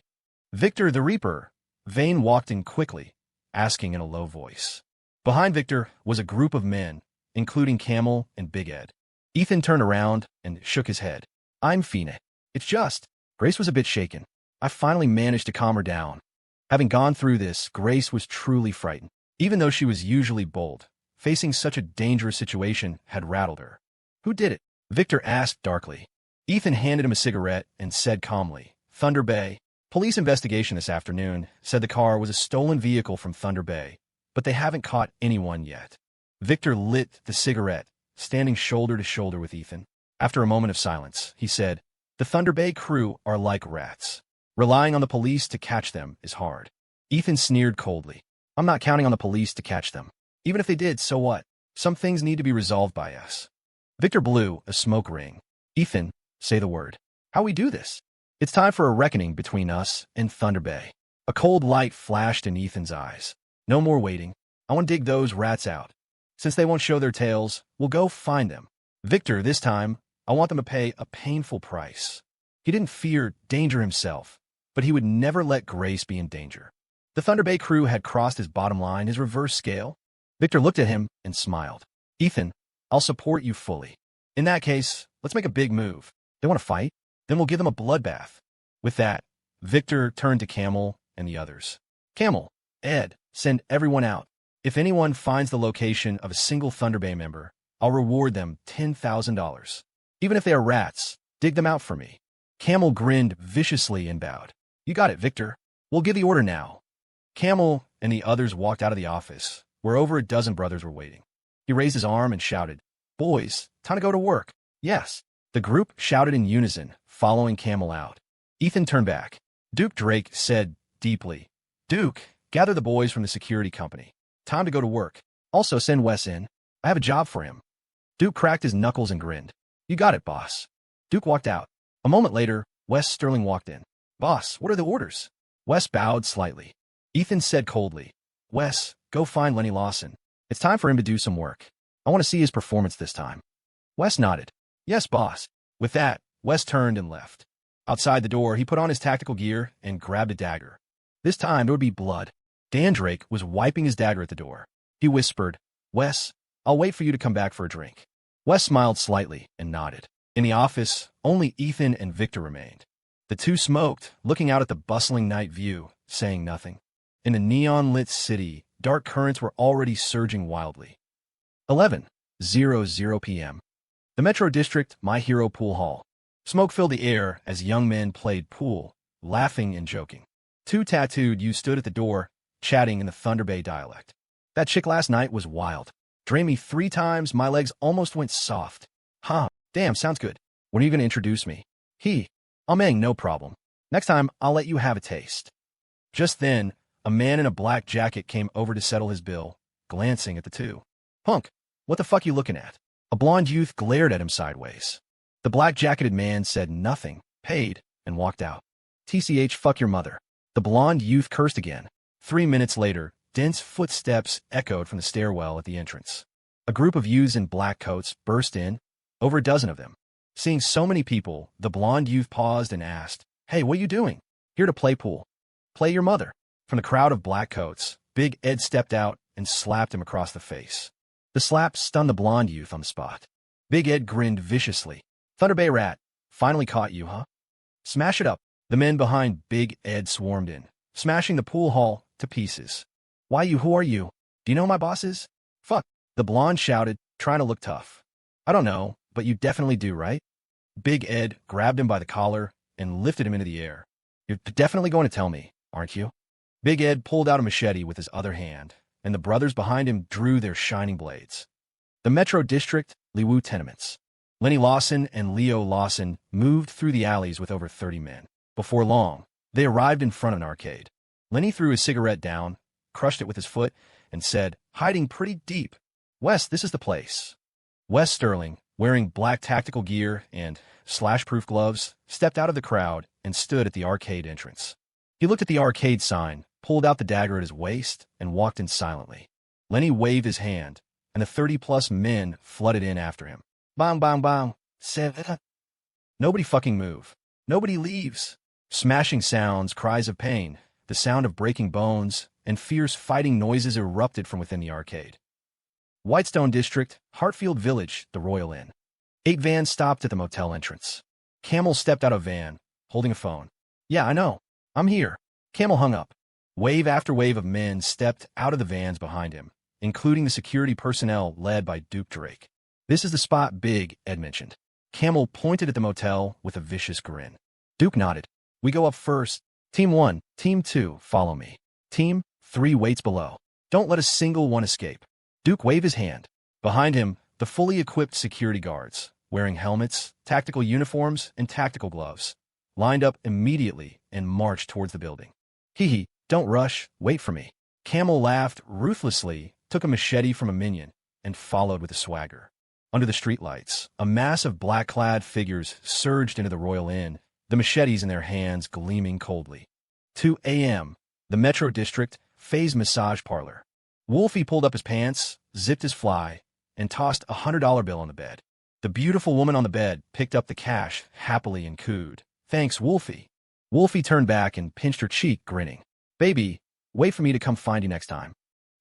Victor the Reaper. Vane walked in quickly, asking in a low voice. Behind Victor was a group of men, including Camel and Big Ed. Ethan turned around and shook his head. I'm Fina. It's just. Grace was a bit shaken. I finally managed to calm her down. Having gone through this, Grace was truly frightened. Even though she was usually bold, facing such a dangerous situation had rattled her. Who did it? Victor asked darkly. Ethan handed him a cigarette and said calmly, Thunder Bay. Police investigation this afternoon said the car was a stolen vehicle from Thunder Bay, but they haven't caught anyone yet. Victor lit the cigarette, standing shoulder to shoulder with Ethan. After a moment of silence, he said, the Thunder Bay crew are like rats. Relying on the police to catch them is hard. Ethan sneered coldly. I'm not counting on the police to catch them. Even if they did, so what? Some things need to be resolved by us. Victor blew a smoke ring. Ethan, say the word. How we do this? It's time for a reckoning between us and Thunder Bay. A cold light flashed in Ethan's eyes. No more waiting. I want to dig those rats out. Since they won't show their tails, we'll go find them. Victor, this time, I want them to pay a painful price. He didn't fear danger himself, but he would never let Grace be in danger. The Thunder Bay crew had crossed his bottom line, his reverse scale. Victor looked at him and smiled. Ethan, I'll support you fully. In that case, let's make a big move. They want to fight? Then we'll give them a bloodbath. With that, Victor turned to Camel and the others. Camel, Ed, send everyone out. If anyone finds the location of a single Thunder Bay member, I'll reward them $10,000. Even if they are rats, dig them out for me. Camel grinned viciously and bowed. You got it, Victor. We'll give the order now. Camel and the others walked out of the office, where over a dozen brothers were waiting. He raised his arm and shouted, Boys, time to go to work. Yes. The group shouted in unison, following Camel out. Ethan turned back. Duke Drake said deeply, Duke, gather the boys from the security company. Time to go to work. Also send Wes in. I have a job for him. Duke cracked his knuckles and grinned. You got it, boss. Duke walked out. A moment later, Wes Sterling walked in. Boss, what are the orders? Wes bowed slightly. Ethan said coldly, Wes, go find Lenny Lawson. It's time for him to do some work. I want to see his performance this time. Wes nodded. Yes, boss. With that, Wes turned and left. Outside the door, he put on his tactical gear and grabbed a dagger. This time, there would be blood. Dan Drake was wiping his dagger at the door. He whispered, Wes, I'll wait for you to come back for a drink. Wes smiled slightly and nodded. In the office, only Ethan and Victor remained. The two smoked, looking out at the bustling night view, saying nothing. In the neon-lit city, dark currents were already surging wildly. 11:00 p.m. The Metro District, My Hero Pool Hall. Smoke filled the air as young men played pool, laughing and joking. Two tattooed youths stood at the door, chatting in the Thunder Bay dialect. That chick last night was wild. Drained me 3 times, my legs almost went soft. Huh, damn, sounds good. When are you going to introduce me? I'll mang, no problem. Next time, I'll let you have a taste. Just then, a man in a black jacket came over to settle his bill, glancing at the two. Punk, what the fuck you looking at? A blonde youth glared at him sideways. The black-jacketed man said nothing, paid, and walked out. TCH, fuck your mother. The blonde youth cursed again. 3 minutes later, dense footsteps echoed from the stairwell at the entrance. A group of youths in black coats burst in, over a dozen of them. Seeing so many people, the blonde youth paused and asked, Hey, what are you doing? Here to play pool. Play your mother. From the crowd of black coats, Big Ed stepped out and slapped him across the face. The slap stunned the blonde youth on the spot. Big Ed grinned viciously. Thunder Bay rat, finally caught you, huh? Smash it up. The men behind Big Ed swarmed in, smashing the pool hall to pieces. Who are you? Do you know who my boss is? Fuck, the blonde shouted, trying to look tough. I don't know, but you definitely do, right? Big Ed grabbed him by the collar and lifted him into the air. You're definitely going to tell me, aren't you? Big Ed pulled out a machete with his other hand, and the brothers behind him drew their shining blades. The Metro District, Liwu Tenements. Lenny Lawson and Leo Lawson moved through the alleys with over 30 men. Before long, they arrived in front of an arcade. Lenny threw his cigarette down, crushed it with his foot, and said, hiding pretty deep, Wes, this is the place. Wes Sterling, wearing black tactical gear and slash-proof gloves, stepped out of the crowd and stood at the arcade entrance. He looked at the arcade sign, pulled out the dagger at his waist, and walked in silently. Lenny waved his hand, and the 30-plus men flooded in after him. Bang, bang, bang. Nobody fucking move. Nobody leaves. Smashing sounds, cries of pain, the sound of breaking bones, and fierce fighting noises erupted from within the arcade. Whitestone District, Hartfield Village, the Royal Inn. 8 vans stopped at the motel entrance. Camel stepped out of van, holding a phone. Yeah, I know. I'm here. Camel hung up. Wave after wave of men stepped out of the vans behind him, including the security personnel led by Duke Drake. This is the spot, Big Ed mentioned. Camel pointed at the motel with a vicious grin. Duke nodded. We go up first. Team 1, Team 2, follow me. Team 3 waits below. Don't let a single one escape. Duke waved his hand. Behind him, the fully equipped security guards, wearing helmets, tactical uniforms, and tactical gloves, lined up immediately and marched towards the building. Hee, don't rush, wait for me. Camel laughed ruthlessly, took a machete from a minion, and followed with a swagger. Under the streetlights, a mass of black-clad figures surged into the Royal Inn, the machetes in their hands gleaming coldly. 2 a.m., the Metro District, Faye's massage parlor. Wolfie pulled up his pants, zipped his fly, and tossed a $100 bill on the bed. The beautiful woman on the bed picked up the cash happily and cooed. Thanks, Wolfie. Wolfie turned back and pinched her cheek, grinning. Baby, wait for me to come find you next time.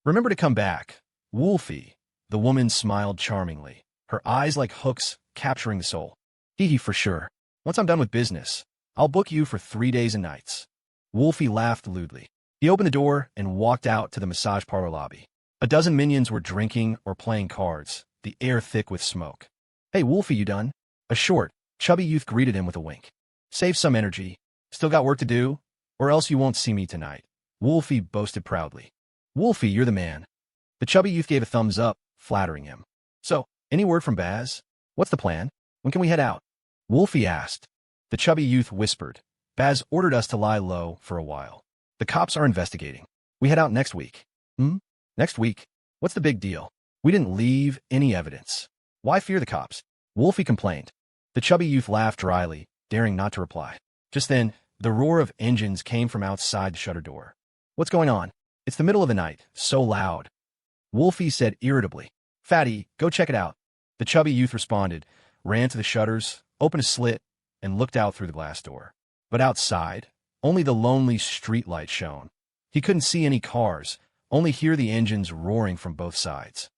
Remember to come back. Wolfie. The woman smiled charmingly, her eyes like hooks capturing the soul. Hee for sure. Once I'm done with business, I'll book you for 3 days and nights. Wolfie laughed lewdly. He opened the door and walked out to the massage parlor lobby. A dozen minions were drinking or playing cards, the air thick with smoke. Hey, Wolfie, you done? A short, chubby youth greeted him with a wink. Save some energy. Still got work to do? Or else you won't see me tonight. Wolfie boasted proudly. Wolfie, you're the man. The chubby youth gave a thumbs up, flattering him. So, any word from Baz? What's the plan? When can we head out? Wolfie asked. The chubby youth whispered. Baz ordered us to lie low for a while. The cops are investigating. We head out next week. Next week? What's the big deal? We didn't leave any evidence. Why fear the cops? Wolfie complained. The chubby youth laughed dryly, daring not to reply. Just then, the roar of engines came from outside the shutter door. What's going on? It's the middle of the night, so loud. Wolfie said irritably. Fatty, go check it out. The chubby youth responded, ran to the shutters, opened a slit, and looked out through the glass door. But outside, only the lonely streetlight shone. He couldn't see any cars, only hear the engines roaring from both sides.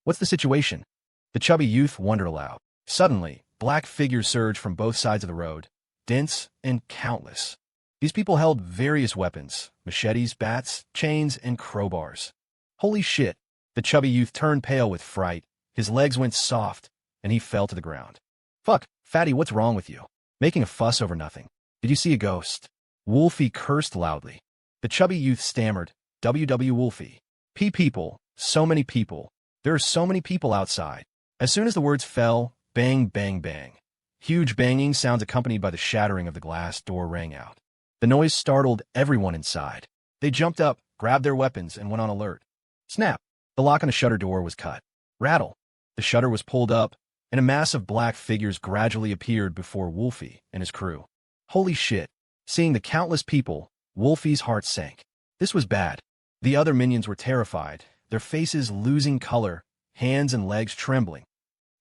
What's the situation? The chubby youth wondered aloud. Suddenly, black figures surged from both sides of the road, dense and countless. These people held various weapons, machetes, bats, chains, and crowbars. Holy shit! The chubby youth turned pale with fright, his legs went soft, and he fell to the ground. Fuck, Fatty, what's wrong with you? Making a fuss over nothing. Did you see a ghost? Wolfie cursed loudly. The chubby youth stammered, W. Wolfie. People, so many people. There are so many people outside. As soon as the words fell, bang, bang, bang. Huge banging sounds accompanied by the shattering of the glass door rang out. The noise startled everyone inside. They jumped up, grabbed their weapons, and went on alert. Snap! The lock on the shutter door was cut. Rattle! The shutter was pulled up, and a mass of black figures gradually appeared before Wolfie and his crew. Holy shit! Seeing the countless people, Wolfie's heart sank. This was bad. The other minions were terrified, their faces losing color, hands and legs trembling.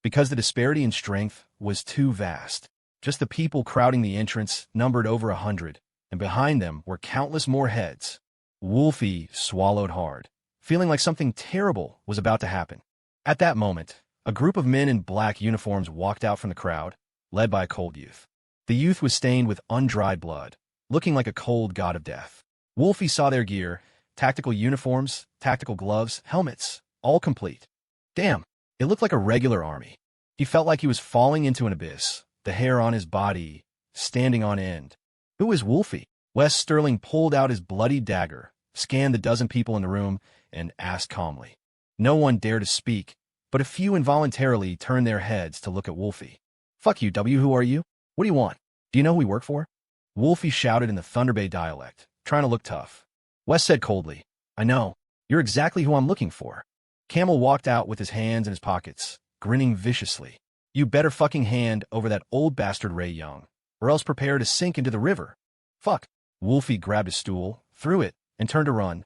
Because the disparity in strength was too vast. Just the people crowding the entrance numbered over 100, and behind them were countless more heads. Wolfie swallowed hard, feeling like something terrible was about to happen. At that moment, a group of men in black uniforms walked out from the crowd, led by a cold youth. The youth was stained with undried blood, looking like a cold god of death. Wolfie saw their gear, tactical uniforms, tactical gloves, helmets, all complete. Damn, it looked like a regular army. He felt like he was falling into an abyss, the hair on his body standing on end. Who is Wolfie? Wes Sterling pulled out his bloody dagger, scanned the dozen people in the room, and asked calmly. No one dared to speak, but a few involuntarily turned their heads to look at Wolfie. Fuck you, W. Who are you? What do you want? Do you know who we work for? Wolfie shouted in the Thunder Bay dialect, trying to look tough. Wes said coldly, I know. You're exactly who I'm looking for. Camel walked out with his hands in his pockets, grinning viciously. You better fucking hand over that old bastard Ray Young, or else prepare to sink into the river. Fuck. Wolfie grabbed his stool, threw it, and turned to run.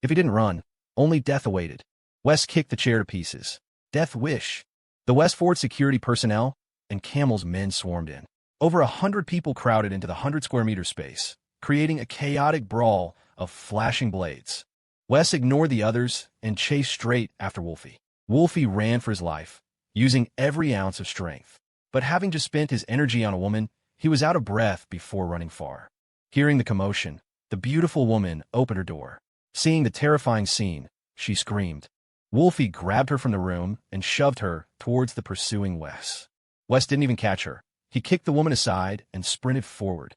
If he didn't run, only death awaited. Wes kicked the chair to pieces. Death wish. The Westford security personnel and Camel's men swarmed in. Over 100 people crowded into the 100 square meter space, creating a chaotic brawl of flashing blades. Wes ignored the others and chased straight after Wolfie. Wolfie ran for his life, using every ounce of strength. But having just spent his energy on a woman, he was out of breath before running far. Hearing the commotion, the beautiful woman opened her door. Seeing the terrifying scene, she screamed. Wolfie grabbed her from the room and shoved her towards the pursuing Wes. Wes didn't even catch her. He kicked the woman aside and sprinted forward.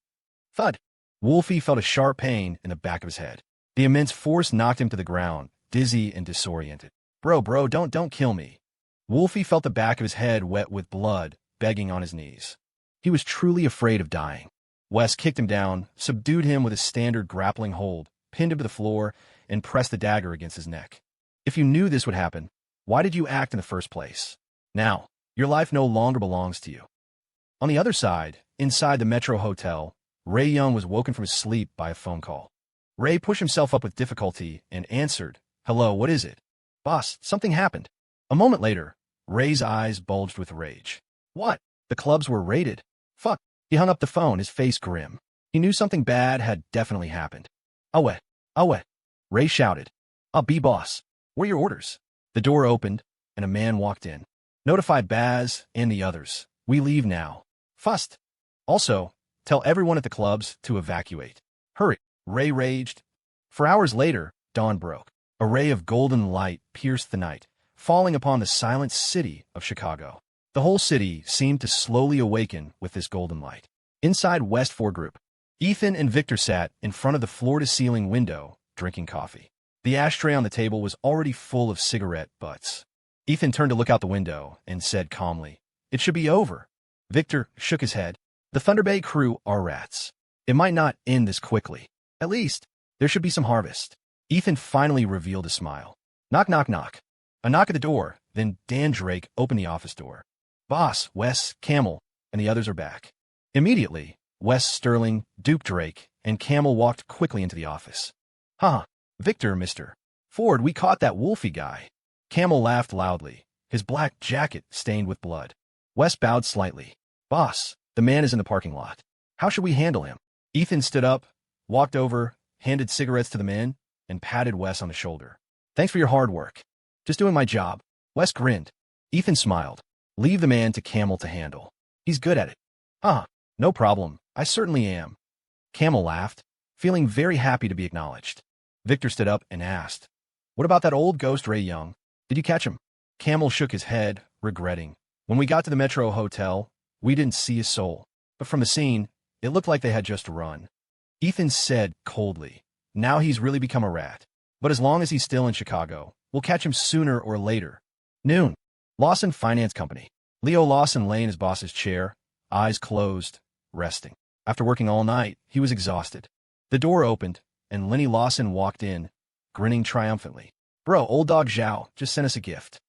Thud! Wolfie felt a sharp pain in the back of his head. The immense force knocked him to the ground, dizzy and disoriented. Bro, don't kill me. Wolfie felt the back of his head wet with blood, begging on his knees. He was truly afraid of dying. Wes kicked him down, subdued him with a standard grappling hold, pinned him to the floor, and pressed the dagger against his neck. If you knew this would happen, why did you act in the first place? Now, your life no longer belongs to you. On the other side, inside the Metro Hotel, Ray Young was woken from his sleep by a phone call. Ray pushed himself up with difficulty and answered, "Hello, what is it?" "Boss, something happened." A moment later, Ray's eyes bulged with rage. "What? The clubs were raided? Fuck." He hung up the phone, his face grim. He knew something bad had definitely happened. Away. Ray shouted. "I'll be boss. What are your orders?" The door opened, and a man walked in. "Notify Baz and the others. We leave now. Fast. Also, tell everyone at the clubs to evacuate. Hurry." Ray raged. For hours later, dawn broke. A ray of golden light pierced the night, falling upon the silent city of Chicago. The whole city seemed to slowly awaken with this golden light. Inside West 4 Group, Ethan and Victor sat in front of the floor-to-ceiling window, drinking coffee. The ashtray on the table was already full of cigarette butts. Ethan turned to look out the window and said calmly, "It should be over." Victor shook his head. "The Thunder Bay crew are rats. It might not end this quickly. At least, there should be some harvest." Ethan finally revealed a smile. Knock, knock, knock. A knock at the door, then Dan Drake opened the office door. "Boss, Wes, Camel, and the others are back." Immediately, Wes, Sterling, Duke Drake, and Camel walked quickly into the office. "Huh, Victor, Mr. Ford, we caught that Wolfie guy." Camel laughed loudly, his black jacket stained with blood. Wes bowed slightly. "Boss, the man is in the parking lot. How should we handle him?" Ethan stood up, walked over, handed cigarettes to the men, and patted Wes on the shoulder. "Thanks for your hard work." "Just doing my job." Wes grinned. Ethan smiled. "Leave the man to Camel to handle. He's good at it." No problem. I certainly am." Camel laughed, feeling very happy to be acknowledged. Victor stood up and asked, "What about that old ghost Ray Young? Did you catch him?" Camel shook his head, regretting. "When we got to the Metro Hotel, we didn't see a soul. But from the scene, it looked like they had just run." Ethan said coldly, "Now he's really become a rat. But as long as he's still in Chicago, we'll catch him sooner or later." Noon. Lawson Finance Company. Leo Lawson lay in his boss's chair, eyes closed, resting. After working all night, he was exhausted. The door opened, and Lenny Lawson walked in, grinning triumphantly. "Bro, old dog Zhao just sent us a gift."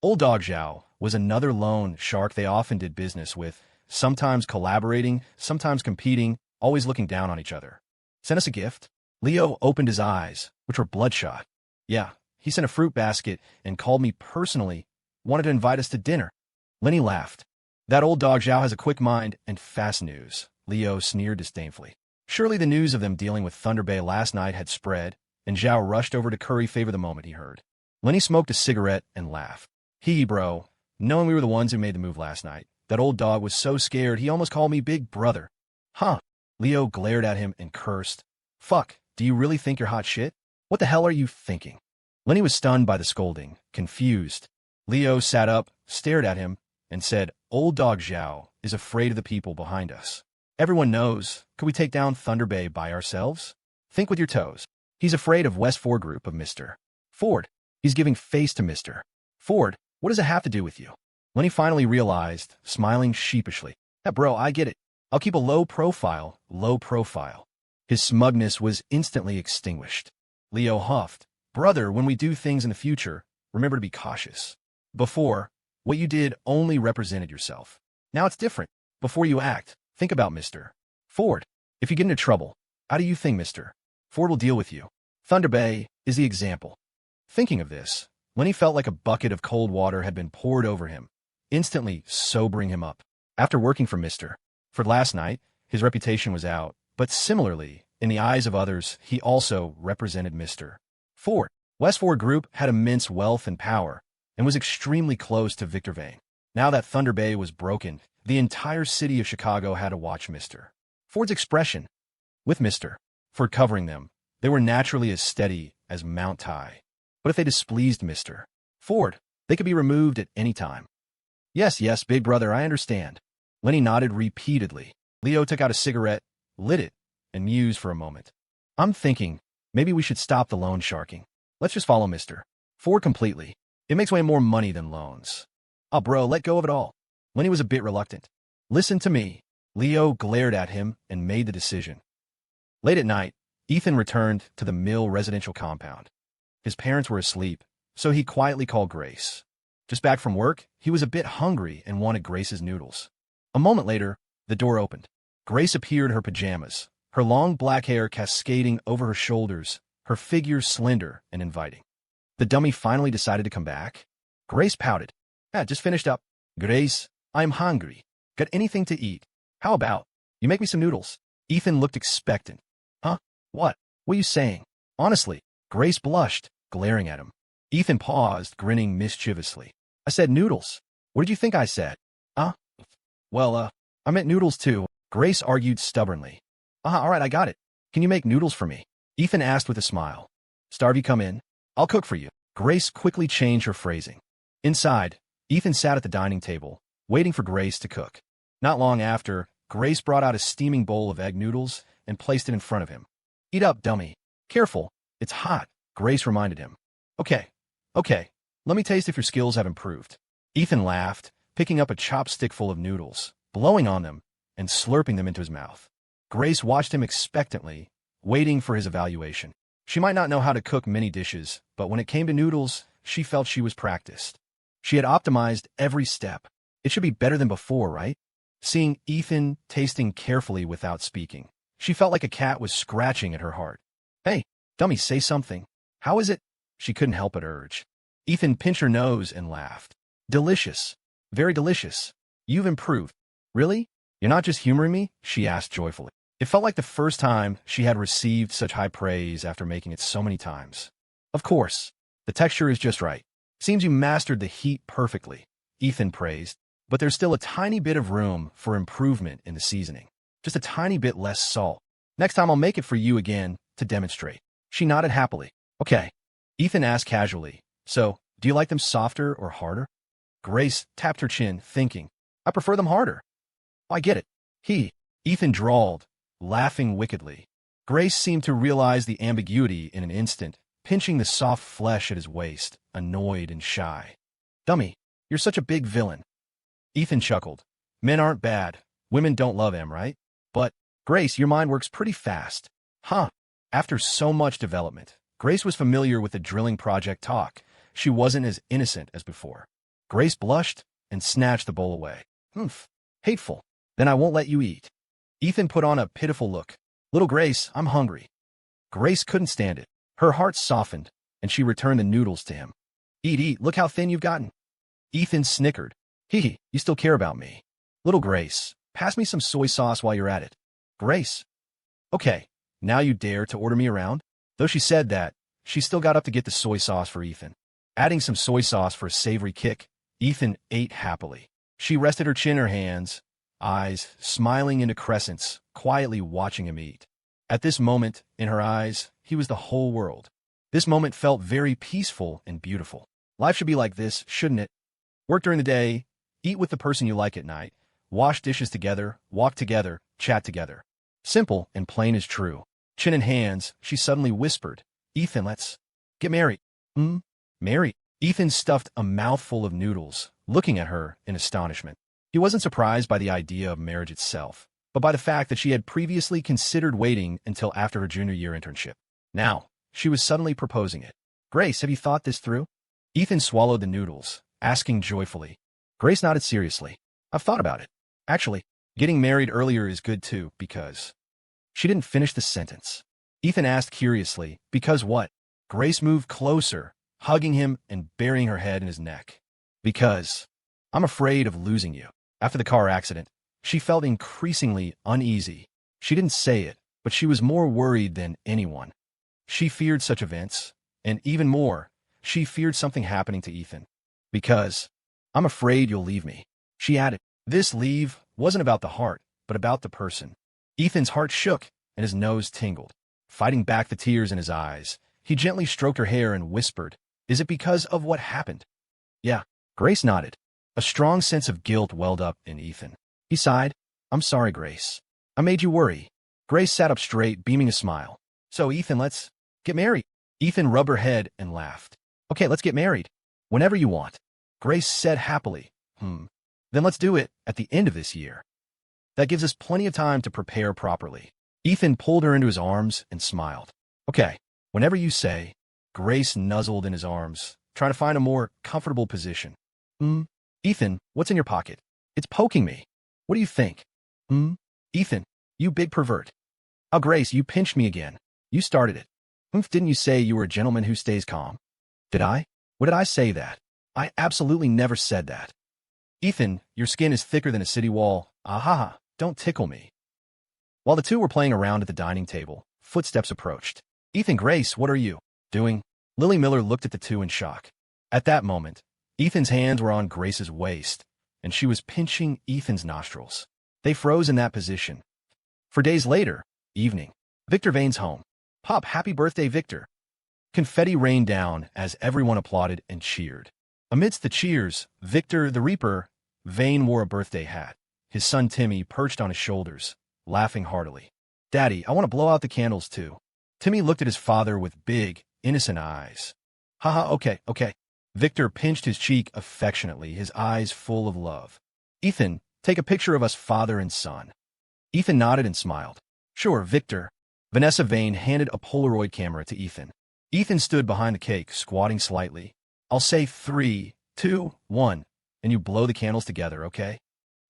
Old dog Zhao was another loan shark they often did business with, sometimes collaborating, sometimes competing, always looking down on each other. "Sent us a gift?" Leo opened his eyes, which were bloodshot. "Yeah, he sent a fruit basket and called me personally, wanted to invite us to dinner." Lenny laughed. "That old dog Zhao has a quick mind and fast news," Leo sneered disdainfully. Surely the news of them dealing with Thunder Bay last night had spread, and Zhao rushed over to curry favor the moment he heard. Lenny smoked a cigarette and laughed. Bro, knowing we were the ones who made the move last night, that old dog was so scared he almost called me big brother." Leo glared at him and cursed. "Fuck, do you really think you're hot shit? What the hell are you thinking?" Lenny was stunned by the scolding, confused. Leo sat up, stared at him, and said, "Old dog Zhao is afraid of the people behind us. Everyone knows. Could we take down Thunder Bay by ourselves? Think with your toes. He's afraid of West 4 Group of Mr. Ford. He's giving face to Mr. Ford. What does it have to do with you?" Lenny finally realized, smiling sheepishly. "Yeah, bro, I get it. I'll keep a low profile. His smugness was instantly extinguished. Leo huffed. "Brother, when we do things in the future, remember to be cautious. Before, what you did only represented yourself. Now it's different. Before you act, think about Mr. Ford. If you get into trouble, how do you think Mr. Ford will deal with you? Thunder Bay is the example." Thinking of this, Lenny felt like a bucket of cold water had been poured over him, instantly sobering him up. After working for Mr. For last night, his reputation was out, but similarly, in the eyes of others, he also represented Mr. Ford. West Ford Group had immense wealth and power, and was extremely close to Victor Vane. Now that Thunder Bay was broken, the entire city of Chicago had to watch Mr. Ford's expression. With Mr. Ford covering them, they were naturally as steady as Mount Tai. But if they displeased Mr. Ford, they could be removed at any time. Yes, yes, big brother, I understand. Lenny nodded repeatedly. Leo took out a cigarette, lit it, and mused for a moment. I'm thinking, maybe we should stop the loan sharking. Let's just follow Mr. Ford completely. It makes way more money than loans. Oh, bro, let go of it all. Lenny was a bit reluctant. Listen to me. Leo glared at him and made the decision. Late at night, Ethan returned to the Mill residential compound. His parents were asleep, so he quietly called Grace. Just back from work, he was a bit hungry and wanted Grace's noodles. A moment later, the door opened. Grace appeared in her pajamas, her long black hair cascading over her shoulders, her figure slender and inviting. The dummy finally decided to come back. Grace pouted. Just finished up. Grace, I'm hungry. Got anything to eat? How about you make me some noodles? Ethan looked expectant. Huh? What? What are you saying? Honestly, Grace blushed, glaring at him. Ethan paused, grinning mischievously. I said noodles. What did you think I said? Well, I meant noodles too. Grace argued stubbornly. All right, I got it. Can you make noodles for me? Ethan asked with a smile. Starvey, come in. I'll cook for you. Grace quickly changed her phrasing. Inside, Ethan sat at the dining table, waiting for Grace to cook. Not long after, Grace brought out a steaming bowl of egg noodles and placed it in front of him. Eat up, dummy. Careful, it's hot, Grace reminded him. Okay. Let me taste if your skills have improved. Ethan laughed, picking up a chopstick full of noodles, blowing on them, and slurping them into his mouth. Grace watched him expectantly, waiting for his evaluation. She might not know how to cook many dishes, but when it came to noodles, she felt she was practiced. She had optimized every step. It should be better than before, right? Seeing Ethan tasting carefully without speaking, she felt like a cat was scratching at her heart. Hey, dummy, say something. How is it? She couldn't help but urge. Ethan pinched her nose and laughed. Delicious. Very delicious. You've improved. Really? You're not just humoring me? She asked joyfully. It felt like the first time she had received such high praise after making it so many times. Of course. The texture is just right. Seems you mastered the heat perfectly, Ethan praised. But there's still a tiny bit of room for improvement in the seasoning. Just a tiny bit less salt. Next time I'll make it for you again to demonstrate. She nodded happily. Okay. Ethan asked casually. So, do you like them softer or harder? Grace tapped her chin, thinking. I prefer them harder. Oh, I get it. Ethan drawled, laughing wickedly. Grace seemed to realize the ambiguity in an instant, pinching the soft flesh at his waist, annoyed and shy. Dummy, you're such a big villain. Ethan chuckled. Men aren't bad. Women don't love them, right? But, Grace, your mind works pretty fast. Huh. After so much development, Grace was familiar with the drilling project talk. She wasn't as innocent as before. Grace blushed and snatched the bowl away. Hateful. Then I won't let you eat. Ethan put on a pitiful look. Little Grace, I'm hungry. Grace couldn't stand it. Her heart softened, and she returned the noodles to him. Eat, look how thin you've gotten. Ethan snickered. You still care about me. Little Grace, pass me some soy sauce while you're at it. Grace. Okay, now you dare to order me around? Though she said that, she still got up to get the soy sauce for Ethan. Adding some soy sauce for a savory kick, Ethan ate happily. She rested her chin in her hands, eyes smiling into crescents, quietly watching him eat. At this moment, in her eyes, he was the whole world. This moment felt very peaceful and beautiful. Life should be like this, shouldn't it? Work during the day, eat with the person you like at night, wash dishes together, walk together, chat together. Simple and plain as true. Chin in hands, she suddenly whispered, Ethan, let's get married. Married? Ethan stuffed a mouthful of noodles, looking at her in astonishment. He wasn't surprised by the idea of marriage itself, but by the fact that she had previously considered waiting until after her junior year internship. Now, she was suddenly proposing it. Grace, have you thought this through? Ethan swallowed the noodles, asking joyfully. Grace nodded seriously. I've thought about it. Actually, getting married earlier is good too, because... She didn't finish the sentence. Ethan asked curiously, because what? Grace moved closer, hugging him and burying her head in his neck. Because I'm afraid of losing you. After the car accident, She felt increasingly uneasy. She didn't say it, but she was more worried than anyone. She feared such events, and even more, she feared something happening to Ethan. Because, I'm afraid you'll leave me, she added. This leave wasn't about the heart, but about the person. Ethan's heart shook, and his nose tingled. Fighting back the tears in his eyes, he gently stroked her hair and whispered, "Is it because of what happened?" "Yeah." Grace nodded. A strong sense of guilt welled up in Ethan. He sighed. "I'm sorry, Grace. I made you worry." Grace sat up straight, beaming a smile. "So, Ethan, let's get married." Ethan rubbed her head and laughed. "Okay, let's get married. Whenever you want." Grace said happily, Then let's do it at the end of this year. That gives us plenty of time to prepare properly." Ethan pulled her into his arms and smiled. "Okay, whenever you say." Grace nuzzled in his arms, trying to find a more comfortable position. Ethan, what's in your pocket? It's poking me. What do you think?" Ethan, you big pervert." "Oh, Grace, you pinched me again. You started it." Didn't you say you were a gentleman who stays calm?" "Did I? What did I say that? I absolutely never said that." "Ethan, your skin is thicker than a city wall. Ahaha, don't tickle me." While the two were playing around at the dining table, footsteps approached. "Ethan, Grace, what are you doing?" Lily Miller looked at the two in shock. At that moment, Ethan's hands were on Grace's waist, and she was pinching Ethan's nostrils. They froze in that position. For days later, evening, Victor Vane's home. "Pop, happy birthday, Victor." Confetti rained down as everyone applauded and cheered. Amidst the cheers, Victor the Reaper Vane wore a birthday hat. His son Timmy perched on his shoulders, laughing heartily. "Daddy, I want to blow out the candles too." Timmy looked at his father with big, innocent eyes. "Haha, okay." Victor pinched his cheek affectionately, his eyes full of love. "Ethan, take a picture of us father and son." Ethan nodded and smiled. "Sure, Victor." Vanessa Vane handed a Polaroid camera to Ethan. Ethan stood behind the cake, squatting slightly. "I'll say 3, 2, 1, and you blow the candles together, okay?"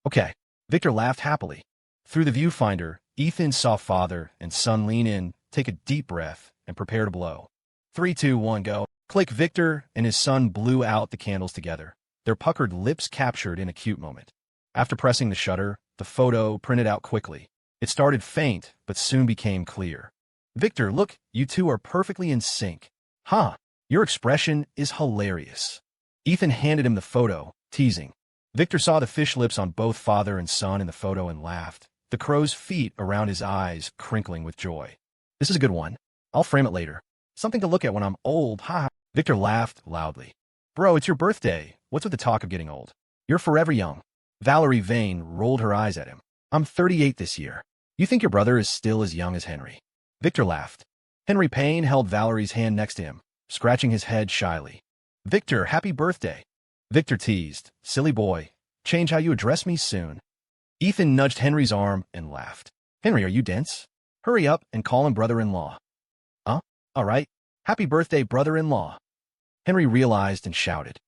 "Okay." Victor laughed happily. Through the viewfinder, Ethan saw father and son lean in, take a deep breath, and prepare to blow. 3, 2, 1, go. Click. Victor and his son blew out the candles together, their puckered lips captured in a cute moment. After pressing the shutter, the photo printed out quickly. It started faint, but soon became clear. "Victor, look, you two are perfectly in sync." "Huh, your expression is hilarious." Ethan handed him the photo, teasing. Victor saw the fish lips on both father and son in the photo and laughed, the crow's feet around his eyes crinkling with joy. "This is a good one. I'll frame it later. Something to look at when I'm old, ha." Victor laughed loudly. "Bro, it's your birthday. What's with the talk of getting old? You're forever young." Valerie Vane rolled her eyes at him. "I'm 38 this year. You think your brother is still as young as Henry?" Victor laughed. Henry Payne held Valerie's hand next to him, scratching his head shyly. "Victor, happy birthday." Victor teased. "Silly boy. Change how you address me soon." Ethan nudged Henry's arm and laughed. "Henry, are you dense? Hurry up and call him brother-in-law." All right. Happy birthday, brother-in-law." Henry realized and shouted.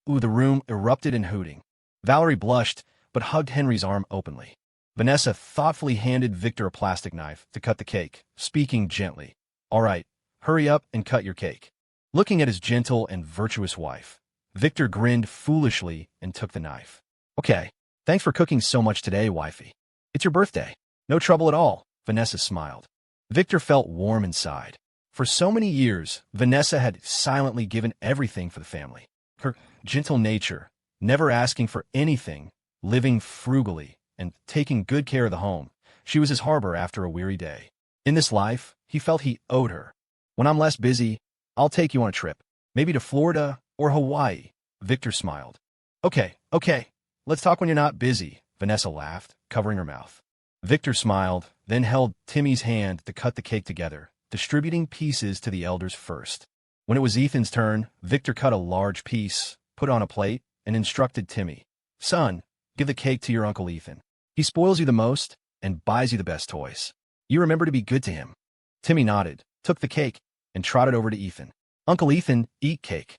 Ooh, the room erupted in hooting. Valerie blushed, but hugged Henry's arm openly. Vanessa thoughtfully handed Victor a plastic knife to cut the cake, speaking gently. "All right, hurry up and cut your cake." Looking at his gentle and virtuous wife, Victor grinned foolishly and took the knife. "Okay, thanks for cooking so much today, wifey. It's your birthday." "No trouble at all," Vanessa smiled. Victor felt warm inside. For so many years, Vanessa had silently given everything for the family. Her gentle nature, never asking for anything, living frugally, and taking good care of the home. She was his harbor after a weary day. In this life, he felt he owed her. "When I'm less busy, I'll take you on a trip. Maybe to Florida or Hawaii." Victor smiled. Okay. Let's talk when you're not busy," Vanessa laughed, covering her mouth. Victor smiled, then held Timmy's hand to cut the cake together, distributing pieces to the elders first. When it was Ethan's turn, Victor cut a large piece, put it on a plate, and instructed Timmy. "Son, give the cake to your Uncle Ethan. He spoils you the most and buys you the best toys. You remember to be good to him." Timmy nodded, took the cake, and trotted over to Ethan. "Uncle Ethan, eat cake."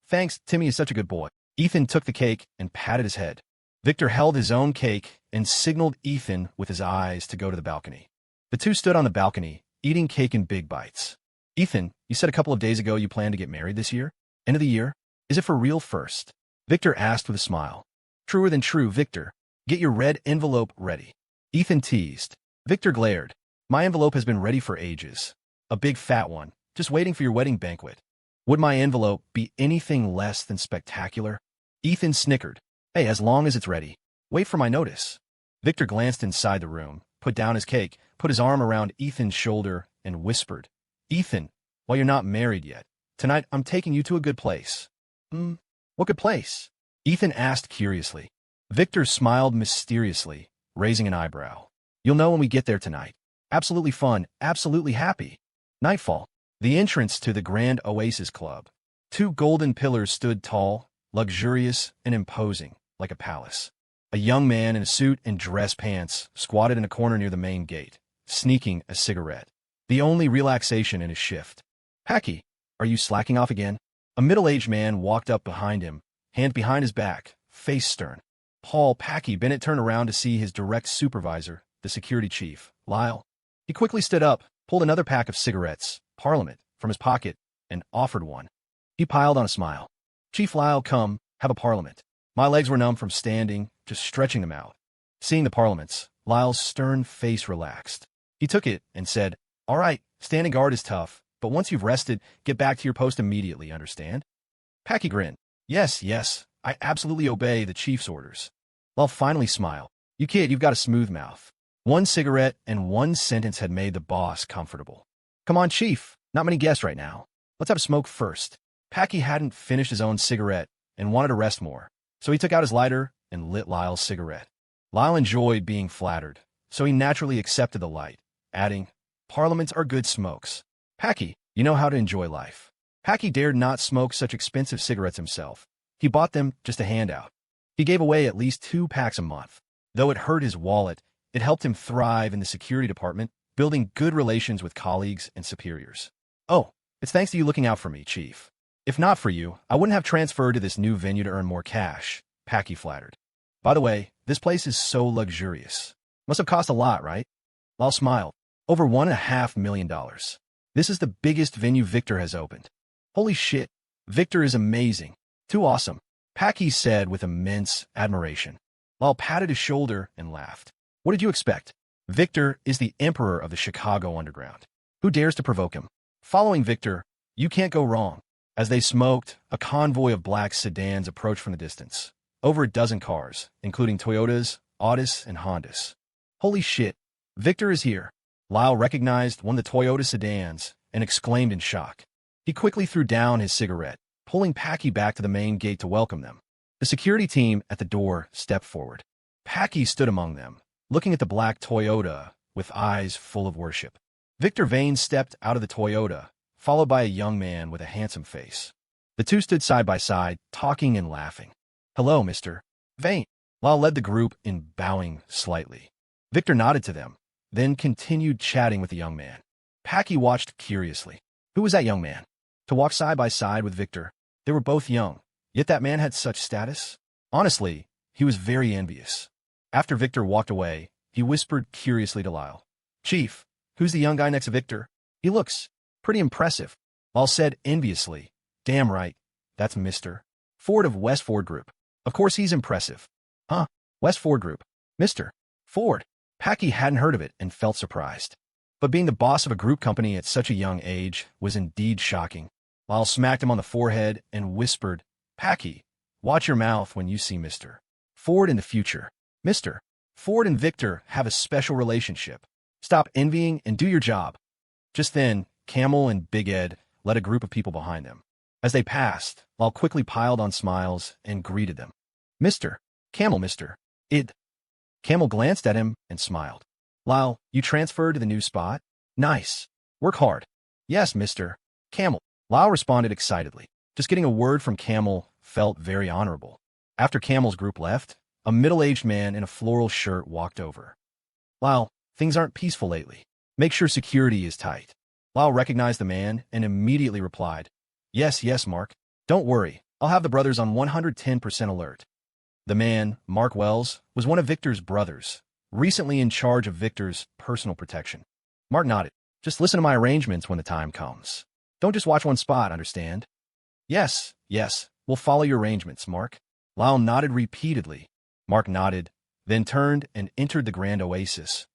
Thanks, Timmy is such a good boy." Ethan took the cake and patted his head. Victor held his own cake and signaled Ethan with his eyes to go to the balcony. The two stood on the balcony, eating cake in big bites. "Ethan, you said a couple of days ago you plan to get married this year? End of the year? Is it for real first?" Victor asked with a smile. "Truer than true, Victor. Get your red envelope ready. Ethan teased. Victor glared. My envelope has been ready for ages. A big fat one, just waiting for your wedding banquet. Would my envelope be anything less than spectacular? Ethan snickered. Hey, as long as it's ready. Wait for my notice. Victor glanced inside the room, put down his cake, put his arm around Ethan's shoulder, and whispered, Ethan, while you're not married yet, tonight I'm taking you to a good place. What good place? Ethan asked curiously. Victor smiled mysteriously, raising an eyebrow. You'll know when we get there tonight. Absolutely fun, absolutely happy. Nightfall. The entrance to the Grand Oasis Club. 2 golden pillars stood tall, luxurious, and imposing, like a palace. A young man in a suit and dress pants squatted in a corner near the main gate, sneaking a cigarette. The only relaxation in his shift. Packy, are you slacking off again? A middle-aged man walked up behind him, hand behind his back, face stern. Paul Packy Bennett turned around to see his direct supervisor, the security chief, Lyle. He quickly stood up, pulled another pack of cigarettes, Parliament, from his pocket, and offered one. He piled on a smile. Chief Lyle, come, have a Parliament. My legs were numb from standing, just stretching them out. Seeing the Parliaments, Lyle's stern face relaxed. He took it and said, All right, standing guard is tough, but once you've rested, get back to your post immediately, understand? Packy grinned. Yes, I absolutely obey the chief's orders. Lyle finally smiled. You kid, you've got a smooth mouth. 1 cigarette and 1 sentence had made the boss comfortable. Come on, Chief. Not many guests right now. Let's have a smoke first. Packy hadn't finished his own cigarette and wanted to rest more, so he took out his lighter and lit Lyle's cigarette. Lyle enjoyed being flattered, so he naturally accepted the light, adding, Parliaments are good smokes. Packy, you know how to enjoy life. Packy dared not smoke such expensive cigarettes himself. He bought them just a handout. He gave away at least 2 packs a month. Though it hurt his wallet, it helped him thrive in the security department, building good relations with colleagues and superiors. Oh, it's thanks to you looking out for me, Chief. If not for you, I wouldn't have transferred to this new venue to earn more cash, Packy flattered. By the way, this place is so luxurious. Must have cost a lot, right? Lyle smiled. Over $1.5 million. This is the biggest venue Victor has opened. Holy shit, Victor is amazing. Too awesome, Packy said with immense admiration. Lyle patted his shoulder and laughed. What did you expect? Victor is the emperor of the Chicago underground. Who dares to provoke him? Following Victor, you can't go wrong. As they smoked, a convoy of black sedans approached from the distance. Over a dozen cars, including Toyotas, Audis, and Hondas. Holy shit, Victor is here. Lyle recognized one of the Toyota sedans and exclaimed in shock. He quickly threw down his cigarette, pulling Packy back to the main gate to welcome them. The security team at the door stepped forward. Packy stood among them, looking at the black Toyota with eyes full of worship. Victor Vane stepped out of the Toyota, followed by a young man with a handsome face. The two stood side by side, talking and laughing. Hello, Mr. Vane. Lyle led the group in bowing slightly. Victor nodded to them, then continued chatting with the young man. Packy watched curiously. Who was that young man? To walk side by side with Victor, they were both young, yet that man had such status. Honestly, he was very envious. After Victor walked away, he whispered curiously to Lyle. Chief, who's the young guy next to Victor? He looks pretty impressive. Lyle said enviously. Damn right, that's Mr. Ford of West Ford Group. Of course he's impressive. Huh? West Ford Group. Mr. Ford. Packy hadn't heard of it and felt surprised. But being the boss of a group company at such a young age was indeed shocking. Lyle smacked him on the forehead and whispered, Packy, watch your mouth when you see Mr. Ford in the future. Mr. Ford and Victor have a special relationship. Stop envying and do your job. Just then, Camel and Big Ed led a group of people behind them. As they passed, Lyle quickly piled on smiles and greeted them. Mr. Camel, Mr. Id. Camel glanced at him and smiled. Lyle, you transferred to the new spot? Nice. Work hard. Yes, Mr. Camel. Lyle responded excitedly. Just getting a word from Camel felt very honorable. After Camel's group left, a middle-aged man in a floral shirt walked over. Lyle, things aren't peaceful lately. Make sure security is tight. Lyle recognized the man and immediately replied, Yes, Mark. Don't worry. I'll have the brothers on 110% alert. The man, Mark Wells, was one of Victor's brothers, recently in charge of Victor's personal protection. Mark nodded. Just listen to my arrangements when the time comes. Don't just watch one spot, understand? Yes, we'll follow your arrangements, Mark. Lyle nodded repeatedly. Mark nodded, then turned and entered the Grand Oasis.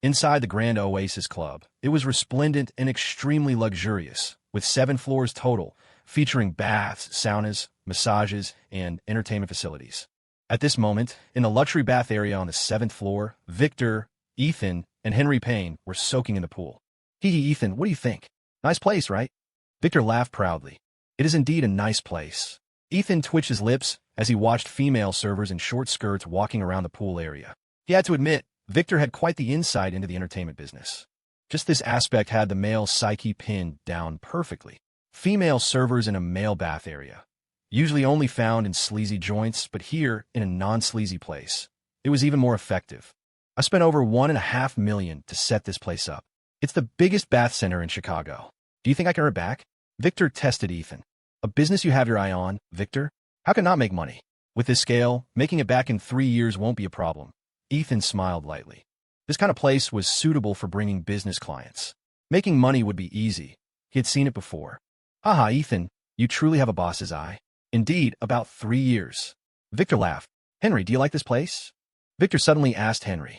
Inside the Grand Oasis Club, it was resplendent and extremely luxurious, with 7 floors total, featuring baths, saunas, massages, and entertainment facilities. At this moment, in the luxury bath area on the 7th floor, Victor, Ethan, and Henry Payne were soaking in the pool. Hee hee, Ethan, what do you think? Nice place, right? Victor laughed proudly. It is indeed a nice place. Ethan twitched his lips as he watched female servers in short skirts walking around the pool area. He had to admit, Victor had quite the insight into the entertainment business. Just this aspect had the male psyche pinned down perfectly. Female servers in a male bath area, usually only found in sleazy joints, but here, in a non-sleazy place, it was even more effective. I spent over $1.5 million to set this place up. It's the biggest bath center in Chicago. Do you think I can earn it back? Victor tested Ethan. A business you have your eye on, Victor? How can not make money? With this scale, making it back in 3 years won't be a problem. Ethan smiled lightly. This kind of place was suitable for bringing business clients. Making money would be easy. He had seen it before. Haha, Ethan, you truly have a boss's eye. Indeed, about 3 years. Victor laughed. Henry, do you like this place? Victor suddenly asked Henry.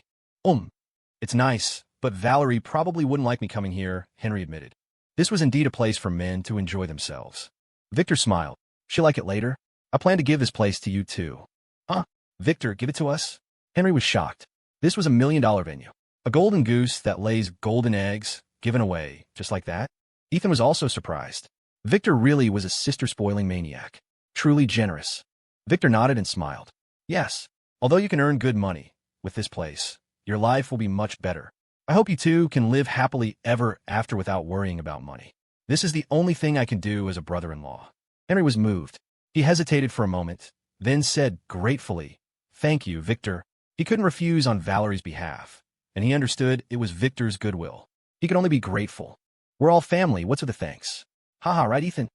It's nice, but Valerie probably wouldn't like me coming here, Henry admitted. This was indeed a place for men to enjoy themselves. Victor smiled. She'll like it later. I plan to give this place to you too. Huh? Victor, give it to us? Henry was shocked. This was $1 million venue. A golden goose that lays golden eggs, given away, just like that. Ethan was also surprised. Victor really was a sister-spoiling maniac. Truly generous. Victor nodded and smiled. Yes, although you can earn good money with this place, your life will be much better. I hope you two can live happily ever after without worrying about money. This is the only thing I can do as a brother-in-law. Henry was moved. He hesitated for a moment, then said gratefully, Thank you, Victor. He couldn't refuse on Valerie's behalf, and he understood it was Victor's goodwill. He could only be grateful. We're all family, what's with the thanks? Haha, right, Ethan?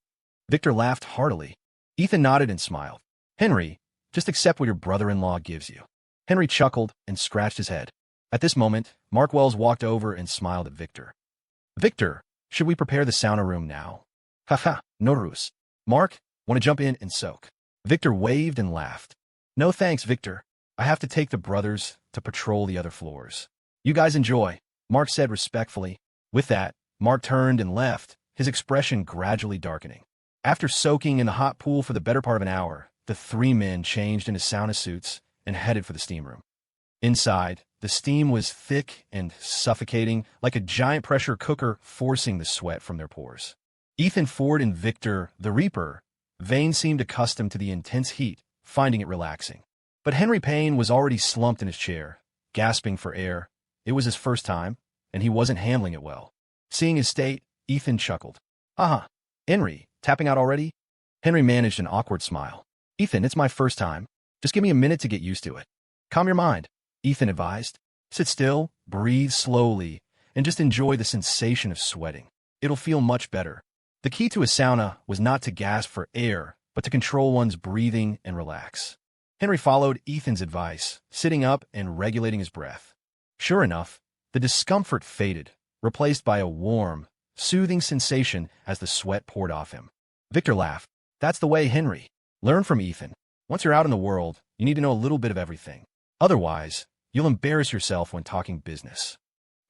Victor laughed heartily. Ethan nodded and smiled. Henry, just accept what your brother-in-law gives you. Henry chuckled and scratched his head. At this moment, Mark Wells walked over and smiled at Victor. Victor, should we prepare the sauna room now? Haha, no ruse. Mark, want to jump in and soak? Victor waved and laughed. No thanks, Victor. I have to take the brothers to patrol the other floors. You guys enjoy, Mark said respectfully. With that, Mark turned and left, his expression gradually darkening. After soaking in the hot pool for the better part of an hour, the 3 men changed into sauna suits and headed for the steam room. Inside, the steam was thick and suffocating, like a giant pressure cooker forcing the sweat from their pores. Ethan Ford and Victor, the Reaper, Vane seemed accustomed to the intense heat, finding it relaxing. But Henry Payne was already slumped in his chair, gasping for air. It was his first time, and he wasn't handling it well. Seeing his state, Ethan chuckled. Haha, Henry, tapping out already? Henry managed an awkward smile. Ethan, it's my first time. Just give me a minute to get used to it. Calm your mind, Ethan advised. Sit still, breathe slowly, and just enjoy the sensation of sweating. It'll feel much better. The key to a sauna was not to gasp for air, but to control one's breathing and relax. Henry followed Ethan's advice, sitting up and regulating his breath. Sure enough, the discomfort faded, replaced by a warm, soothing sensation as the sweat poured off him. Victor laughed. That's the way, Henry. Learn from Ethan. Once you're out in the world, you need to know a little bit of everything. Otherwise, you'll embarrass yourself when talking business.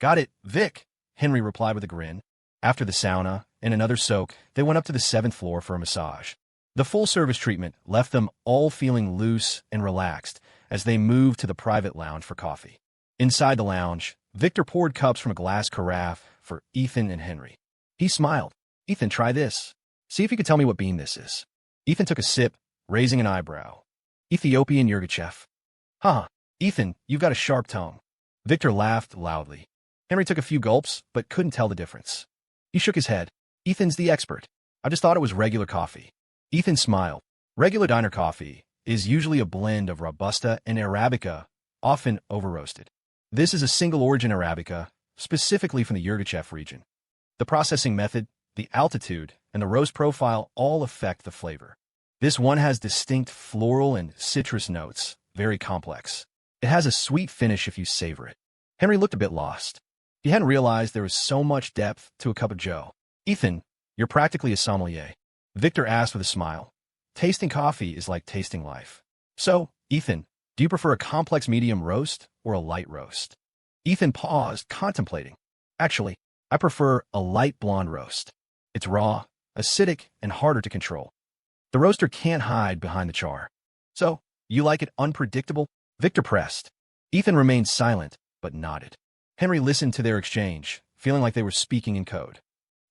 Got it, Vic, Henry replied with a grin. After the sauna and another soak, they went up to the 7th floor for a massage. The full-service treatment left them all feeling loose and relaxed as they moved to the private lounge for coffee. Inside the lounge, Victor poured cups from a glass carafe for Ethan and Henry. He smiled. Ethan, try this. See if you can tell me what bean this is. Ethan took a sip, raising an eyebrow. Ethiopian Yirgachev. Huh, Ethan, you've got a sharp tongue. Victor laughed loudly. Henry took a few gulps, but couldn't tell the difference. He shook his head. Ethan's the expert. I just thought it was regular coffee. Ethan smiled. Regular diner coffee is usually a blend of Robusta and Arabica, often over-roasted. This is a single-origin Arabica, specifically from the Yirgachev region. The processing method, the altitude, and the roast profile all affect the flavor. This one has distinct floral and citrus notes, very complex. It has a sweet finish if you savor it. Henry looked a bit lost. He hadn't realized there was so much depth to a cup of joe. Ethan, you're practically a sommelier. Victor asked with a smile. Tasting coffee is like tasting life. So, Ethan, Do you prefer a complex medium roast or a light roast? Ethan paused, contemplating. Actually, I prefer a light blonde roast. It's raw, acidic, and harder to control. The roaster can't hide behind the char. So, you like it unpredictable? Victor pressed. Ethan remained silent, but nodded. Henry listened to their exchange, feeling like they were speaking in code.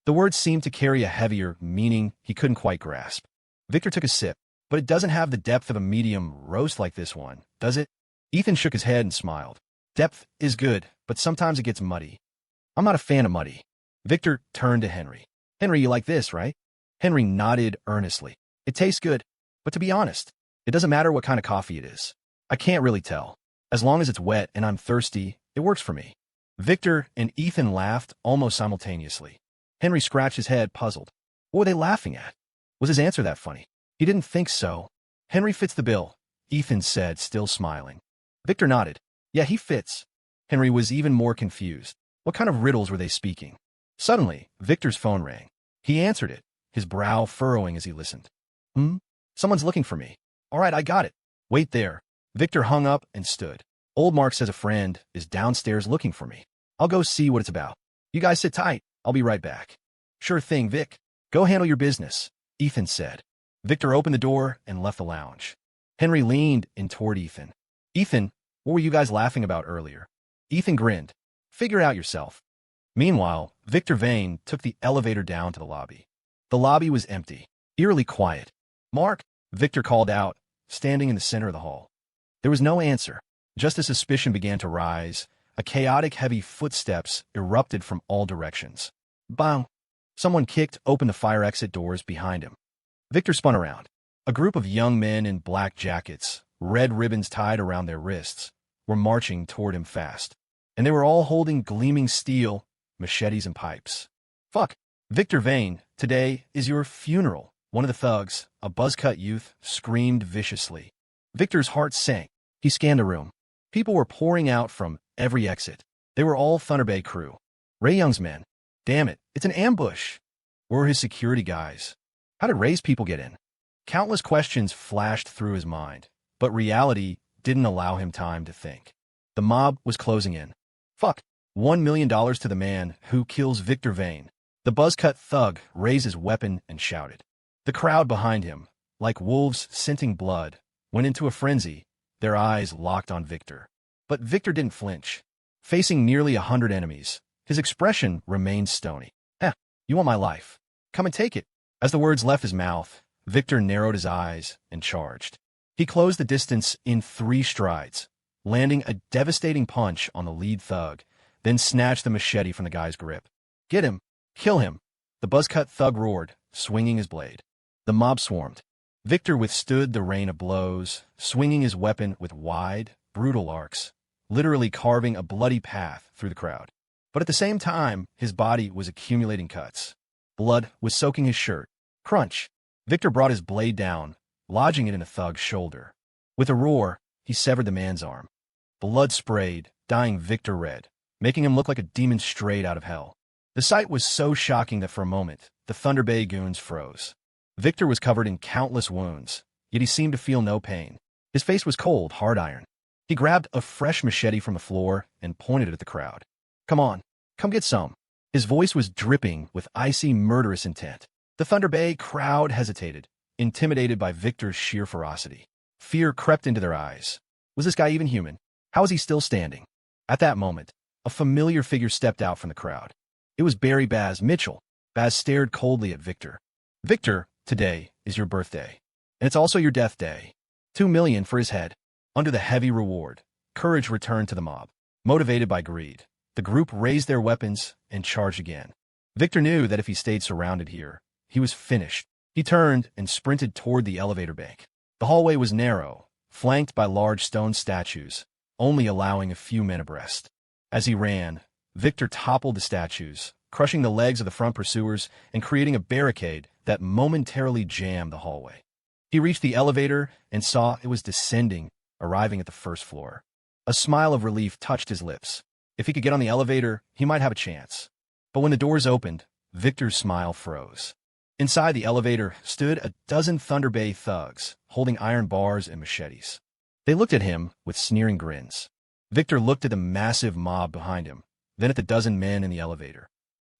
The words seemed to carry a heavier meaning he couldn't quite grasp. Victor took a sip. But it doesn't have the depth of a medium roast like this one, does it? Ethan shook his head and smiled. Depth is good, but sometimes it gets muddy. I'm not a fan of muddy. Victor turned to Henry. Henry, you like this, right? Henry nodded earnestly. It tastes good, but to be honest, it doesn't matter what kind of coffee it is. I can't really tell. As long as it's wet and I'm thirsty, it works for me. Victor and Ethan laughed almost simultaneously. Henry scratched his head, puzzled. What were they laughing at? Was his answer that funny? He didn't think so. Henry fits the bill, Ethan said, still smiling. Victor nodded. Yeah, he fits. Henry was even more confused. What kind of riddles were they speaking? Suddenly, Victor's phone rang. He answered it, his brow furrowing as he listened. Someone's looking for me. All right, I got it. Wait there. Victor hung up and stood. Old Mark says a friend is downstairs looking for me. I'll go see what it's about. You guys sit tight. I'll be right back. Sure thing, Vic. Go handle your business, Ethan said. Victor opened the door and left the lounge. Henry leaned in toward Ethan. Ethan, what were you guys laughing about earlier? Ethan grinned. Figure it out yourself. Meanwhile, Victor Vane took the elevator down to the lobby. The lobby was empty, eerily quiet. Mark, Victor called out, standing in the center of the hall. There was no answer. Just as suspicion began to rise, a chaotic, heavy footsteps erupted from all directions. Bang! Someone kicked open the fire exit doors behind him. Victor spun around. A group of young men in black jackets, red ribbons tied around their wrists, were marching toward him fast. And they were all holding gleaming steel, machetes and pipes. Fuck. Victor Vane, today is your funeral. One of the thugs, a buzz-cut youth, screamed viciously. Victor's heart sank. He scanned the room. People were pouring out from every exit. They were all Thunder Bay crew. Ray Young's men. Damn it, it's an ambush. Where were his security guys? How did Ray's people get in? Countless questions flashed through his mind, but reality didn't allow him time to think. The mob was closing in. Fuck. $1 million to the man who kills Victor Vane. The buzz-cut thug raised his weapon and shouted. The crowd behind him, like wolves scenting blood, went into a frenzy, their eyes locked on Victor. But Victor didn't flinch. Facing nearly 100 enemies, his expression remained stony. You want my life? Come and take it. As the words left his mouth, Victor narrowed his eyes and charged. He closed the distance in 3 strides, landing a devastating punch on the lead thug, then snatched the machete from the guy's grip. Get him! Kill him! The buzz-cut thug roared, swinging his blade. The mob swarmed. Victor withstood the rain of blows, swinging his weapon with wide, brutal arcs, literally carving a bloody path through the crowd. But at the same time, his body was accumulating cuts. Blood was soaking his shirt. Crunch! Victor brought his blade down, lodging it in the thug's shoulder. With a roar, he severed the man's arm. Blood sprayed, dyeing Victor red, making him look like a demon straight out of hell. The sight was so shocking that for a moment, the Thunder Bay goons froze. Victor was covered in countless wounds, yet he seemed to feel no pain. His face was cold, hard iron. He grabbed a fresh machete from the floor and pointed it at the crowd. Come on, come get some. His voice was dripping with icy, murderous intent. The Thunder Bay crowd hesitated, intimidated by Victor's sheer ferocity. Fear crept into their eyes. Was this guy even human? How was he still standing? At that moment, a familiar figure stepped out from the crowd. It was Barry Baz Mitchell. Baz stared coldly at Victor. Victor, today is your birthday. And it's also your death day. $2 million for his head. Under the heavy reward, courage returned to the mob. Motivated by greed, the group raised their weapons and charged again. Victor knew that if he stayed surrounded here, he was finished. He turned and sprinted toward the elevator bank. The hallway was narrow, flanked by large stone statues, only allowing a few men abreast. As he ran, Victor toppled the statues, crushing the legs of the front pursuers and creating a barricade that momentarily jammed the hallway. He reached the elevator and saw it was descending, arriving at the first floor. A smile of relief touched his lips. If he could get on the elevator, he might have a chance. But when the doors opened, Victor's smile froze. Inside the elevator stood a dozen Thunder Bay thugs, holding iron bars and machetes. They looked at him with sneering grins. Victor looked at the massive mob behind him, then at the dozen men in the elevator.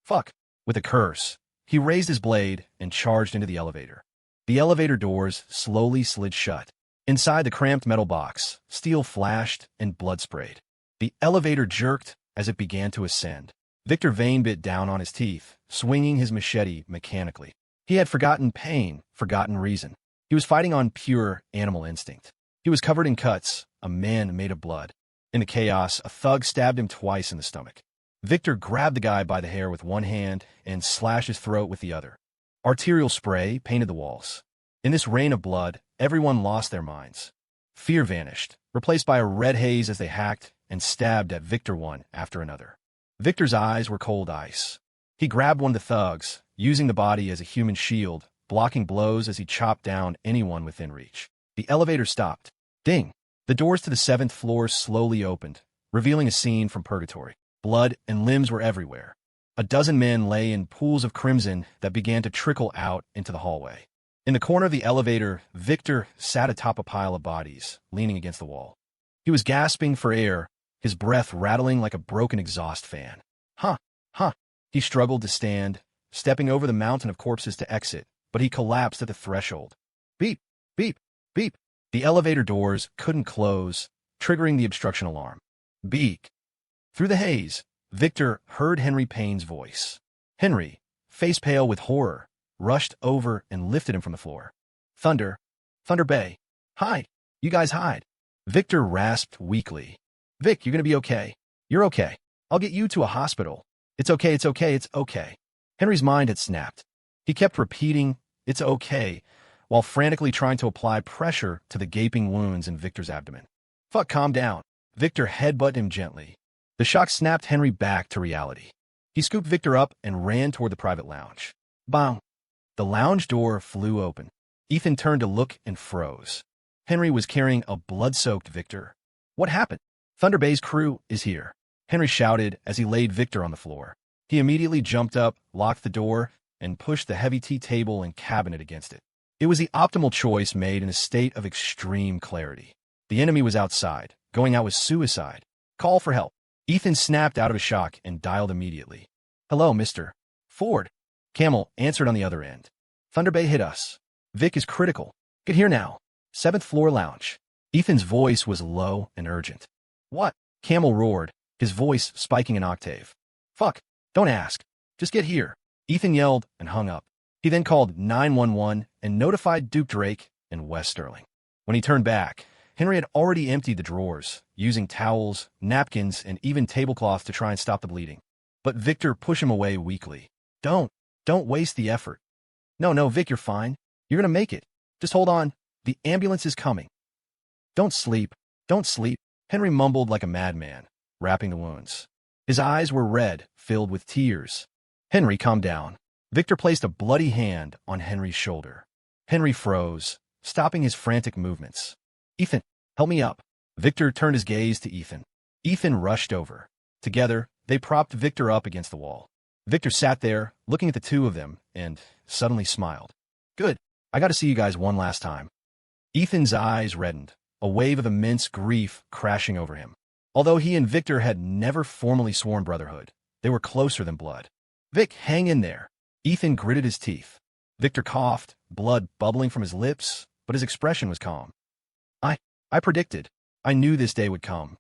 Fuck. With a curse, he raised his blade and charged into the elevator. The elevator doors slowly slid shut. Inside the cramped metal box, steel flashed and blood sprayed. The elevator jerked as it began to ascend. Victor Vane bit down on his teeth, swinging his machete mechanically. He had forgotten pain, forgotten reason. He was fighting on pure animal instinct. He was covered in cuts, a man made of blood. In the chaos, a thug stabbed him twice in the stomach. Victor grabbed the guy by the hair with one hand and slashed his throat with the other. Arterial spray painted the walls. In this rain of blood, everyone lost their minds. Fear vanished, replaced by a red haze as they hacked and stabbed at Victor one after another. Victor's eyes were cold ice. He grabbed one of the thugs, using the body as a human shield, blocking blows as he chopped down anyone within reach. The elevator stopped. Ding! The doors to the 7th floor slowly opened, revealing a scene from purgatory. Blood and limbs were everywhere. A dozen men lay in pools of crimson that began to trickle out into the hallway. In the corner of the elevator, Victor sat atop a pile of bodies, leaning against the wall. He was gasping for air, his breath rattling like a broken exhaust fan. Huh. He struggled to stand, stepping over the mountain of corpses to exit, but he collapsed at the threshold. Beep, beep, beep. The elevator doors couldn't close, triggering the obstruction alarm. Beak. Through the haze, Victor heard Henry Payne's voice. Henry, face pale with horror, rushed over and lifted him from the floor. Thunder Bay. Hide. You guys hide. Victor rasped weakly. Vic, you're gonna be okay. You're okay. I'll get you to a hospital. It's okay, it's okay, it's okay. Henry's mind had snapped. He kept repeating, it's okay, while frantically trying to apply pressure to the gaping wounds in Victor's abdomen. Fuck, calm down. Victor headbutted him gently. The shock snapped Henry back to reality. He scooped Victor up and ran toward the private lounge. Bang! The lounge door flew open. Ethan turned to look and froze. Henry was carrying a blood-soaked Victor. What happened? Thunder Bay's crew is here, Henry shouted as he laid Victor on the floor. He immediately jumped up, locked the door, and pushed the heavy tea table and cabinet against it. It was the optimal choice made in a state of extreme clarity. The enemy was outside. Going out was suicide. Call for help. Ethan snapped out of his shock and dialed immediately. Hello, Mr. Ford. Camel answered on the other end. Thunder Bay hit us. Vic is critical. Get here now. 7th floor lounge. Ethan's voice was low and urgent. What? Camel roared, his voice spiking an octave. Fuck. Don't ask. Just get here. Ethan yelled and hung up. He then called 911 and notified Duke Drake and Wes Sterling. When he turned back, Henry had already emptied the drawers, using towels, napkins, and even tablecloth to try and stop the bleeding. But Victor pushed him away weakly. Don't waste the effort. No, Vic, you're fine. You're gonna make it. Just hold on. The ambulance is coming. Don't sleep. Henry mumbled like a madman, wrapping the wounds. His eyes were red, filled with tears. Henry, calm down. Victor placed a bloody hand on Henry's shoulder. Henry froze, stopping his frantic movements. Ethan, help me up. Victor turned his gaze to Ethan. Ethan rushed over. Together, they propped Victor up against the wall. Victor sat there, looking at the two of them, and suddenly smiled. Good. I got to see you guys one last time. Ethan's eyes reddened, a wave of immense grief crashing over him. Although he and Victor had never formally sworn brotherhood, they were closer than blood. Vic, hang in there. Ethan gritted his teeth. Victor coughed, blood bubbling from his lips, but his expression was calm. I predicted. I knew this day would come.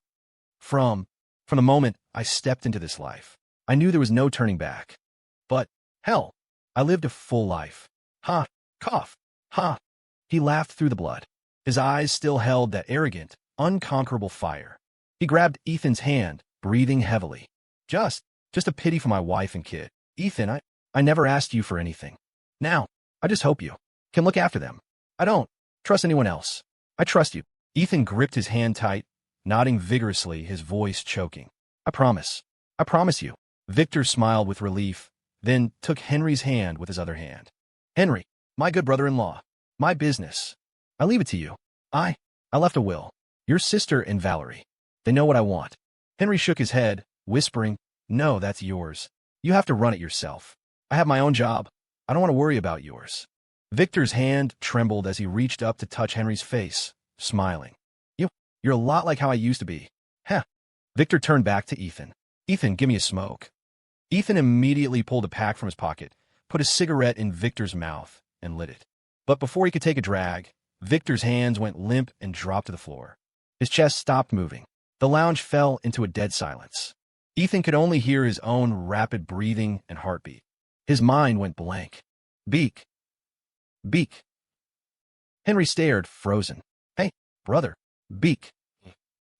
From the moment I stepped into this life, I knew there was no turning back. But, hell, I lived a full life. Ha, cough, ha. He laughed through the blood. His eyes still held that arrogant, unconquerable fire. He grabbed Ethan's hand, breathing heavily. Just a pity for my wife and kid. Ethan, I never asked you for anything. Now, I just hope you can look after them. I don't trust anyone else. I trust you. Ethan gripped his hand tight, nodding vigorously, his voice choking. I promise you. Victor smiled with relief, then took Henry's hand with his other hand. Henry, my good brother-in-law, my business. I leave it to you. I left a will. Your sister and Valerie. They know what I want. Henry shook his head, whispering, No, that's yours. You have to run it yourself. I have my own job. I don't want to worry about yours. Victor's hand trembled as he reached up to touch Henry's face, smiling. You're a lot like how I used to be. Heh. Victor turned back to Ethan. Ethan, give me a smoke. Ethan immediately pulled a pack from his pocket, put a cigarette in Victor's mouth, and lit it. But before he could take a drag, Victor's hands went limp and dropped to the floor. His chest stopped moving. The lounge fell into a dead silence. Ethan could only hear his own rapid breathing and heartbeat. His mind went blank. Beak. Beak. Henry stared, frozen. Hey, brother. Beak.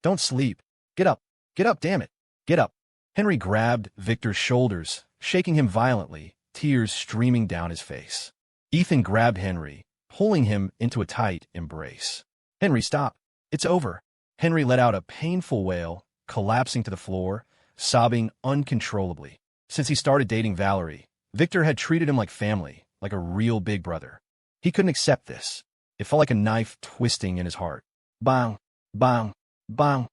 Don't sleep. Get up. Get up, damn it. Get up. Henry grabbed Victor's shoulders, shaking him violently, tears streaming down his face. Ethan grabbed Henry, pulling him into a tight embrace. Henry, stop. It's over. Henry let out a painful wail, collapsing to the floor, sobbing uncontrollably. Since he started dating Valerie, Victor had treated him like family, like a real big brother. He couldn't accept this. It felt like a knife twisting in his heart. Bang, bang, bang.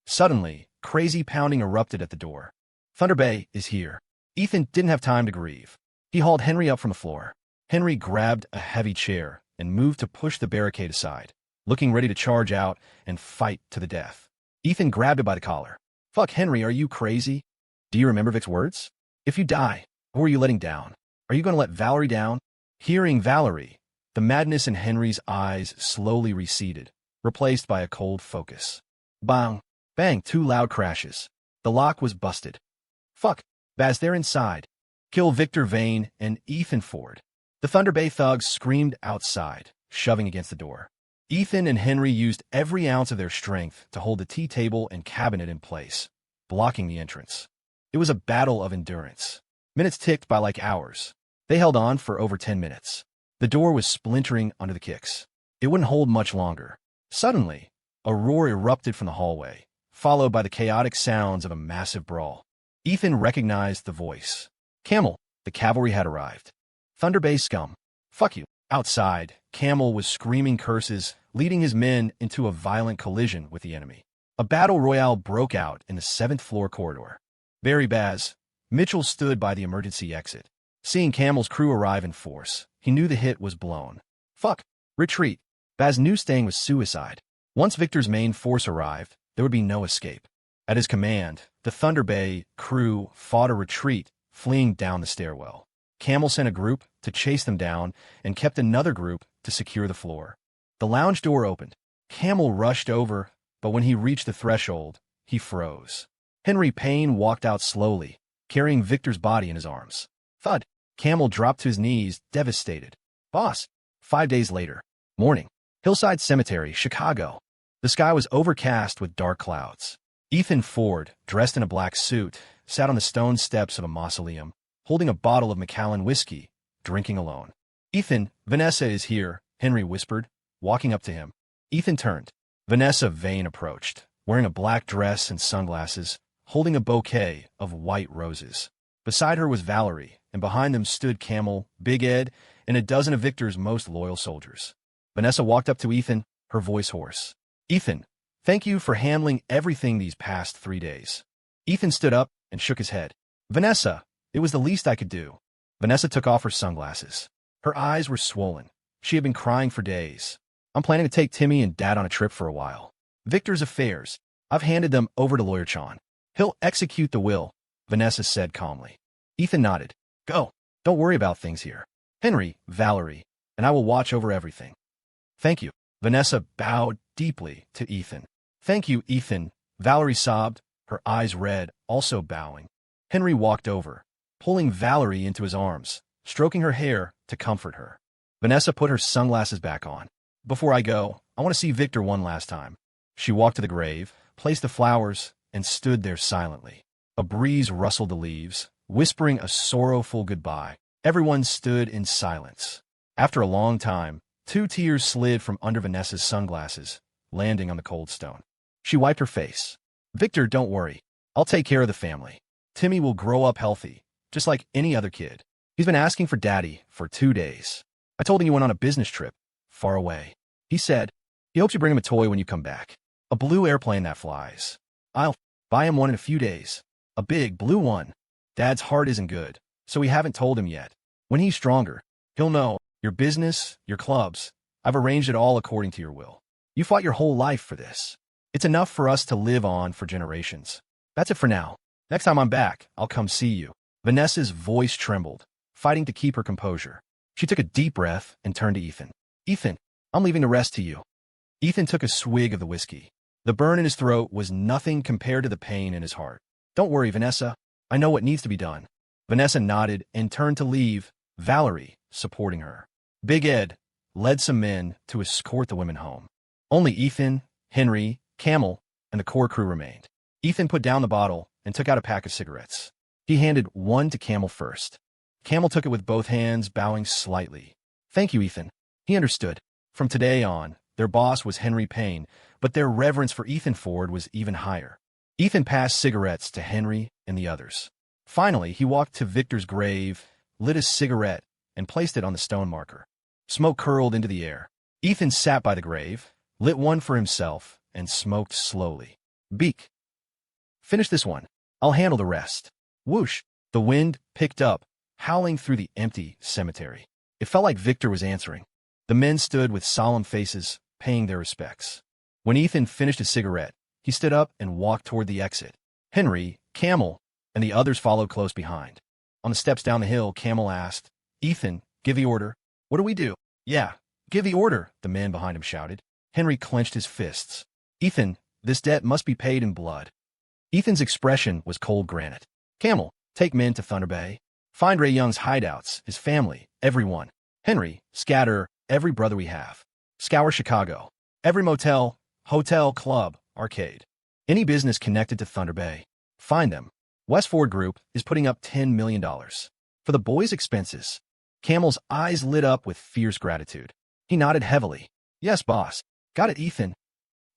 Suddenly, crazy pounding erupted at the door. Thunder Bay is here. Ethan didn't have time to grieve. He hauled Henry up from the floor. Henry grabbed a heavy chair and moved to push the barricade aside, looking ready to charge out and fight to the death. Ethan grabbed him by the collar. Fuck, Henry, are you crazy? Do you remember Vic's words? If you die, who are you letting down? Are you going to let Valerie down? Hearing Valerie, the madness in Henry's eyes slowly receded, replaced by a cold focus. Bang, bang, two loud crashes. The lock was busted. Fuck, Baz, they're inside. Kill Victor Vane and Ethan Ford. The Thunder Bay thugs screamed outside, shoving against the door. Ethan and Henry used every ounce of their strength to hold the tea table and cabinet in place, blocking the entrance. It was a battle of endurance. Minutes ticked by like hours. They held on for over 10 minutes. The door was splintering under the kicks. It wouldn't hold much longer. Suddenly, a roar erupted from the hallway, followed by the chaotic sounds of a massive brawl. Ethan recognized the voice. Camel, the cavalry had arrived. Thunder Bay scum. Fuck you. Outside, Camel was screaming curses, leading his men into a violent collision with the enemy. A battle royale broke out in the 7th floor corridor. Barry Baz. Mitchell stood by the emergency exit. Seeing Camel's crew arrive in force, he knew the hit was blown. Fuck. Retreat. Baz knew staying was suicide. Once Victor's main force arrived, there would be no escape. At his command, the Thunder Bay crew fought a retreat, fleeing down the stairwell. Camel sent a group to chase them down and kept another group to secure the floor. The lounge door opened. Camel rushed over, but when he reached the threshold, he froze. Henry Payne walked out slowly, carrying Victor's body in his arms. Thud. Camel dropped to his knees, devastated. Boss. 5 days later. Morning. Hillside Cemetery, Chicago. The sky was overcast with dark clouds. Ethan Ford, dressed in a black suit, sat on the stone steps of a mausoleum, holding a bottle of Macallan whiskey, drinking alone. Ethan, Vanessa is here, Henry whispered, walking up to him. Ethan turned. Vanessa Vane approached, wearing a black dress and sunglasses, holding a bouquet of white roses. Beside her was Valerie, and behind them stood Camel, Big Ed, and a dozen of Victor's most loyal soldiers. Vanessa walked up to Ethan, her voice hoarse. Ethan, thank you for handling everything these past 3 days. Ethan stood up and shook his head. Vanessa, it was the least I could do. Vanessa took off her sunglasses. Her eyes were swollen. She had been crying for days. I'm planning to take Timmy and Dad on a trip for a while. Victor's affairs. I've handed them over to Lawyer Chan. He'll execute the will, Vanessa said calmly. Ethan nodded. Go. Don't worry about things here. Henry, Valerie, and I will watch over everything. Thank you. Vanessa bowed deeply to Ethan. Thank you, Ethan. Valerie sobbed, her eyes red, also bowing. Henry walked over, pulling Valerie into his arms, stroking her hair to comfort her. Vanessa put her sunglasses back on. Before I go, I want to see Victor one last time. She walked to the grave, placed the flowers, and stood there silently. A breeze rustled the leaves, whispering a sorrowful goodbye. Everyone stood in silence. After a long time, 2 tears slid from under Vanessa's sunglasses, landing on the cold stone. She wiped her face. Victor, don't worry. I'll take care of the family. Timmy will grow up healthy, just like any other kid. He's been asking for Daddy for 2 days. I told him you went on a business trip, far away. He said he hopes you bring him a toy when you come back. A blue airplane that flies. I'll buy him one in a few days. A big blue one. Dad's heart isn't good, so we haven't told him yet. When he's stronger, he'll know. Your business, your clubs. I've arranged it all according to your will. You fought your whole life for this. It's enough for us to live on for generations. That's it for now. Next time I'm back, I'll come see you. Vanessa's voice trembled, fighting to keep her composure. She took a deep breath and turned to Ethan. Ethan, I'm leaving the rest to you. Ethan took a swig of the whiskey. The burn in his throat was nothing compared to the pain in his heart. Don't worry, Vanessa. I know what needs to be done. Vanessa nodded and turned to leave, Valerie supporting her. Big Ed led some men to escort the women home. Only Ethan, Henry, Camel, and the core crew remained. Ethan put down the bottle and took out a pack of cigarettes. He handed one to Camel first. Camel took it with both hands, bowing slightly. Thank you, Ethan. He understood. From today on, their boss was Henry Payne, but their reverence for Ethan Ford was even higher. Ethan passed cigarettes to Henry and the others. Finally, he walked to Victor's grave, lit a cigarette, and placed it on the stone marker. Smoke curled into the air. Ethan sat by the grave, lit one for himself, and smoked slowly. Beak. Finish this one. I'll handle the rest. Whoosh. The wind picked up, howling through the empty cemetery. It felt like Victor was answering. The men stood with solemn faces, paying their respects. When Ethan finished his cigarette, he stood up and walked toward the exit. Henry, Camel, and the others followed close behind. On the steps down the hill, Camel asked, Ethan, give the order. What do we do? Yeah, give the order, the man behind him shouted. Henry clenched his fists. Ethan, this debt must be paid in blood. Ethan's expression was cold granite. Camel, take men to Thunder Bay. Find Ray Young's hideouts, his family, everyone. Henry, scatter every brother we have. Scour Chicago. Every motel, hotel, club, arcade. Any business connected to Thunder Bay. Find them. West Ford Group is putting up $10 million. For the boys' expenses. Camel's eyes lit up with fierce gratitude. He nodded heavily. Yes, boss. Got it, Ethan.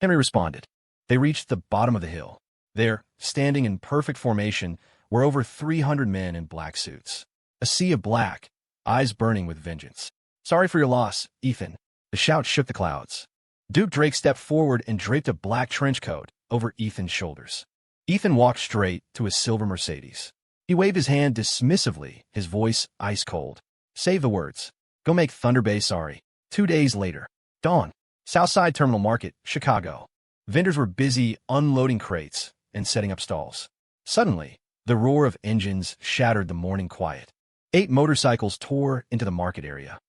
Henry responded. They reached the bottom of the hill. There, standing in perfect formation, were over 300 men in black suits. A sea of black, eyes burning with vengeance. Sorry for your loss, Ethan. The shout shook the clouds. Duke Drake stepped forward and draped a black trench coat over Ethan's shoulders. Ethan walked straight to his silver Mercedes. He waved his hand dismissively, his voice ice cold. Save the words. Go make Thunder Bay sorry. 2 days later. Dawn. Southside Terminal Market, Chicago. Vendors were busy unloading crates and setting up stalls. Suddenly, the roar of engines shattered the morning quiet. 8 motorcycles tore into the market area.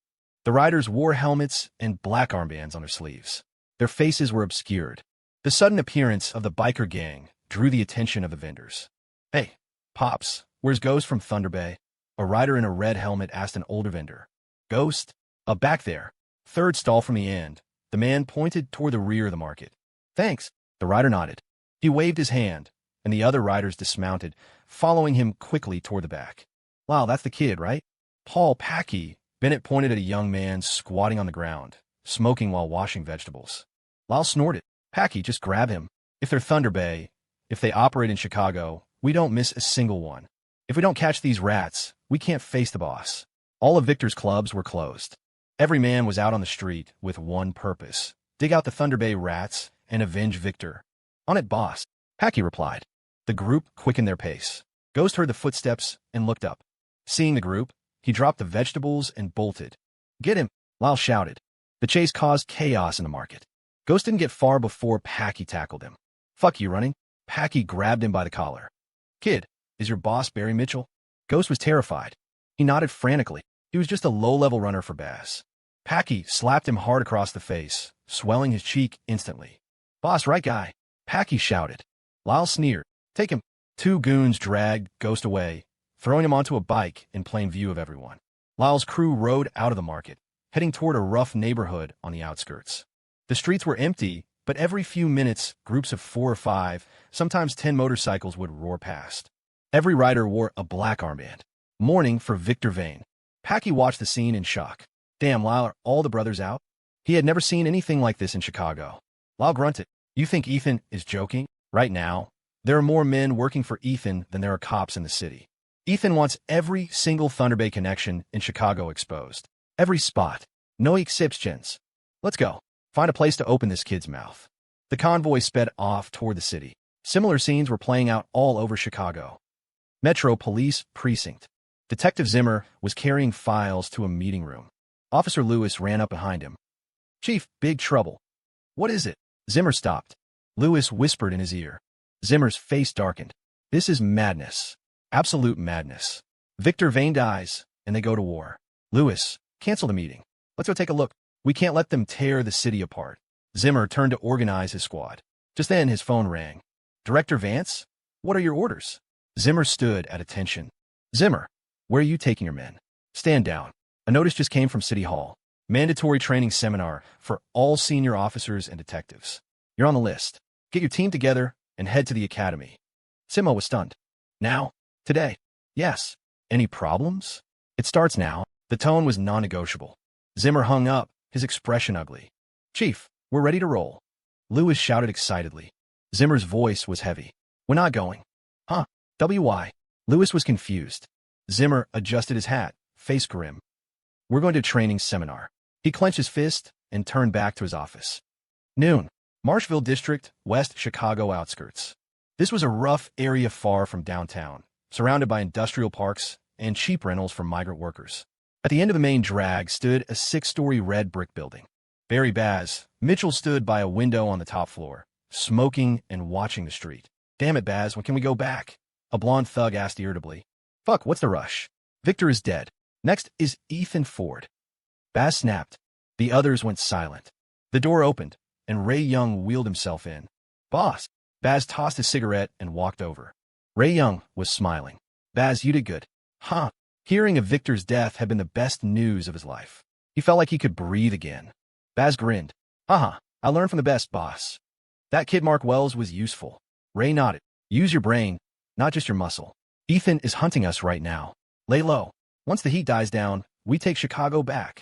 The riders wore helmets and black armbands on their sleeves. Their faces were obscured. The sudden appearance of the biker gang drew the attention of the vendors. Hey, Pops, where's Ghost from Thunder Bay? A rider in a red helmet asked an older vendor. Ghost? Back there. Third stall from the end. The man pointed toward the rear of the market. Thanks. The rider nodded. He waved his hand, and the other riders dismounted, following him quickly toward the back. Wow, that's the kid, right? Paul Packy. Bennett pointed at a young man squatting on the ground, smoking while washing vegetables. Lyle snorted. Packy, just grab him. If they're Thunder Bay, if they operate in Chicago, we don't miss a single one. If we don't catch these rats, we can't face the boss. All of Victor's clubs were closed. Every man was out on the street with one purpose. Dig out the Thunder Bay rats and avenge Victor. On it, boss. Packy replied. The group quickened their pace. Ghost heard the footsteps and looked up. Seeing the group, he dropped the vegetables and bolted. Get him, Lyle shouted. The chase caused chaos in the market. Ghost didn't get far before Packy tackled him. Fuck you, running. Packy grabbed him by the collar. Kid, is your boss Barry Mitchell? Ghost was terrified. He nodded frantically. He was just a low-level runner for Bass. Packy slapped him hard across the face, swelling his cheek instantly. Boss, right guy. Packy shouted. Lyle sneered. Take him. 2 goons dragged Ghost away, throwing him onto a bike in plain view of everyone. Lyle's crew rode out of the market, heading toward a rough neighborhood on the outskirts. The streets were empty, but every few minutes, groups of 4 or 5, sometimes 10 motorcycles would roar past. Every rider wore a black armband. Mourning for Victor Vane. Packy watched the scene in shock. Damn, Lyle, are all the brothers out? He had never seen anything like this in Chicago. Lyle grunted. You think Ethan is joking? Right now, there are more men working for Ethan than there are cops in the city. Ethan wants every single Thunder Bay connection in Chicago exposed. Every spot. No exceptions. Let's go. Find a place to open this kid's mouth. The convoy sped off toward the city. Similar scenes were playing out all over Chicago. Metro Police Precinct. Detective Zimmer was carrying files to a meeting room. Officer Lewis ran up behind him. Chief, big trouble. What is it? Zimmer stopped. Lewis whispered in his ear. Zimmer's face darkened. This is madness. Absolute madness. Victor Vane dies, and they go to war. Lewis, cancel the meeting. Let's go take a look. We can't let them tear the city apart. Zimmer turned to organize his squad. Just then, his phone rang. Director Vance? What are your orders? Zimmer stood at attention. Zimmer, where are you taking your men? Stand down. A notice just came from City Hall. Mandatory training seminar for all senior officers and detectives. You're on the list. Get your team together and head to the academy. Simo was stunned. Now? Today? Yes. Any problems? It starts now. The tone was non-negotiable. Zimmer hung up, his expression ugly. Chief, we're ready to roll. Lewis shouted excitedly. Zimmer's voice was heavy. We're not going. Huh? WY? Lewis was confused. Zimmer adjusted his hat, face grim. We're going to training seminar. He clenched his fist and turned back to his office. Noon. Marshville District, West Chicago outskirts. This was a rough area far from downtown, surrounded by industrial parks and cheap rentals for migrant workers. At the end of the main drag stood a 6-story red brick building. Barry Baz, Mitchell stood by a window on the top floor, smoking and watching the street. Damn it, Baz, when can we go back? A blonde thug asked irritably. Fuck, what's the rush? Victor is dead. Next is Ethan Ford. Baz snapped. The others went silent. The door opened, and Ray Young wheeled himself in. Boss. Baz tossed his cigarette and walked over. Ray Young was smiling. Baz, you did good. Huh. Hearing of Victor's death had been the best news of his life. He felt like he could breathe again. Baz grinned. Haha, I learned from the best, boss. That kid Mark Wells was useful. Ray nodded. Use your brain, not just your muscle. Ethan is hunting us right now. Lay low. Once the heat dies down, we take Chicago back.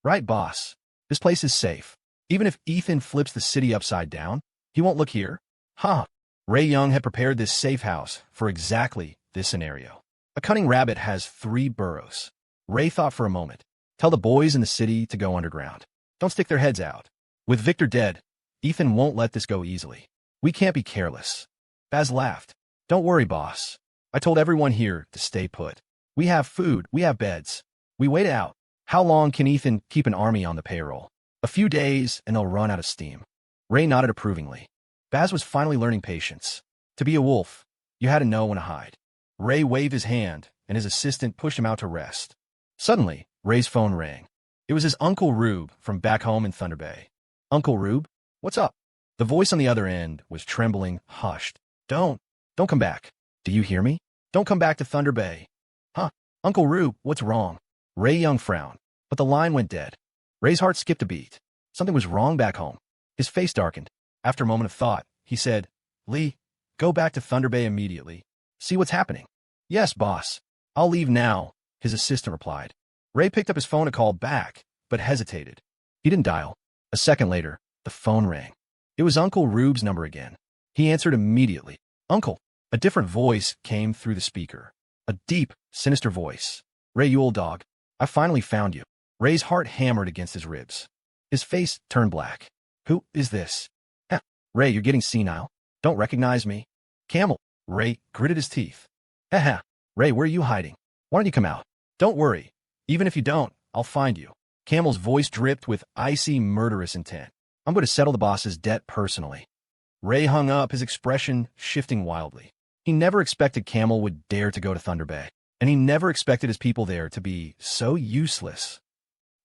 Right, boss. This place is safe. Even if Ethan flips the city upside down, he won't look here. Huh. Ray Young had prepared this safe house for exactly this scenario. A cunning rabbit has 3 burrows. Ray thought for a moment. Tell the boys in the city to go underground. Don't stick their heads out. With Victor dead, Ethan won't let this go easily. We can't be careless. Baz laughed. Don't worry, boss. I told everyone here to stay put. We have food, we have beds. We wait it out. How long can Ethan keep an army on the payroll? A few days, and they'll run out of steam. Ray nodded approvingly. Baz was finally learning patience. To be a wolf, you had to know when to hide. Ray waved his hand, and his assistant pushed him out to rest. Suddenly, Ray's phone rang. It was his Uncle Rube from back home in Thunder Bay. Uncle Rube? What's up? The voice on the other end was trembling, hushed. Don't come back. Do you hear me? Don't come back to Thunder Bay. Huh? Uncle Rube, what's wrong? Ray Young frowned, but the line went dead. Ray's heart skipped a beat. Something was wrong back home. His face darkened. After a moment of thought, he said, Lee, go back to Thunder Bay immediately. See what's happening. Yes, boss. I'll leave now, his assistant replied. Ray picked up his phone to call back, but hesitated. He didn't dial. A second later, the phone rang. It was Uncle Rube's number again. He answered immediately. Uncle. A different voice came through the speaker. A deep, sinister voice. Ray, you old dog. I finally found you. Ray's heart hammered against his ribs. His face turned black. Who is this? Heh. Ray, you're getting senile. Don't recognize me? Camel. Ray gritted his teeth. Heh. Ray, where are you hiding? Why don't you come out? Don't worry. Even if you don't, I'll find you. Camel's voice dripped with icy, murderous intent. I'm going to settle the boss's debt personally. Ray hung up, his expression shifting wildly. He never expected Camel would dare to go to Thunder Bay, and he never expected his people there to be so useless.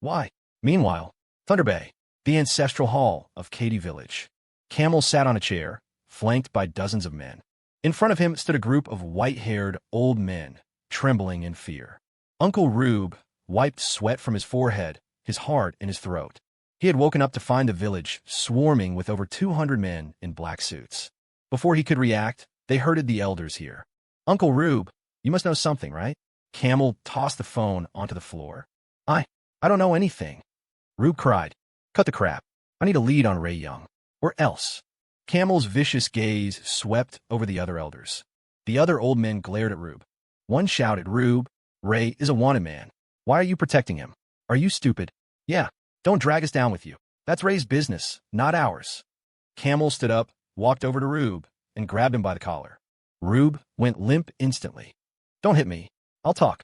Why? Meanwhile, Thunder Bay, the ancestral hall of Katy Village. Camel sat on a chair, flanked by dozens of men. In front of him stood a group of white-haired old men, trembling in fear. Uncle Rube wiped sweat from his forehead, his heart in his throat. He had woken up to find the village swarming with over 200 men in black suits. Before he could react, they herded the elders here. Uncle Rube, you must know something, right? Camel tossed the phone onto the floor. I don't know anything. Rube cried. Cut the crap. I need a lead on Ray Young. Or else. Camel's vicious gaze swept over the other elders. The other old men glared at Rube. One shouted, Rube, Ray is a wanted man. Why are you protecting him? Are you stupid? Yeah, don't drag us down with you. That's Ray's business, not ours. Camel stood up, walked over to Rube, and grabbed him by the collar. Rube went limp instantly. Don't hit me. I'll talk.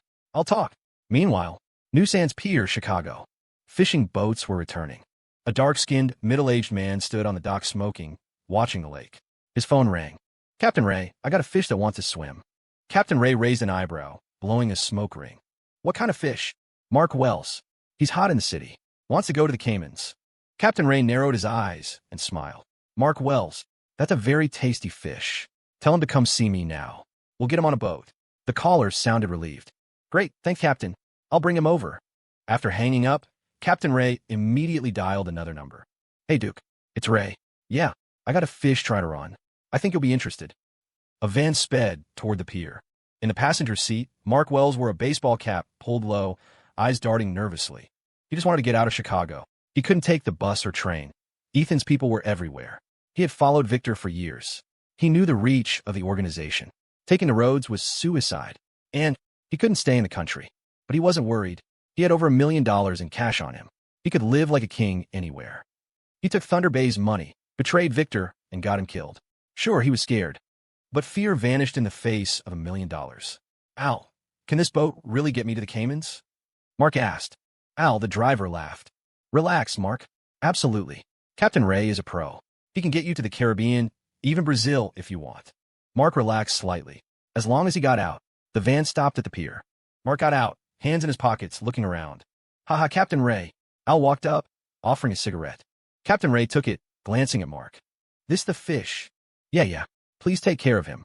Meanwhile, New Sands Pier, Chicago. Fishing boats were returning. A dark-skinned, middle-aged man stood on the dock smoking, watching the lake. His phone rang. Captain Ray, I got a fish that wants to swim. Captain Ray raised an eyebrow, blowing a smoke ring. What kind of fish? Mark Wells. He's hot in the city. Wants to go to the Caymans. Captain Ray narrowed his eyes and smiled. Mark Wells. That's a very tasty fish. Tell him to come see me now. We'll get him on a boat. The caller sounded relieved. Great, thanks, Captain. I'll bring him over. After hanging up, Captain Ray immediately dialed another number. Hey, Duke. It's Ray. Yeah, I got a fish trying to run. I think you'll be interested. A van sped toward the pier. In the passenger seat, Mark Wells wore a baseball cap pulled low, eyes darting nervously. He just wanted to get out of Chicago. He couldn't take the bus or train. Ethan's people were everywhere. He had followed Victor for years. He knew the reach of the organization. Taking the roads was suicide. And he couldn't stay in the country. But he wasn't worried. He had over $1 million in cash on him. He could live like a king anywhere. He took Thunder Bay's money, betrayed Victor, and got him killed. Sure, he was scared. But fear vanished in the face of $1 million. Al, can this boat really get me to the Caymans? Mark asked. Al, the driver, laughed. Relax, Mark. Absolutely. Captain Ray is a pro. He can get you to the Caribbean, even Brazil if you want. Mark relaxed slightly. As long as he got out, the van stopped at the pier. Mark got out, hands in his pockets, looking around. Haha, Captain Ray. Al walked up, offering a cigarette. Captain Ray took it, glancing at Mark. This the fish? Yeah. Please take care of him.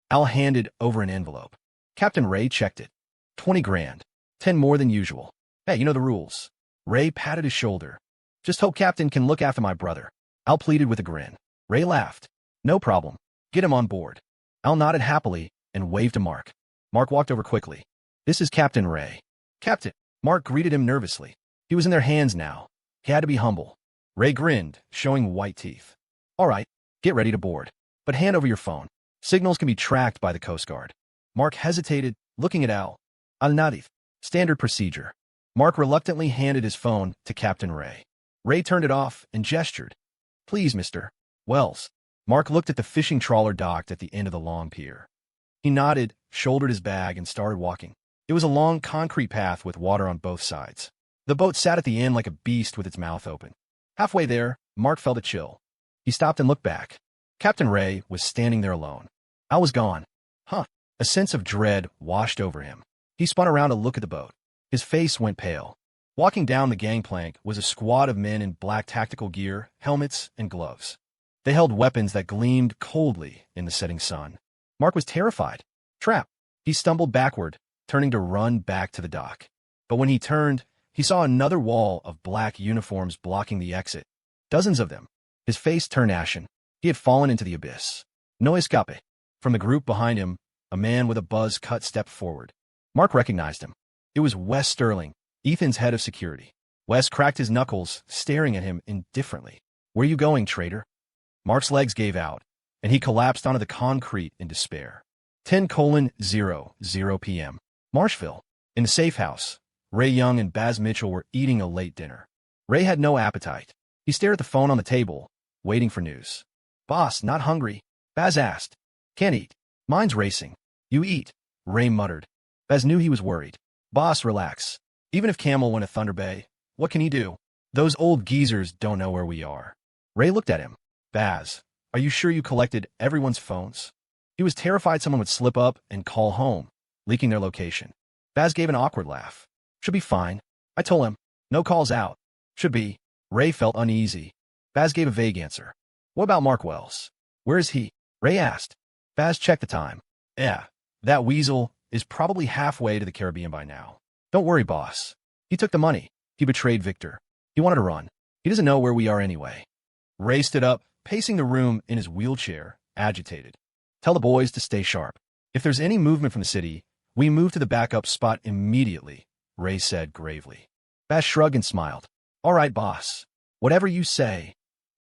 Al handed over an envelope. Captain Ray checked it. 20 grand. 10 more than usual. Hey, you know the rules. Ray patted his shoulder. Just hope Captain can look after my brother. Al pleaded with a grin. Ray laughed. No problem. Get him on board. Al nodded happily and waved to Mark. Mark walked over quickly. This is Captain Ray. Captain. Mark greeted him nervously. He was in their hands now. He had to be humble. Ray grinned, showing white teeth. All right, get ready to board. But hand over your phone. Signals can be tracked by the Coast Guard. Mark hesitated, looking at Al. Al-Nadif. Standard procedure. Mark reluctantly handed his phone to Captain Ray. Ray turned it off and gestured. Please, Mr. Wells. Mark looked at the fishing trawler docked at the end of the long pier. He nodded, shouldered his bag, and started walking. It was a long concrete path with water on both sides. The boat sat at the end like a beast with its mouth open. Halfway there, Mark felt a chill. He stopped and looked back. Captain Ray was standing there alone. Al was gone. A sense of dread washed over him. He spun around to look at the boat. His face went pale. Walking down the gangplank was a squad of men in black tactical gear, helmets, and gloves. They held weapons that gleamed coldly in the setting sun. Mark was terrified. Trapped. He stumbled backward, turning to run back to the dock. But when he turned, he saw another wall of black uniforms blocking the exit. Dozens of them. His face turned ashen. He had fallen into the abyss. No escape. From the group behind him, a man with a buzz cut stepped forward. Mark recognized him. It was Wes Sterling, Ethan's head of security. Wes cracked his knuckles, staring at him indifferently. Where you going, traitor? Mark's legs gave out, and he collapsed onto the concrete in despair. 10:00 p.m. Marshville. In the safe house, Ray Young and Baz Mitchell were eating a late dinner. Ray had no appetite. He stared at the phone on the table, waiting for news. Boss, not hungry? Baz asked. Can't eat. Mine's racing. You eat, Ray muttered. Baz knew he was worried. Boss, relax. Even if Camel went to Thunder Bay, what can he do? Those old geezers don't know where we are. Ray looked at him. Baz, are you sure you collected everyone's phones? He was terrified someone would slip up and call home, leaking their location. Baz gave an awkward laugh. Should be fine. I told him. No calls out. Should be. Ray felt uneasy. Baz gave a vague answer. What about Mark Wells? Where is he? Ray asked. Baz checked the time. Yeah, that weasel is probably halfway to the Caribbean by now. Don't worry, boss. He took the money. He betrayed Victor. He wanted to run. He doesn't know where we are anyway. Ray stood up, pacing the room in his wheelchair, agitated. Tell the boys to stay sharp. If there's any movement from the city, we move to the backup spot immediately, Ray said gravely. Baz shrugged and smiled. All right, boss. Whatever you say.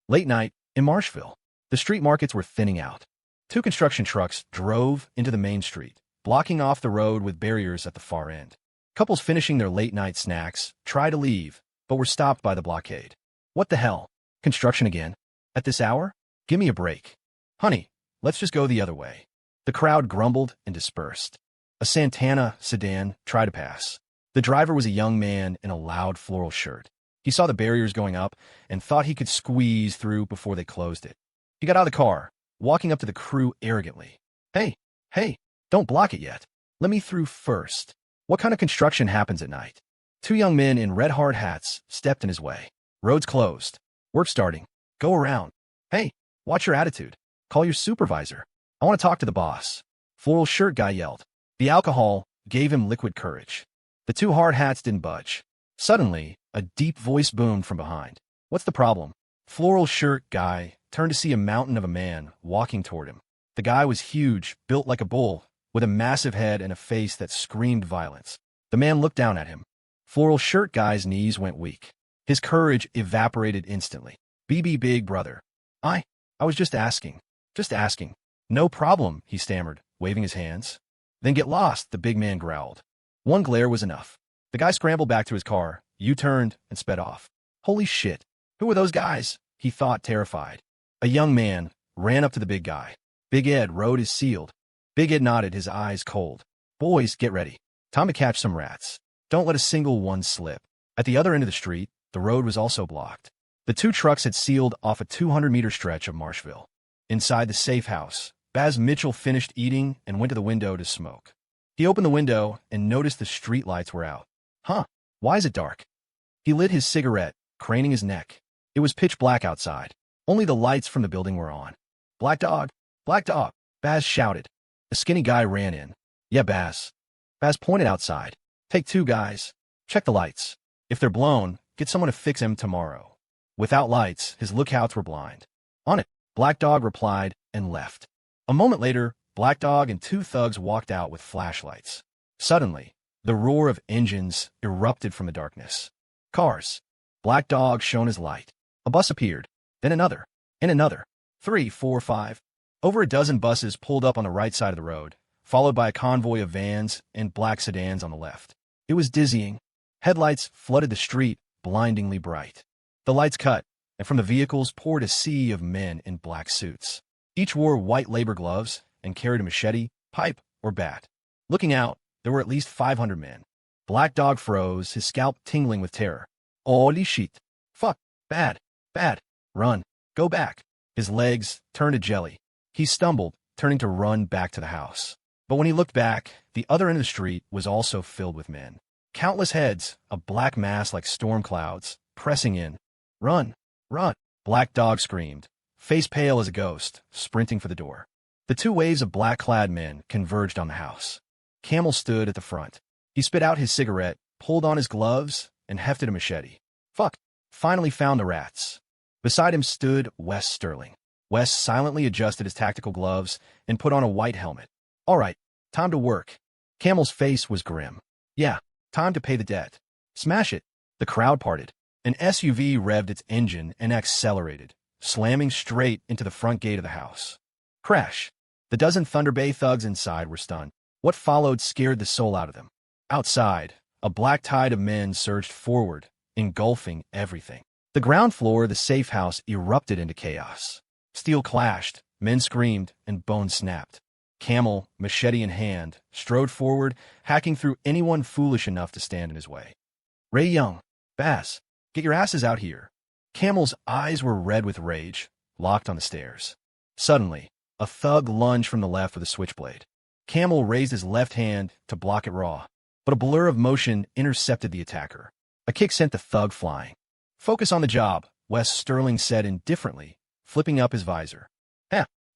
Late night, in Marshville, the street markets were thinning out. 2 construction trucks drove into the main street, blocking off the road with barriers at the far end. Couples finishing their late-night snacks tried to leave, but were stopped by the blockade. What the hell? Construction again? At this hour? Give me a break. Honey, let's just go the other way. The crowd grumbled and dispersed. A Santana sedan tried to pass. The driver was a young man in a loud floral shirt. He saw the barriers going up and thought he could squeeze through before they closed it. He got out of the car, walking up to the crew arrogantly. Hey, hey, don't block it yet. Let me through first. What kind of construction happens at night? Two young men in red hard hats stepped in his way. Roads closed. Work starting. Go around. Hey, watch your attitude. Call your supervisor. I want to talk to the boss. Floral shirt guy yelled. The alcohol gave him liquid courage. The two hard hats didn't budge. Suddenly, a deep voice boomed from behind. What's the problem? Floral shirt guy turned to see a mountain of a man walking toward him. The guy was huge, built like a bull, with a massive head and a face that screamed violence. The man looked down at him. Floral shirt guy's knees went weak. His courage evaporated instantly. BB big brother. I was just asking. Just asking. No problem, he stammered, waving his hands. Then get lost, the big man growled. One glare was enough. The guy scrambled back to his car, U-turned, and sped off. Holy shit. Who were those guys? He thought, terrified. A young man ran up to the big guy. Big Ed rode his sealed. Big Ed nodded, his eyes cold. Boys, get ready. Time to catch some rats. Don't let a single one slip. At the other end of the street, the road was also blocked. The two trucks had sealed off a 200-meter stretch of Marshville. Inside the safe house, Baz Mitchell finished eating and went to the window to smoke. He opened the window and noticed the street lights were out. Huh, why is it dark? He lit his cigarette, craning his neck. It was pitch black outside. Only the lights from the building were on. Black dog, Baz shouted. A skinny guy ran in. Yeah, Baz. Baz pointed outside. Take two, guys. Check the lights. If they're blown, get someone to fix them tomorrow. Without lights, his lookouts were blind. On it, Black Dog replied and left. A moment later, Black Dog and two thugs walked out with flashlights. Suddenly, the roar of engines erupted from the darkness. Cars. Black Dog shone his light. A bus appeared, then another, and another. 3, 4, 5. Over a dozen buses pulled up on the right side of the road, followed by a convoy of vans and black sedans on the left. It was dizzying. Headlights flooded the street, blindingly bright. The lights cut, and from the vehicles poured a sea of men in black suits. Each wore white labor gloves and carried a machete, pipe, or bat. Looking out, there were at least 500 men. Black Dog froze, his scalp tingling with terror. Holy shit. Fuck. Bad. Run. Go back. His legs turned to jelly. He stumbled, turning to run back to the house. But when he looked back, the other end of the street was also filled with men. Countless heads, a black mass like storm clouds, pressing in. Run. Black Dog screamed, face pale as a ghost, sprinting for the door. The two waves of black-clad men converged on the house. Camel stood at the front. He spit out his cigarette, pulled on his gloves, and hefted a machete. Fuck. Finally found the rats. Beside him stood Wes Sterling. Wes silently adjusted his tactical gloves and put on a white helmet. All right, time to work. Camel's face was grim. Yeah, time to pay the debt. Smash it. The crowd parted. An SUV revved its engine and accelerated, slamming straight into the front gate of the house. Crash. The dozen Thunder Bay thugs inside were stunned. What followed scared the soul out of them. Outside, a black tide of men surged forward, engulfing everything. The ground floor of the safe house erupted into chaos. Steel clashed, men screamed, and bones snapped. Camel, machete in hand, strode forward, hacking through anyone foolish enough to stand in his way. Ray Young, Baz, get your asses out here. Camel's eyes were red with rage, locked on the stairs. Suddenly, a thug lunged from the left with a switchblade. Camel raised his left hand to block it raw, but a blur of motion intercepted the attacker. A kick sent the thug flying. Focus on the job, Wes Sterling said indifferently, flipping up his visor.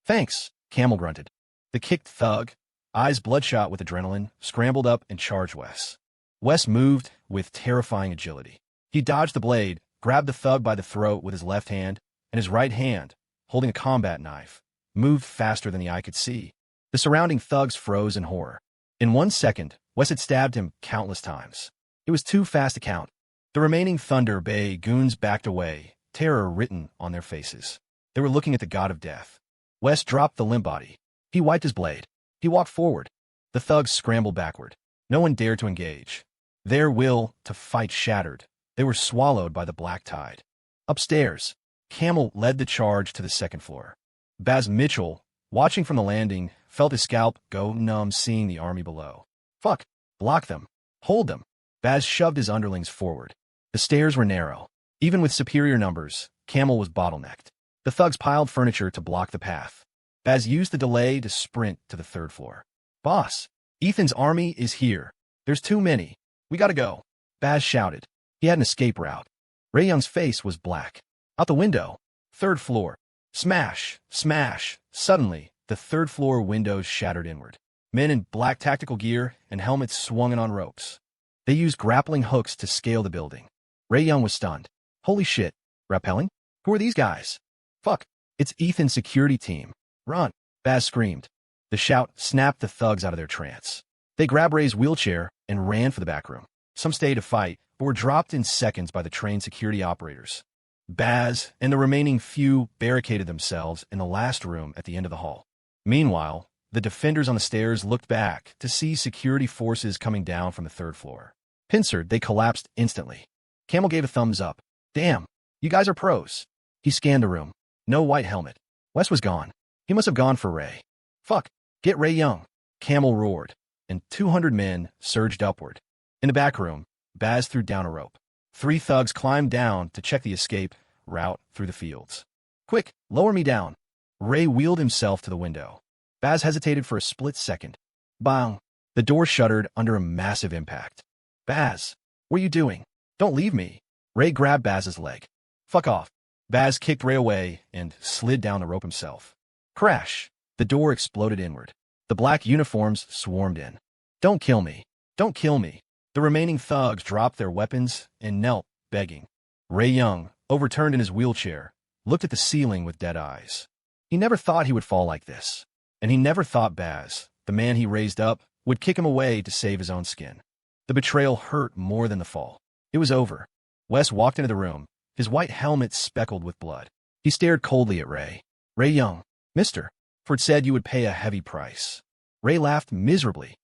Thanks, Camel grunted. The kicked thug, eyes bloodshot with adrenaline, scrambled up and charged Wes. Wes moved with terrifying agility. He dodged the blade, grabbed the thug by the throat with his left hand, and his right hand, holding a combat knife, moved faster than the eye could see. The surrounding thugs froze in horror. In 1 second, Wes had stabbed him countless times. It was too fast to count. The remaining Thunder Bay goons backed away, terror written on their faces. They were looking at the god of death. Wes dropped the limp body. He wiped his blade. He walked forward. The thugs scrambled backward. No one dared to engage. Their will to fight shattered. They were swallowed by the black tide. Upstairs, Camel led the charge to the second floor. Baz Mitchell, watching from the landing, felt his scalp go numb seeing the army below. Fuck. Block them. Hold them. Baz shoved his underlings forward. The stairs were narrow. Even with superior numbers, Camel was bottlenecked. The thugs piled furniture to block the path. Baz used the delay to sprint to the third floor. Boss, Ethan's army is here. There's too many. We gotta go. Baz shouted. He had an escape route. Ray Young's face was black. Out the window. Third floor. Smash, smash. Suddenly, the third floor windows shattered inward. Men in black tactical gear and helmets swung on ropes. They used grappling hooks to scale the building. Ray Young was stunned. Holy shit. Rappelling? Who are these guys? Fuck. It's Ethan's security team. Run. Baz screamed. The shout snapped the thugs out of their trance. They grabbed Ray's wheelchair and ran for the back room. Some stayed to fight, but were dropped in seconds by the trained security operators. Baz and the remaining few barricaded themselves in the last room at the end of the hall. Meanwhile, the defenders on the stairs looked back to see security forces coming down from the third floor. Pincered, they collapsed instantly. Camel gave a thumbs up. Damn, you guys are pros. He scanned the room. No white helmet. Wes was gone. He must have gone for Ray. Fuck, get Ray Young. Camel roared, and 200 men surged upward. In the back room, Baz threw down a rope. 3 thugs climbed down to check the escape route through the fields. Quick, lower me down. Ray wheeled himself to the window. Baz hesitated for a split second. Bang! The door shuttered under a massive impact. Baz, what are you doing? Don't leave me. Ray grabbed Baz's leg. Fuck off. Baz kicked Ray away and slid down the rope himself. Crash! The door exploded inward. The black uniforms swarmed in. Don't kill me. Don't kill me. The remaining thugs dropped their weapons and knelt, begging. Ray Young, overturned in his wheelchair, looked at the ceiling with dead eyes. He never thought he would fall like this. And he never thought Baz, the man he raised up, would kick him away to save his own skin. The betrayal hurt more than the fall. It was over. Wes walked into the room, his white helmet speckled with blood. He stared coldly at Ray. Ray Young, Mister, for it said you would pay a heavy price. Ray laughed miserably.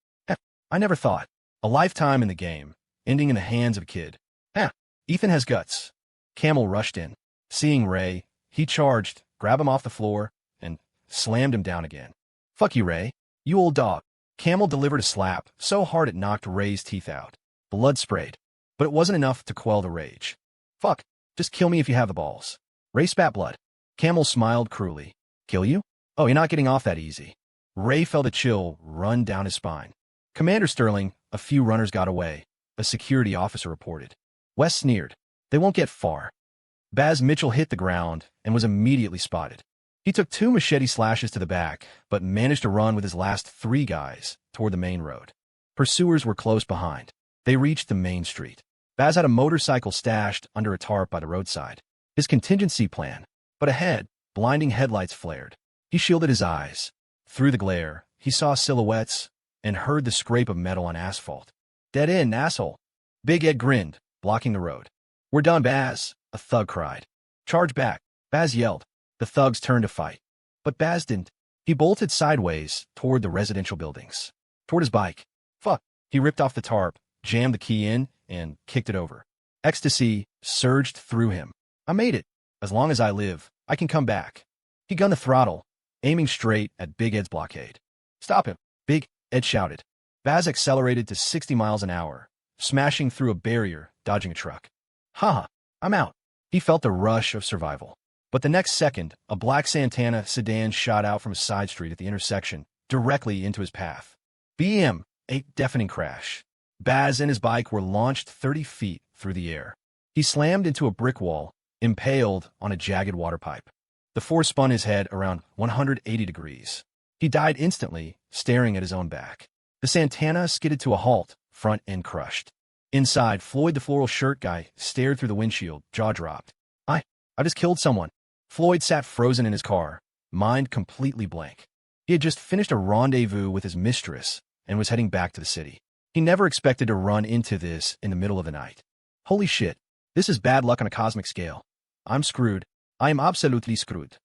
I never thought. A lifetime in the game, ending in the hands of a kid. Ethan has guts. Camel rushed in. Seeing Ray, he charged, grabbed him off the floor, and slammed him down again. Fuck you, Ray. You old dog. Camel delivered a slap so hard it knocked Ray's teeth out. Blood sprayed. But it wasn't enough to quell the rage. Fuck. Just kill me if you have the balls. Ray spat blood. Camel smiled cruelly. Kill you? Oh, you're not getting off that easy. Ray felt a chill run down his spine. Commander Sterling, a few runners got away, a security officer reported. Wes sneered. They won't get far. Baz Mitchell hit the ground and was immediately spotted. He took 2 machete slashes to the back, but managed to run with his last 3 guys toward the main road. Pursuers were close behind. They reached the main street. Baz had a motorcycle stashed under a tarp by the roadside. His contingency plan. But ahead, blinding headlights flared. He shielded his eyes. Through the glare, he saw silhouettes and heard the scrape of metal on asphalt. Dead end, asshole. Big Ed grinned, blocking the road. We're done, Baz, a thug cried. Charge back, Baz yelled. The thugs turned to fight. But Baz didn't. He bolted sideways toward the residential buildings. Toward his bike. Fuck. He ripped off the tarp, jammed the key in, and kicked it over. Ecstasy surged through him. I made it. As long as I live, I can come back. He gunned the throttle, aiming straight at Big Ed's blockade. Stop him, Big Ed shouted. Baz accelerated to 60 miles an hour, smashing through a barrier, dodging a truck. Haha, I'm out. He felt the rush of survival. But the next second, a black Santana sedan shot out from a side street at the intersection, directly into his path. BM, a deafening crash. Baz and his bike were launched 30 feet through the air. He slammed into a brick wall, impaled on a jagged water pipe. The force spun his head around 180 degrees. He died instantly, staring at his own back. The Santana skidded to a halt, front end crushed. Inside, Floyd the floral shirt guy stared through the windshield, jaw dropped. I just killed someone. Floyd sat frozen in his car, mind completely blank. He had just finished a rendezvous with his mistress and was heading back to the city. He never expected to run into this in the middle of the night. Holy shit, this is bad luck on a cosmic scale. I'm screwed. I am absolutely screwed.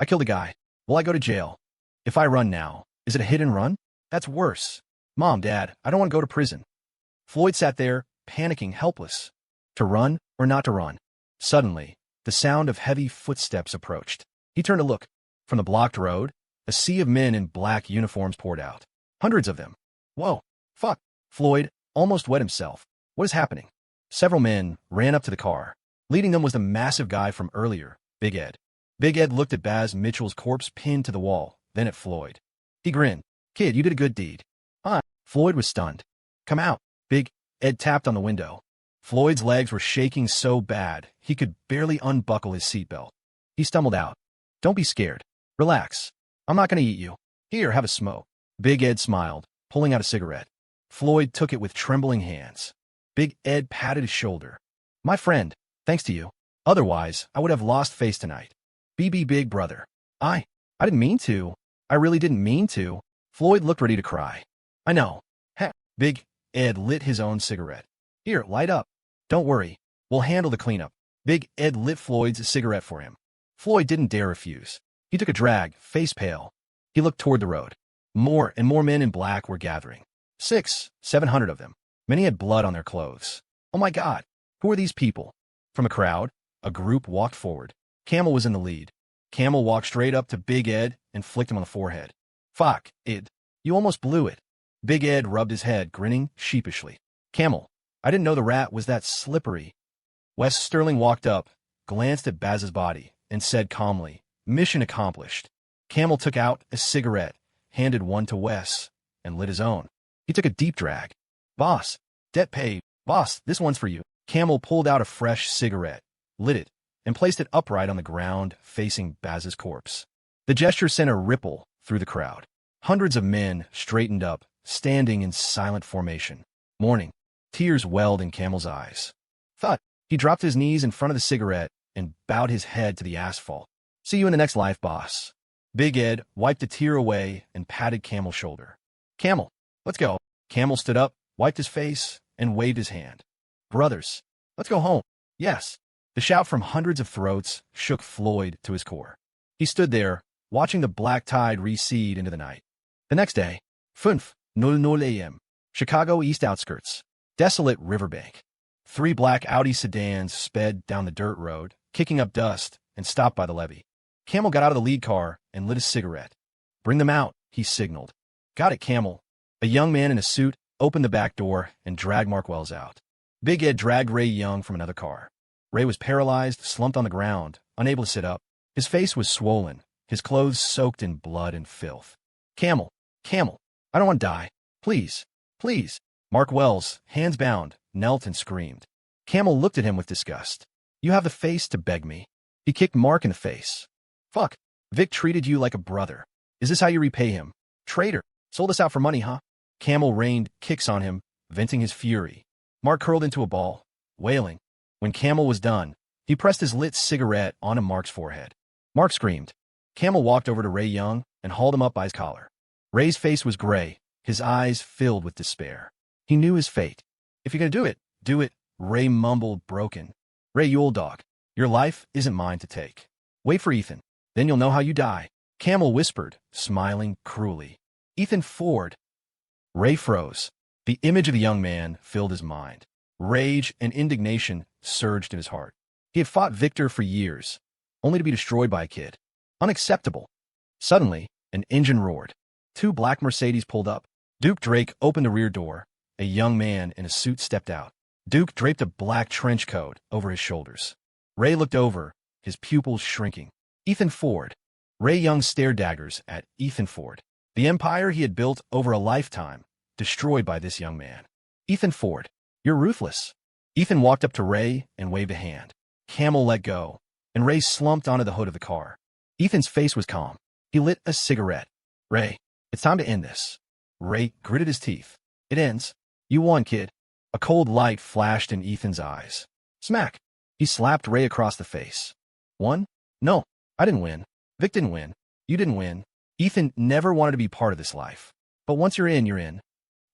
I killed a guy. Will I go to jail? If I run now, is it a hit and run? That's worse. Mom, Dad, I don't want to go to prison. Floyd sat there, panicking, helpless. To run or not to run? Suddenly, the sound of heavy footsteps approached. He turned to look. From the blocked road, a sea of men in black uniforms poured out. Hundreds of them. Whoa, fuck. Floyd almost wet himself. What is happening? Several men ran up to the car. Leading them was the massive guy from earlier, Big Ed. Big Ed looked at Baz Mitchell's corpse pinned to the wall, then at Floyd. He grinned. Kid, you did a good deed. Huh? Floyd was stunned. Come out. Big Ed tapped on the window. Floyd's legs were shaking so bad he could barely unbuckle his seatbelt. He stumbled out. Don't be scared. Relax. I'm not going to eat you. Here, have a smoke. Big Ed smiled, pulling out a cigarette. Floyd took it with trembling hands. Big Ed patted his shoulder. My friend, thanks to you. Otherwise, I would have lost face tonight. BB big brother. I didn't mean to. I really didn't mean to. Floyd looked ready to cry. I know. Heh. Big Ed lit his own cigarette. Here, light up. Don't worry. We'll handle the cleanup. Big Ed lit Floyd's cigarette for him. Floyd didn't dare refuse. He took a drag, face pale. He looked toward the road. More and more men in black were gathering. 700 of them. Many had blood on their clothes. Oh my God, who are these people? From a crowd, a group walked forward. Camel was in the lead. Camel walked straight up to Big Ed and flicked him on the forehead. Fuck, Ed. You almost blew it. Big Ed rubbed his head, grinning sheepishly. Camel, I didn't know the rat was that slippery. Wes Sterling walked up, glanced at Baz's body, and said calmly, Mission accomplished. Camel took out a cigarette, handed one to Wes, and lit his own. He took a deep drag. Boss, debt paid. Boss, this one's for you. Camel pulled out a fresh cigarette, lit it, and placed it upright on the ground facing Baz's corpse. The gesture sent a ripple through the crowd. Hundreds of men straightened up, standing in silent formation. Mourning. Tears welled in Camel's eyes. Thud. He dropped his knees in front of the cigarette and bowed his head to the asphalt. See you in the next life, boss. Big Ed wiped a tear away and patted Camel's shoulder. Camel, let's go. Camel stood up, wiped his face, and waved his hand. Brothers, let's go home. Yes. The shout from hundreds of throats shook Floyd to his core. He stood there, watching the black tide recede into the night. The next day, 5:00 a.m., Chicago East outskirts, desolate riverbank. 3 black Audi sedans sped down the dirt road, kicking up dust, and stopped by the levee. Camel got out of the lead car and lit a cigarette. Bring them out, he signaled. Got it, Camel. A young man in a suit opened the back door and dragged Mark Wells out. Big Ed dragged Ray Young from another car. Ray was paralyzed, slumped on the ground, unable to sit up. His face was swollen, his clothes soaked in blood and filth. Camel, I don't want to die. Please, please. Mark Wells, hands bound, knelt and screamed. Camel looked at him with disgust. You have the face to beg me. He kicked Mark in the face. Fuck. Vic treated you like a brother. Is this how you repay him? Traitor. Sold us out for money, huh? Camel rained kicks on him, venting his fury. Mark curled into a ball, wailing. When Camel was done, he pressed his lit cigarette onto Mark's forehead. Mark screamed. Camel walked over to Ray Young and hauled him up by his collar. Ray's face was gray, his eyes filled with despair. He knew his fate. If you're going to do it, Ray mumbled, broken. Ray, you old dog, your life isn't mine to take. Wait for Ethan, then you'll know how you die. Camel whispered, smiling cruelly. Ethan Ford. Ray froze. The image of the young man filled his mind. Rage and indignation surged in his heart. He had fought Victor for years, only to be destroyed by a kid. Unacceptable. Suddenly, an engine roared. 2 black Mercedes pulled up. Duke Drake opened the rear door. A young man in a suit stepped out. Duke draped a black trench coat over his shoulders. Ray looked over, his pupils shrinking. Ethan Ford. Ray Young stared daggers at Ethan Ford. The empire he had built over a lifetime, destroyed by this young man. Ethan Ford, you're ruthless. Ethan walked up to Ray and waved a hand. Camel let go, and Ray slumped onto the hood of the car. Ethan's face was calm. He lit a cigarette. Ray, it's time to end this. Ray gritted his teeth. It ends. You won, kid. A cold light flashed in Ethan's eyes. Smack. He slapped Ray across the face. Won? No, I didn't win. Vic didn't win. You didn't win. Ethan never wanted to be part of this life. But once you're in, you're in.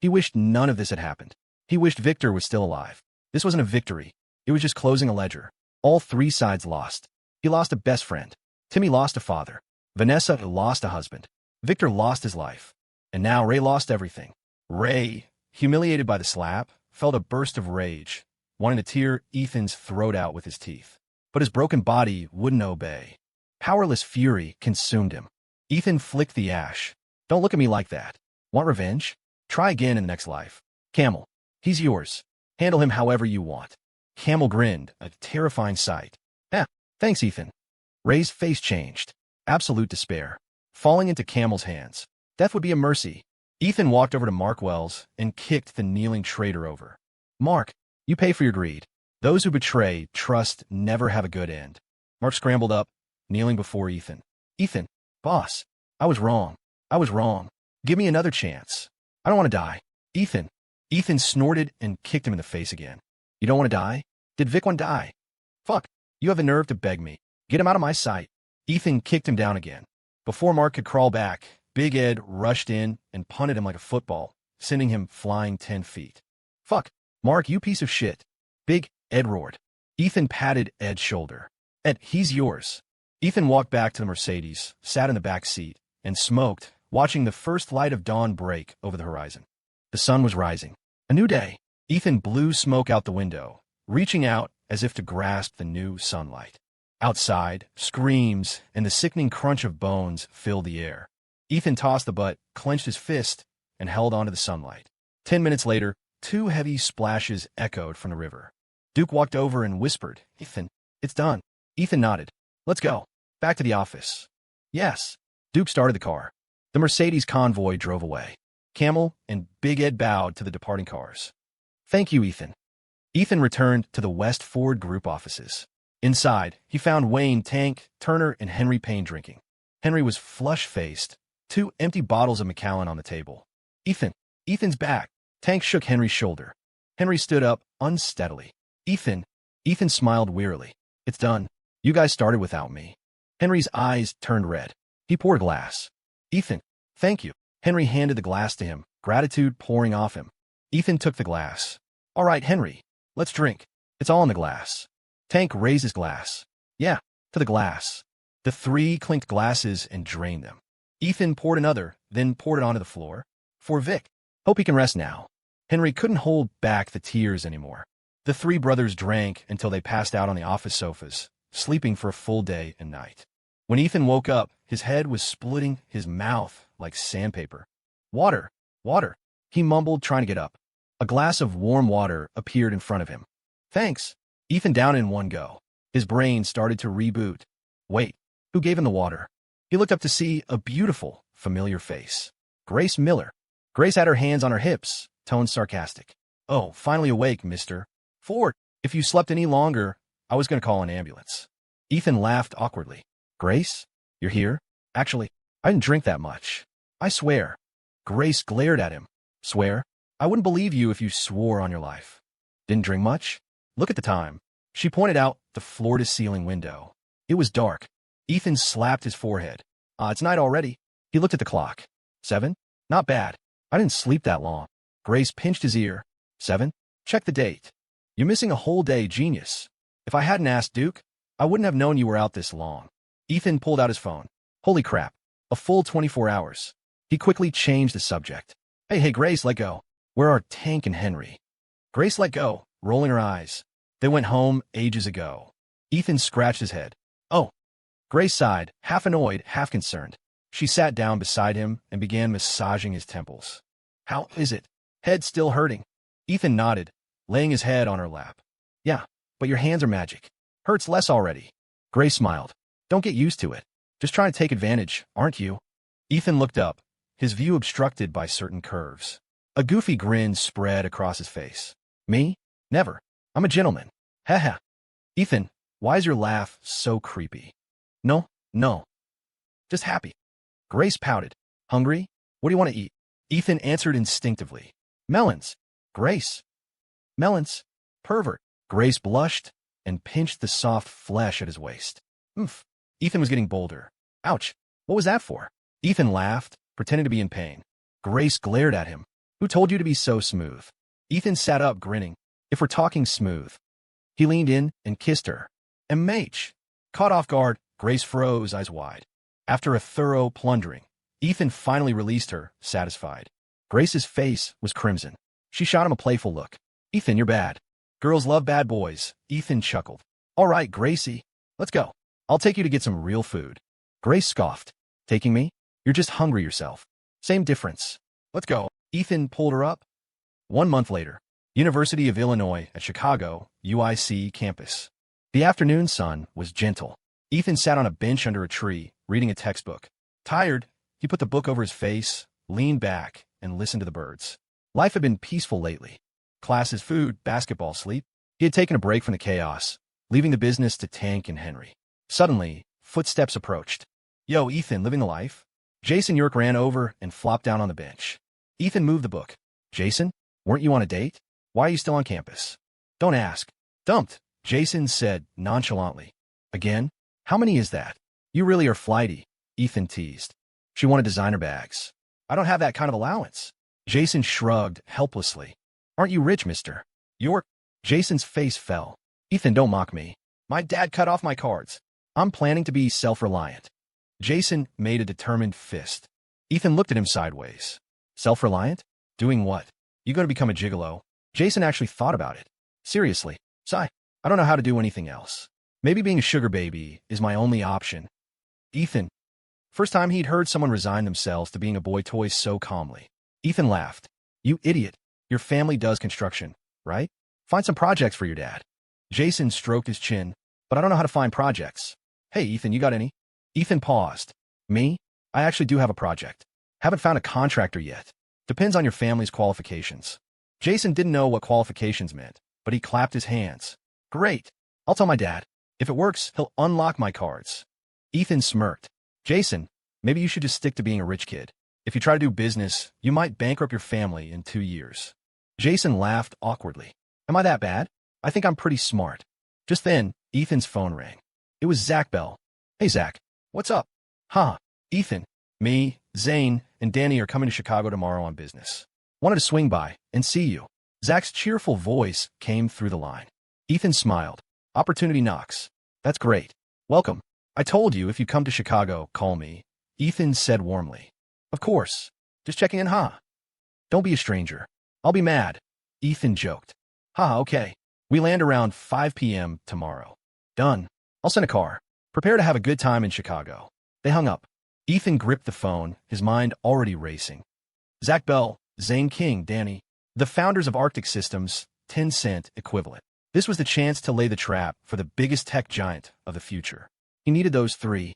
He wished none of this had happened. He wished Victor was still alive. This wasn't a victory. It was just closing a ledger. All 3 sides lost. He lost a best friend. Timmy lost a father. Vanessa lost a husband. Victor lost his life. And now Ray lost everything. Ray, humiliated by the slap, felt a burst of rage, wanting to tear Ethan's throat out with his teeth. But his broken body wouldn't obey. Powerless fury consumed him. Ethan flicked the ash. Don't look at me like that. Want revenge? Try again in the next life. Camel, he's yours. Handle him however you want. Camel grinned, a terrifying sight. Thanks, Ethan. Ray's face changed. Absolute despair. Falling into Camel's hands. Death would be a mercy. Ethan walked over to Mark Wells and kicked the kneeling traitor over. Mark, you pay for your greed. Those who betray trust never have a good end. Mark scrambled up, kneeling before Ethan. Ethan, boss, I was wrong. I was wrong. Give me another chance. I don't want to die. Ethan. Ethan snorted and kicked him in the face again. You don't want to die? Did Vic want to die? Fuck. You have the nerve to beg me. Get him out of my sight. Ethan kicked him down again. Before Mark could crawl back, Big Ed rushed in and punted him like a football, sending him flying 10 feet. Fuck. Mark, you piece of shit. Big Ed roared. Ethan patted Ed's shoulder. Ed, he's yours. Ethan walked back to the Mercedes, sat in the back seat, and smoked, watching the first light of dawn break over the horizon. The sun was rising. A new day. Ethan blew smoke out the window, reaching out as if to grasp the new sunlight. Outside, screams and the sickening crunch of bones filled the air. Ethan tossed the butt, clenched his fist, and held onto the sunlight. 10 minutes later, 2 heavy splashes echoed from the river. Duke walked over and whispered, Ethan, it's done. Ethan nodded. Let's go. Back to the office. Yes. Duke started the car. The Mercedes convoy drove away. Camel and Big Ed bowed to the departing cars. Thank you, Ethan. Ethan returned to the West Ford Group offices. Inside, he found Wayne, Tank, Turner, and Henry Payne drinking. Henry was flush-faced, 2 empty bottles of Macallan on the table. Ethan. Ethan's back. Tank shook Henry's shoulder. Henry stood up unsteadily. Ethan. Ethan smiled wearily. It's done. You guys started without me. Henry's eyes turned red. He poured a glass. Ethan. Thank you. Henry handed the glass to him, gratitude pouring off him. Ethan took the glass. All right, Henry. Let's drink. It's all in the glass. Tank raised his glass. Yeah, to the glass. The 3 clinked glasses and drained them. Ethan poured another, then poured it onto the floor. For Vic. Hope he can rest now. Henry couldn't hold back the tears anymore. The 3 brothers drank until they passed out on the office sofas, sleeping for a full day and night. When Ethan woke up, his head was splitting, his mouth like sandpaper. Water, water, he mumbled, trying to get up. A glass of warm water appeared in front of him. Thanks. Ethan downed in one go. His brain started to reboot. Wait, who gave him the water? He looked up to see a beautiful, familiar face. Grace Miller. Grace had her hands on her hips, tone sarcastic. Oh, finally awake, Mr. Ford. If you slept any longer, I was going to call an ambulance. Ethan laughed awkwardly. Grace? You're here? Actually, I didn't drink that much. I swear. Grace glared at him. Swear? I wouldn't believe you if you swore on your life. Didn't drink much? Look at the time. She pointed out the floor-to-ceiling window. It was dark. Ethan slapped his forehead. It's night already. He looked at the clock. 7? Not bad. I didn't sleep that long. Grace pinched his ear. 7? Check the date. You're missing a whole day, genius. If I hadn't asked Duke, I wouldn't have known you were out this long. Ethan pulled out his phone. Holy crap. A full 24 hours. He quickly changed the subject. Hey, Grace, let go. Where are Tank and Henry? Grace let go, rolling her eyes. They went home ages ago. Ethan scratched his head. Oh. Grace sighed, half annoyed, half concerned. She sat down beside him and began massaging his temples. How is it? Head still hurting? Ethan nodded, laying his head on her lap. Yeah, but your hands are magic. Hurts less already. Grace smiled. Don't get used to it. Just trying to take advantage, aren't you? Ethan looked up, his view obstructed by certain curves. A goofy grin spread across his face. Me? Never. I'm a gentleman. Ha. Ethan, why is your laugh so creepy? No. Just happy. Grace pouted. Hungry? What do you want to eat? Ethan answered instinctively. Melons. Grace. Melons. Pervert. Grace blushed and pinched the soft flesh at his waist. Oof. Ethan was getting bolder. Ouch. What was that for? Ethan laughed, pretending to be in pain. Grace glared at him. Who told you to be so smooth? Ethan sat up, grinning. If we're talking smooth. He leaned in and kissed her. MH. Caught off guard, Grace froze, eyes wide. After a thorough plundering, Ethan finally released her, satisfied. Grace's face was crimson. She shot him a playful look. Ethan, you're bad. Girls love bad boys. Ethan chuckled. All right, Gracie. Let's go. I'll take you to get some real food. Grace scoffed. Taking me? You're just hungry yourself. Same difference. Let's go. Ethan pulled her up. 1 month later, University of Illinois at Chicago, UIC campus. The afternoon sun was gentle. Ethan sat on a bench under a tree, reading a textbook. Tired, he put the book over his face, leaned back, and listened to the birds. Life had been peaceful lately. Classes, food, basketball, sleep. He had taken a break from the chaos, leaving the business to Tank and Henry. Suddenly, footsteps approached. Yo, Ethan, living the life? Jason York ran over and flopped down on the bench. Ethan moved the book. Jason, weren't you on a date? Why are you still on campus? Don't ask. Dumped, Jason said nonchalantly. Again? How many is that? You really are flighty, Ethan teased. She wanted designer bags. I don't have that kind of allowance. Jason shrugged helplessly. Aren't you rich, mister? York? Jason's face fell. Ethan, don't mock me. My dad cut off my cards. I'm planning to be self-reliant. Jason made a determined fist. Ethan looked at him sideways. Self-reliant? Doing what? You going to become a gigolo? Jason actually thought about it. Seriously, sigh. I don't know how to do anything else. Maybe being a sugar baby is my only option. Ethan. First time he'd heard someone resign themselves to being a boy toy so calmly. Ethan laughed. You idiot. Your family does construction, right? Find some projects for your dad. Jason stroked his chin. But I don't know how to find projects. Hey, Ethan, you got any? Ethan paused. Me? I actually do have a project. Haven't found a contractor yet. Depends on your family's qualifications. Jason didn't know what qualifications meant, but he clapped his hands. Great. I'll tell my dad. If it works, he'll unlock my cards. Ethan smirked. Jason, maybe you should just stick to being a rich kid. If you try to do business, you might bankrupt your family in 2 years. Jason laughed awkwardly. Am I that bad? I think I'm pretty smart. Just then, Ethan's phone rang. It was Zach Bell. Hey, Zach. What's up? Huh. Ethan, me, Zane, and Danny are coming to Chicago tomorrow on business. Wanted to swing by and see you. Zach's cheerful voice came through the line. Ethan smiled. Opportunity knocks. That's great. Welcome. I told you if you come to Chicago, call me. Ethan said warmly. Of course. Just checking in, huh? Don't be a stranger. I'll be mad. Ethan joked. Okay. We land around 5 p.m. tomorrow. Done. I'll send a car. Prepare to have a good time in Chicago. They hung up. Ethan gripped the phone, his mind already racing. Zach Bell, Zane King, Danny, the founders of Arctic Systems, 10-cent equivalent. This was the chance to lay the trap for the biggest tech giant of the future. He needed those three.